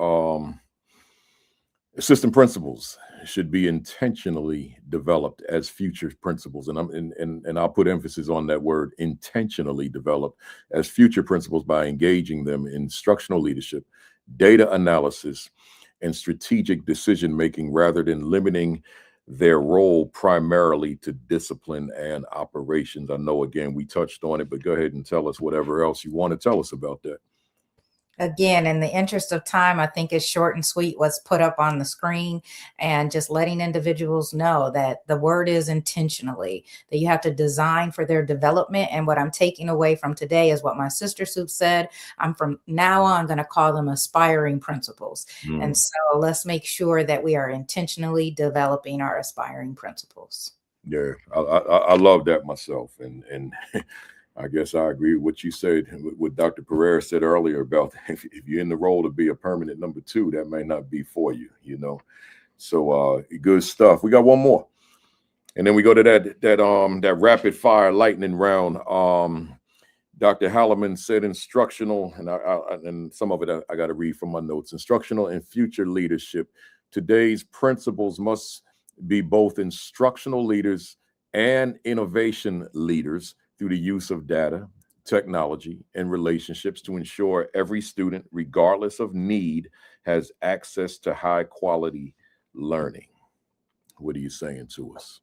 [SPEAKER 1] Assistant principals should be intentionally developed as future principals, and I'll put emphasis on that word, intentionally developed as future principals by engaging them in instructional leadership, data analysis, and strategic decision making, rather than limiting their role primarily to discipline and operations. I know, again, we touched on it, but go ahead and tell us whatever else you want to tell us about that.
[SPEAKER 3] Again, in the interest of time, I think it's short and sweet what's put up on the screen, and just letting individuals know that the word is intentionally, that you have to design for their development. And what I'm taking away from today is what my sister Soup said. I'm from now on going to call them aspiring principals. And so let's make sure that we are intentionally developing our aspiring principals.
[SPEAKER 1] Yeah, I love that myself. And I guess I agree with what you said, what Dr. Perera said earlier about if you're in the role to be a permanent number 2, that may not be for you, you know. So good stuff. We got one more. And then we go to that rapid fire lightning round. Dr. Halliman said instructional, and some of it I got to read from my notes. Instructional and future leadership. Today's principals must be both instructional leaders and innovation leaders through the use of data, technology, and relationships to ensure every student, regardless of need, has access to high quality learning. What are you saying to us?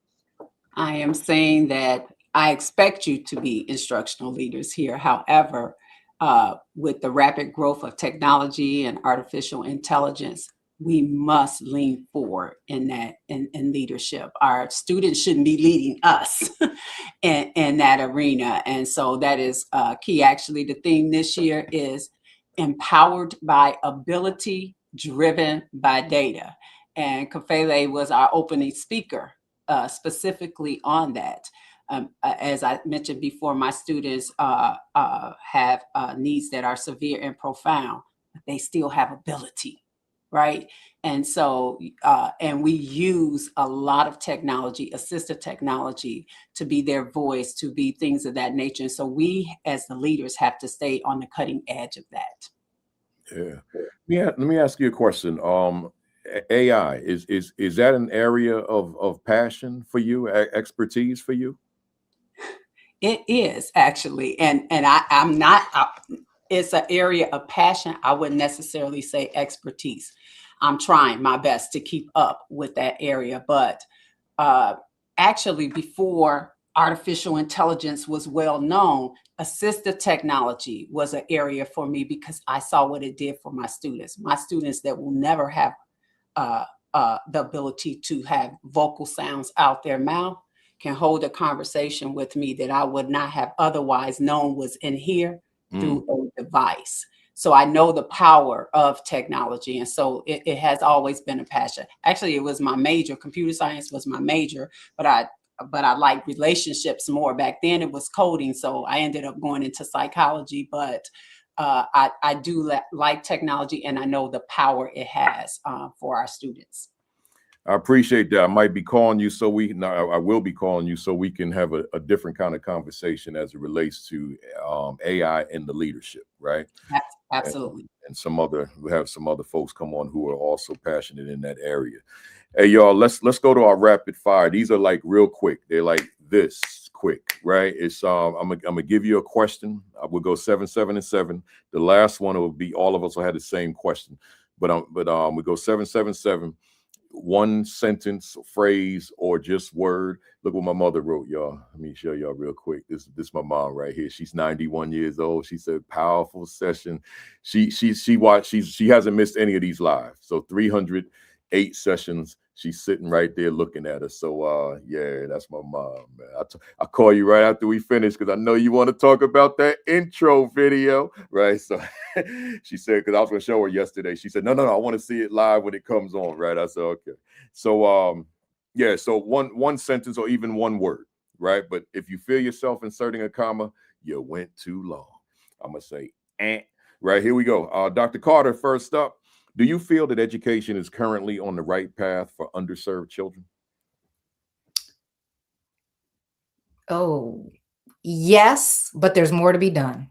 [SPEAKER 2] I am saying that I expect you to be instructional leaders here. However, with the rapid growth of technology and artificial intelligence, we must lean forward in leadership. Our students shouldn't be leading us in that arena. And so that is key. Actually, the theme this year is empowered by ability, driven by data. And Kafele was our opening speaker specifically on that. As I mentioned before, my students have needs that are severe and profound, but they still have ability. Right. And so, and we use a lot of technology, assistive technology, to be their voice, to be things of that nature. And so we, as the leaders, have to stay on the cutting edge of that.
[SPEAKER 1] Yeah. Let me ask you a question. AI, is that an area of passion for you, expertise for you?
[SPEAKER 2] It is actually. And I'm not, it's an area of passion. I wouldn't necessarily say expertise. I'm trying my best to keep up with that area. But actually, before artificial intelligence was well known, assistive technology was an area for me because I saw what it did for my students. My students that will never have the ability to have vocal sounds out their mouth can hold a conversation with me that I would not have otherwise known was in here through a device. So I know the power of technology. And so it has always been a passion. Actually, it was my major. Computer science was my major, but I like relationships more. Back then it was coding. So I ended up going into psychology, but I do like technology, and I know the power it has for our students.
[SPEAKER 1] I appreciate that. I might be calling you I will be calling you so we can have a different kind of conversation as it relates to AI and the leadership, right?
[SPEAKER 2] Absolutely.
[SPEAKER 1] And we have some other folks come on who are also passionate in that area. Hey, y'all, let's go to our rapid fire. These are like real quick. They're like this quick, right? It's I'm gonna give you a question. We'll go 7, 7, and 7. The last one will be all of us will have the same question, but we go 7, 7, 7. One sentence, phrase, or just word. Look what my mother wrote, y'all. Let me show y'all real quick. This is my mom right here. She's 91 years old. She said, "Powerful session." She hasn't missed any of these live. So 308 sessions. She's sitting right there looking at us. So yeah, that's my mom, man. I'll call you right after we finish because I know you want to talk about that intro video, right? So she said, because I was going to show her yesterday. She said, no, I want to see it live when it comes on, right? I said, okay. So Yeah, so one sentence or even one word, right? But if you feel yourself inserting a comma, you went too long. I'm gonna say, right, here we go. Dr. Carter, first up, do you feel that education is currently on the right path for underserved children?
[SPEAKER 3] Oh, yes, but there's more to be done.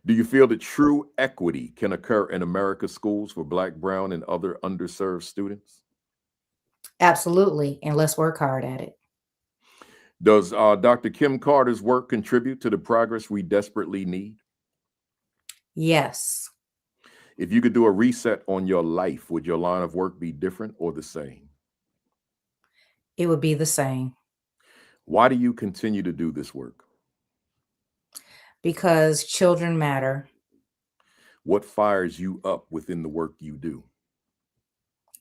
[SPEAKER 1] Do you feel that true equity can occur in America's schools for Black, Brown, and other underserved students?
[SPEAKER 3] Absolutely. And let's work hard at it.
[SPEAKER 1] Does Dr. Kim Carter's work contribute to the progress we desperately need?
[SPEAKER 3] Yes.
[SPEAKER 1] If you could do a reset on your life, would your line of work be different or the same?
[SPEAKER 3] It would be the same.
[SPEAKER 1] Why do you continue to do this work?
[SPEAKER 3] Because children matter.
[SPEAKER 1] What fires you up within the work you do?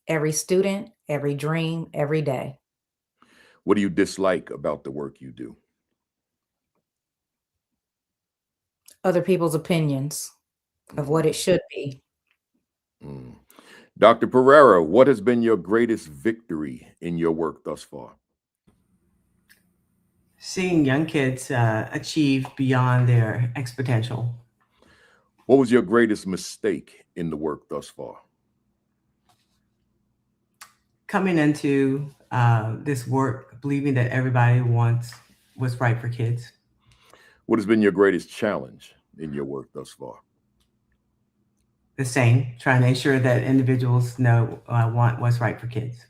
[SPEAKER 3] Every student, every dream, every day.
[SPEAKER 1] What do you dislike about the work you do?
[SPEAKER 3] Other people's opinions of what it should be.
[SPEAKER 1] Dr. Perera, what has been your greatest victory in your work thus far?
[SPEAKER 4] Seeing young kids achieve beyond their potential.
[SPEAKER 1] What was your greatest mistake in the work thus far?
[SPEAKER 4] Coming into this work, believing that everybody wants what's right for kids.
[SPEAKER 1] What has been your greatest challenge in your work thus far?
[SPEAKER 4] The same, trying to ensure that individuals know want what's right for kids.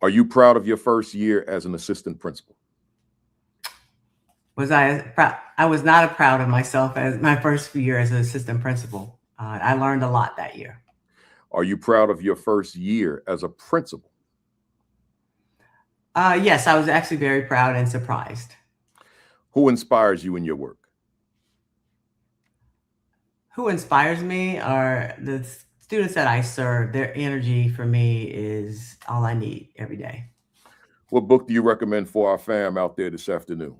[SPEAKER 1] Are you proud of your first year as an assistant principal?
[SPEAKER 4] Was I proud? I was not proud of myself as my first year as an assistant principal. I learned a lot that year.
[SPEAKER 1] Are you proud of your first year as a principal?
[SPEAKER 4] Yes, I was actually very proud and surprised.
[SPEAKER 1] Who inspires you in your work?
[SPEAKER 4] Who inspires me are the students that I serve. Their energy for me is all I need every day.
[SPEAKER 1] What book do you recommend for our fam out there this afternoon?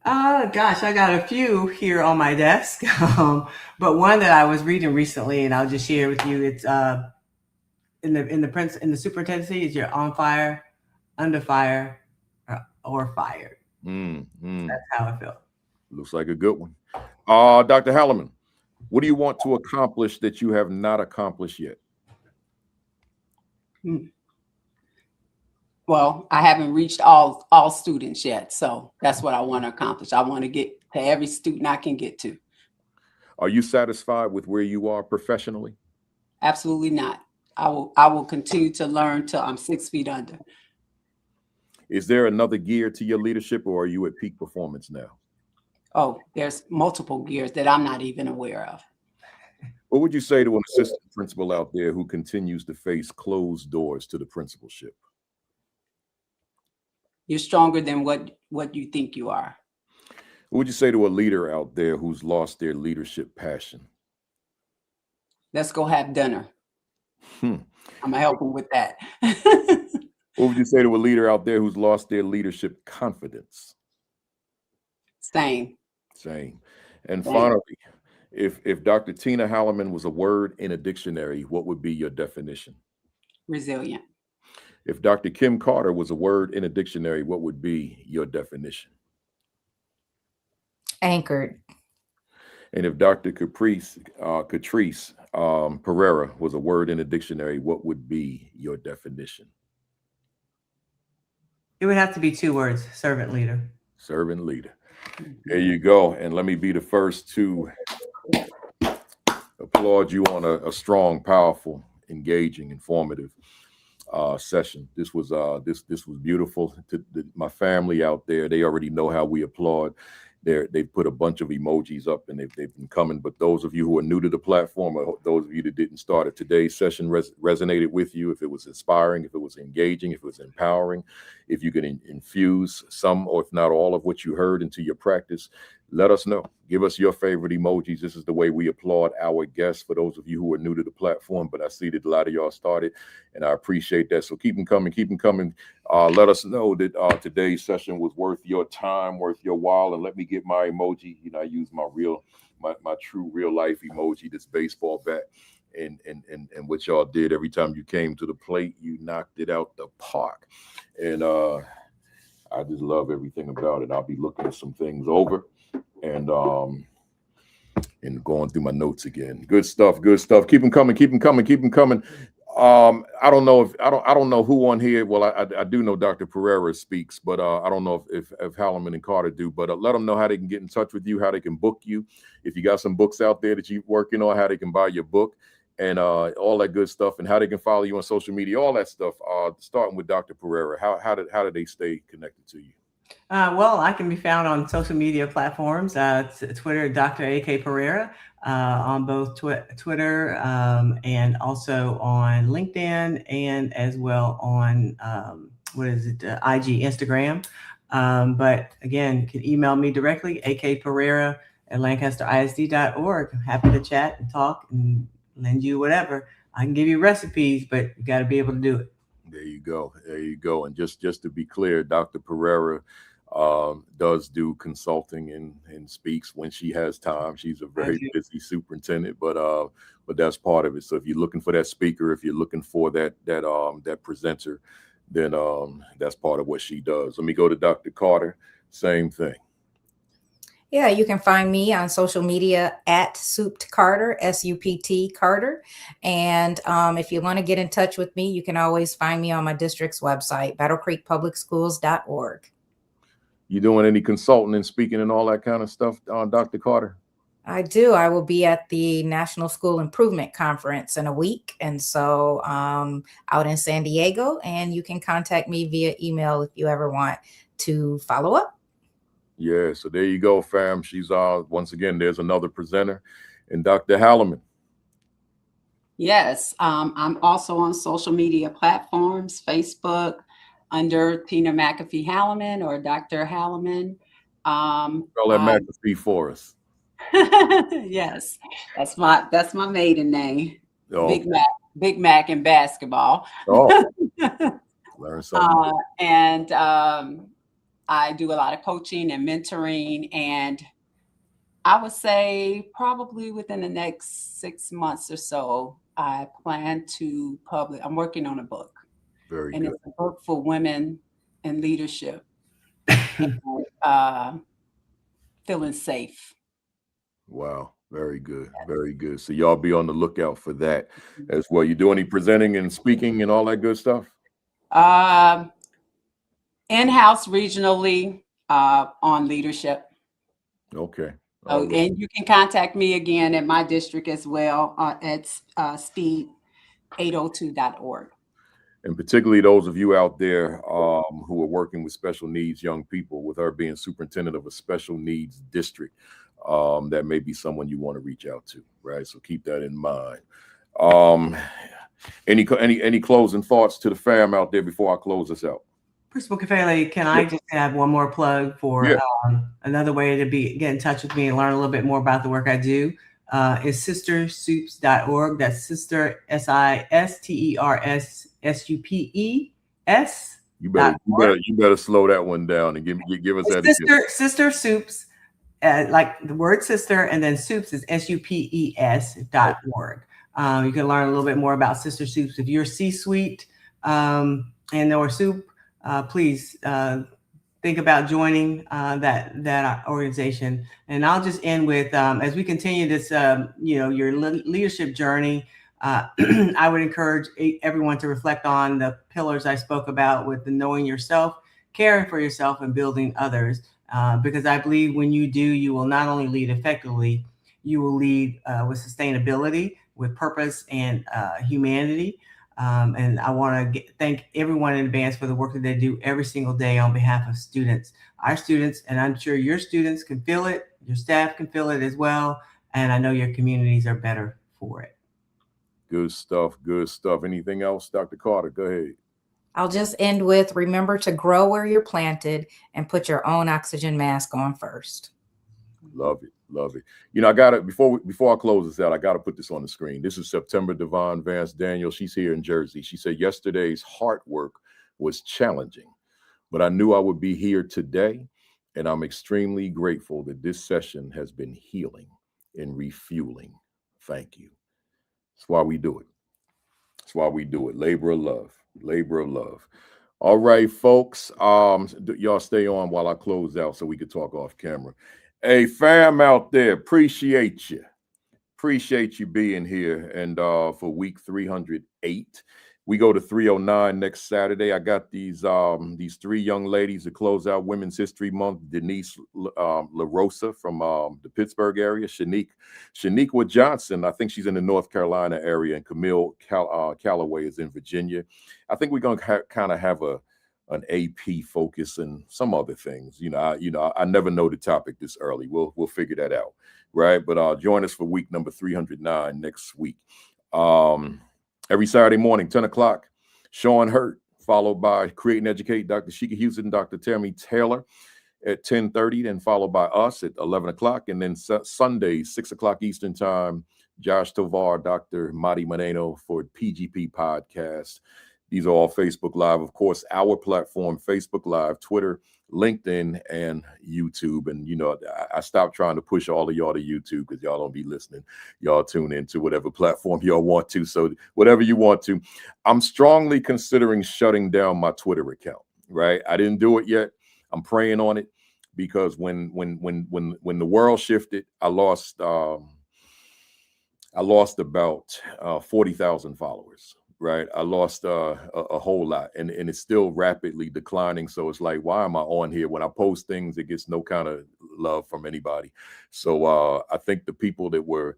[SPEAKER 4] Gosh, I got a few here on my desk, but one that I was reading recently, and I'll just share with you. It's in the superintendency. Is you're on fire, under fire, or fired. That's how I felt.
[SPEAKER 1] Looks like a good one. Dr. Halliman, what do you want to accomplish that you have not accomplished yet?
[SPEAKER 2] Well, I haven't reached all students yet, so that's what I want to accomplish. I want to get to every student I can get to.
[SPEAKER 1] Are you satisfied with where you are professionally?
[SPEAKER 2] Absolutely not. I will continue to learn till I'm 6 feet under.
[SPEAKER 1] Is there another gear to your leadership, or are you at peak performance now?
[SPEAKER 2] Oh, there's multiple gears that I'm not even aware of.
[SPEAKER 1] What would you say to an assistant principal out there who continues to face closed doors to the principalship?
[SPEAKER 2] You're stronger than what you think you are.
[SPEAKER 1] What would you say to a leader out there who's lost their leadership passion?
[SPEAKER 2] Let's go have dinner. I'm gonna help them with that.
[SPEAKER 1] What would you say to a leader out there who's lost their leadership confidence?
[SPEAKER 2] Same.
[SPEAKER 1] And finally, if Dr. Tina Halliman was a word in a dictionary, what would be your definition?
[SPEAKER 2] Resilient.
[SPEAKER 1] If Dr. Kim Carter was a word in a dictionary, what would be your definition?
[SPEAKER 3] Anchored.
[SPEAKER 1] And if Dr. Katrise Perera was a word in a dictionary, what would be your definition?
[SPEAKER 4] It would have to be 2 words: servant leader.
[SPEAKER 1] Servant leader. There you go. And let me be the first to applaud you on a strong, powerful, engaging, informative session. This was beautiful. To my family out there, they already know how we applaud. They've put a bunch of emojis up, and they've been coming. But those of you who are new to the platform, or those of you that didn't start at today's session, resonated with you, if it was inspiring, if it was engaging, if it was empowering, if you can infuse some, or if not all, of what you heard into your practice, let us know. Give us your favorite emojis. This is the way we applaud our guests, for those of you who are new to the platform, but I see that a lot of y'all started, and I appreciate that. So keep them coming, keep them coming. Let us know that today's session was worth your time, worth your while, and let me get my emoji. I use my true real life emoji, this baseball bat, and what y'all did every time you came to the plate. You knocked it out the park, and I just love everything about it. I'll be looking at some things over and going through my notes again. Good stuff. Good stuff. Keep them coming. Keep them coming. Keep them coming. I don't know who on here. Well, I do know Dr. Perera speaks, but I don't know if Halliman and Carter do. But let them know how they can get in touch with you, how they can book you, if you got some books out there that you're working on, how they can buy your book, and all that good stuff, and how they can follow you on social media, all that stuff. Starting with Dr. Perera, how do they stay connected to you?
[SPEAKER 4] Well, I can be found on social media platforms, Twitter, Dr. A.K. Perera, on both Twitter and also on LinkedIn, and as well on, IG, Instagram. But again, you can email me directly, akperera@lancasterisd.org. I'm happy to chat and talk and lend you whatever. I can give you recipes, but you got to be able to do it.
[SPEAKER 1] There you go. There you go. And just to be clear, Dr. Perera does do consulting and speaks when she has time. She's a very busy superintendent, but that's part of it. So if you're looking for that speaker, if you're looking for that presenter, then that's part of what she does. Let me go to Dr. Carter. Same thing.
[SPEAKER 3] Yeah, you can find me on social media at Souped Carter, SUPT Carter. And if you want to get in touch with me, you can always find me on my district's website, battlecreekpublicschools.org.
[SPEAKER 1] You doing any consulting and speaking and all that kind of stuff, Dr. Carter?
[SPEAKER 3] I do. I will be at the National School Improvement Conference in a week. And so out in San Diego, and you can contact me via email if you ever want to follow up.
[SPEAKER 1] Yeah, so there you go, fam. She's once again, there's another presenter. And Dr. Halliman.
[SPEAKER 2] Yes, I'm also on social media platforms, Facebook under Tina McAfee Halliman or Dr. Halliman.
[SPEAKER 1] Spell that McAfee for us.
[SPEAKER 2] Yes, that's my maiden name. Oh. Big Mac in basketball.
[SPEAKER 1] Oh, learn something.
[SPEAKER 2] And I do a lot of coaching and mentoring, and I would say probably within the next 6 months or so, I plan to publish. I'm working on a book.
[SPEAKER 1] Very
[SPEAKER 2] and
[SPEAKER 1] good.
[SPEAKER 2] It's a book for women in leadership. And, feeling safe.
[SPEAKER 1] Wow. Very good. Very good. So y'all be on the lookout for that as well. You do any presenting and speaking and all that good stuff?
[SPEAKER 2] In-house, regionally, on leadership.
[SPEAKER 1] Okay.
[SPEAKER 2] Oh, and you can contact me again at my district as well at speed802.org.
[SPEAKER 1] And particularly those of you out there who are working with special needs young people, with her being superintendent of a special needs district, that may be someone you want to reach out to, right? So keep that in mind. Any closing thoughts to the fam out there before I close this out?
[SPEAKER 4] Principal Kafele, can I just have one more plug for another way to get in touch with me and learn a little bit more about the work I do? Is sistersupes.org. That's sister, SISTERSSUPES.
[SPEAKER 1] You better slow that one down and give us that.
[SPEAKER 4] Sister Supes, like the word sister, and then Supes is SUPES.org. You can learn a little bit more about Sister Supes. If you're C-suite and or soup, please think about joining that organization. And I'll just end with, as we continue this, your leadership journey, I would encourage everyone to reflect on the pillars I spoke about with the knowing yourself, caring for yourself, and building others. Because I believe when you do, you will not only lead effectively, you will lead with sustainability, with purpose, and humanity. And I want to thank everyone in advance for the work that they do every single day on behalf of students, our students, and I'm sure your students can feel it, your staff can feel it as well, and I know your communities are better for it.
[SPEAKER 1] Good stuff. Good stuff. Anything else, Dr. Carter? Go ahead.
[SPEAKER 3] I'll just end with, remember to grow where you're planted and put your own oxygen mask on first.
[SPEAKER 1] Love it. Love it. You know, I got to, before I close this out, I got to put this on the screen. This is September Devon Vance Daniel. She's here in Jersey. She said, yesterday's heart work was challenging, but I knew I would be here today. And I'm extremely grateful that this session has been healing and refueling. Thank you. That's why we do it. That's why we do it. Labor of love. Labor of love. All right, folks. Y'all stay on while I close out so we can talk off camera. Hey, fam out there, appreciate you. Appreciate you being here. And for week 308, we go to 309 next Saturday. I got these three young ladies to close out Women's History Month. Denise LaRosa from the Pittsburgh area, Shaniqua Johnson, I think she's in the North Carolina area, and Camille Calloway is in Virginia. I think we're gonna kind of have an AP focus and some other things. I never know the topic this early. We'll figure that out, right? But join us for week number 309 next week. Every Saturday morning, 10 o'clock, Sean Hurt, followed by Create and Educate, Dr. Sheikah Houston, Dr. Tammy Taylor at 10:30, then followed by us at 11 o'clock. And then Sunday, 6 o'clock Eastern time, Josh Tovar, Dr. Madi Moreno for PGP Podcast. These are all Facebook Live. Of course, our platform, Facebook Live, Twitter, LinkedIn, and YouTube. And, I stopped trying to push all of y'all to YouTube because y'all don't be listening. Y'all tune into whatever platform y'all want to. So whatever you want to. I'm strongly considering shutting down my Twitter account, right? I didn't do it yet. I'm praying on it because when the world shifted, I lost about 40,000 followers. Right. I lost a whole lot and it's still rapidly declining. So it's like, why am I on here? When I post things, it gets no kind of love from anybody. So I think the people that were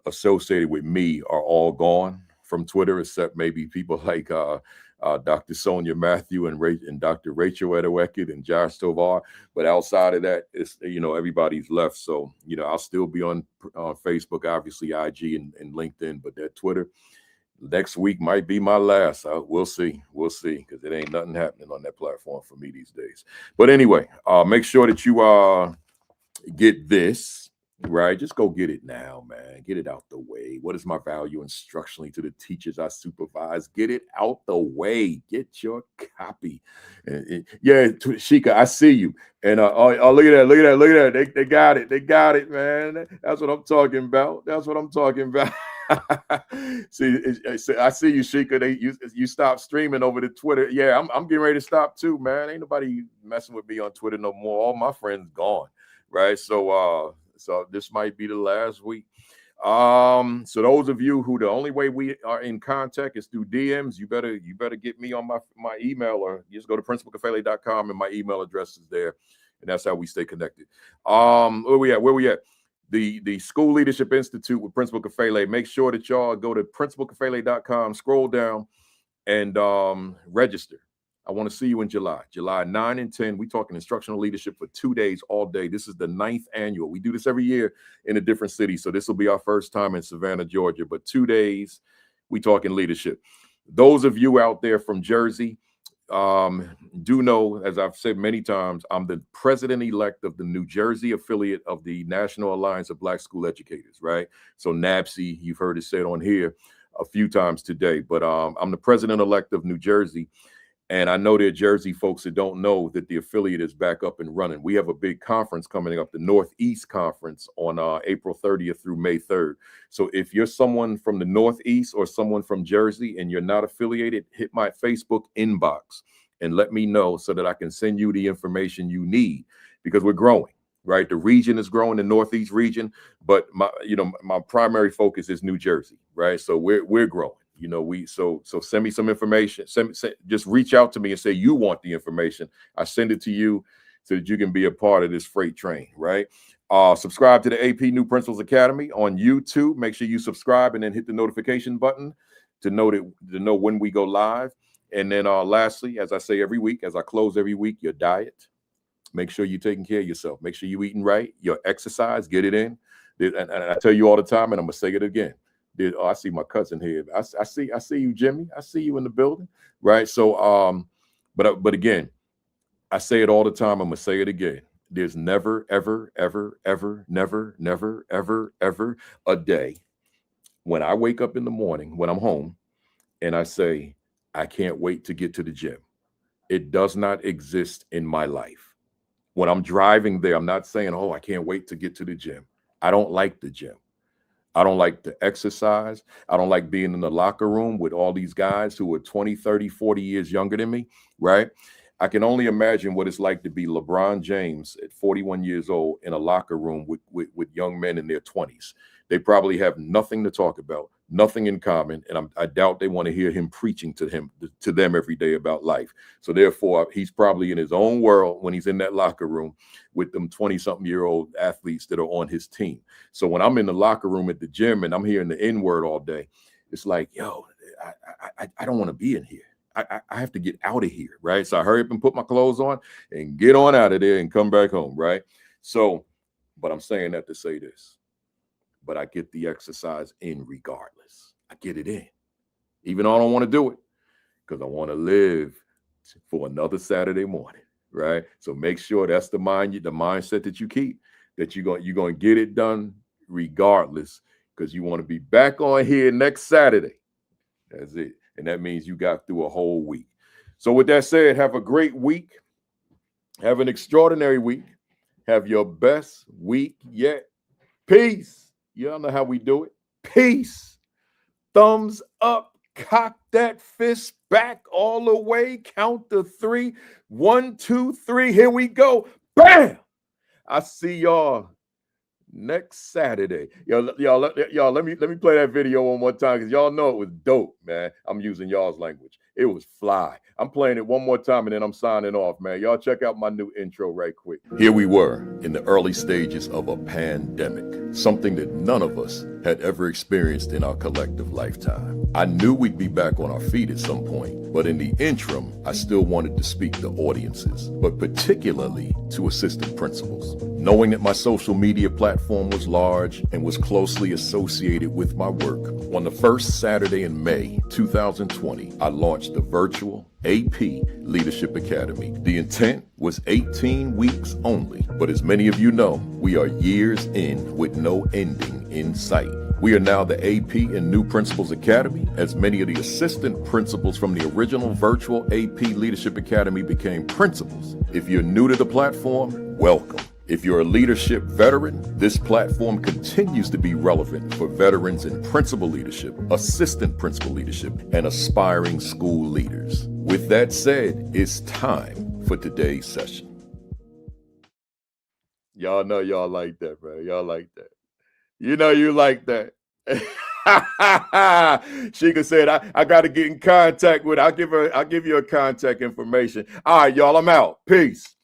[SPEAKER 1] associated with me are all gone from Twitter, except maybe people like Dr. Sonia Matthew and Dr. Rachel Edowekit and Josh Tovar. But outside of that, it's, everybody's left. So, I'll still be on Facebook, obviously IG and LinkedIn, but that Twitter, next week might be my last. We'll see, because it ain't nothing happening on that platform for me these days. But anyway, make sure that you get this, right? Just go get it now, man. Get it out the way. What is my value instructionally to the teachers I supervise? Get it out the way. Get your copy. Yeah, Sheikah, I see you. And oh, look at that. They got it. They got it, man. That's what I'm talking about. See, I see you, Sheikah. You stopped streaming over to Twitter. Yeah, I'm getting ready to stop too, man. Ain't nobody messing with me on Twitter no more. All my friends gone, right? So this might be the last week. So those of you who the only way we are in contact is through DMs, you better get me on my email, or just go to principalkafele.com and my email address is there, and that's how we stay connected. Where we at? The School Leadership Institute with Principal Kafele. Make sure that y'all go to principalkafele.com, scroll down, and register. I want to see you in July 9 and 10. We're talking instructional leadership for 2 days, all day. This is the 9th annual. We do this every year in a different city. So this will be our first time in Savannah, Georgia. But 2 days, we talking leadership. Those of you out there from Jersey, do know, as I've said many times, I'm the president-elect of the New Jersey affiliate of the National Alliance of Black School Educators, right? So NABSE, you've heard it said on here a few times today, but I'm the president-elect of New Jersey. And I know there are Jersey folks that don't know that the affiliate is back up and running. We have a big conference coming up, the Northeast Conference, on April 30th through May 3rd. So if you're someone from the Northeast or someone from Jersey and you're not affiliated, hit my Facebook inbox and let me know so that I can send you the information you need, because we're growing, right? The region is growing, the Northeast region, but my primary focus is New Jersey, right? So we're growing. So send me some information. Just reach out to me and say you want the information. I send it to you so that you can be a part of this freight train, right? Subscribe to the AP New Principals Academy on YouTube. Make sure you subscribe and then hit the notification button to know when we go live. And then lastly, as I say every week, as I close every week, your diet. Make sure you're taking care of yourself. Make sure you're eating right. Your exercise, get it in. And I tell you all the time, and I'm gonna say it again. I see my cousin here. I see you, Jimmy. I see you in the building, right? So, but again, I say it all the time. I'm gonna say it again. There's never, ever, ever, ever, never, never, ever, ever a day when I wake up in the morning when I'm home and I say, I can't wait to get to the gym. It does not exist in my life. When I'm driving there, I'm not saying, oh, I can't wait to get to the gym. I don't like the gym. I don't like to exercise. I don't like being in the locker room with all these guys who are 20, 30, 40 years younger than me, right? I can only imagine what it's like to be LeBron James at 41 years old in a locker room with young men in their 20s. They probably have nothing to talk about, nothing in common, and I doubt they want to hear him preaching to them every day about life. So therefore, he's probably in his own world when he's in that locker room with them 20-something-year-old athletes that are on his team. So when I'm in the locker room at the gym and I'm hearing the N-word all day, it's like, yo, I don't want to be in here. I have to get out of here, right? So I hurry up and put my clothes on and get on out of there and come back home, right? So, but I'm saying that to say this, but I get the exercise in regardless. I get it in, even though I don't want to do it, because I want to live for another Saturday morning, right? So make sure that's the mindset that you keep, that you're going to get it done regardless, because you want to be back on here next Saturday. That's it. And that means you got through a whole week. So with that said, have a great week. Have an extraordinary week. Have your best week yet. Peace. Y'all know how we do it. Peace. Thumbs up. Cock that fist back all the way. Count to 3. 1, 2, 3. Here we go. Bam. I see y'all next Saturday. Y'all, let me play that video one more time, because y'all know it was dope, man. I'm using y'all's language. It was fly. I'm playing it one more time and then I'm signing off, man. Y'all check out my new intro right quick. Here we were in the early stages of a pandemic, something that none of us had ever experienced in our collective lifetime. I knew we'd be back on our feet at some point, but in the interim, I still wanted to speak to audiences, but particularly to assistant principals. Knowing that my social media platform was large and was closely associated with my work, on the first Saturday in May 2020, I launched the virtual AP Leadership Academy. The intent was 18 weeks only, but as many of you know, we are years in with no ending in sight. We are now the AP and New Principals Academy, as many of the assistant principals from the original virtual AP Leadership Academy became principals. If you're new to the platform, welcome. If you're a leadership veteran, this platform continues to be relevant for veterans in principal leadership, assistant principal leadership, and aspiring school leaders. With that said, it's time for today's session. Y'all know y'all like that, man. Y'all like that. You know you like that. Sheikah said, I got to get in contact with her. I'll give you a contact information. All right, y'all, I'm out. Peace.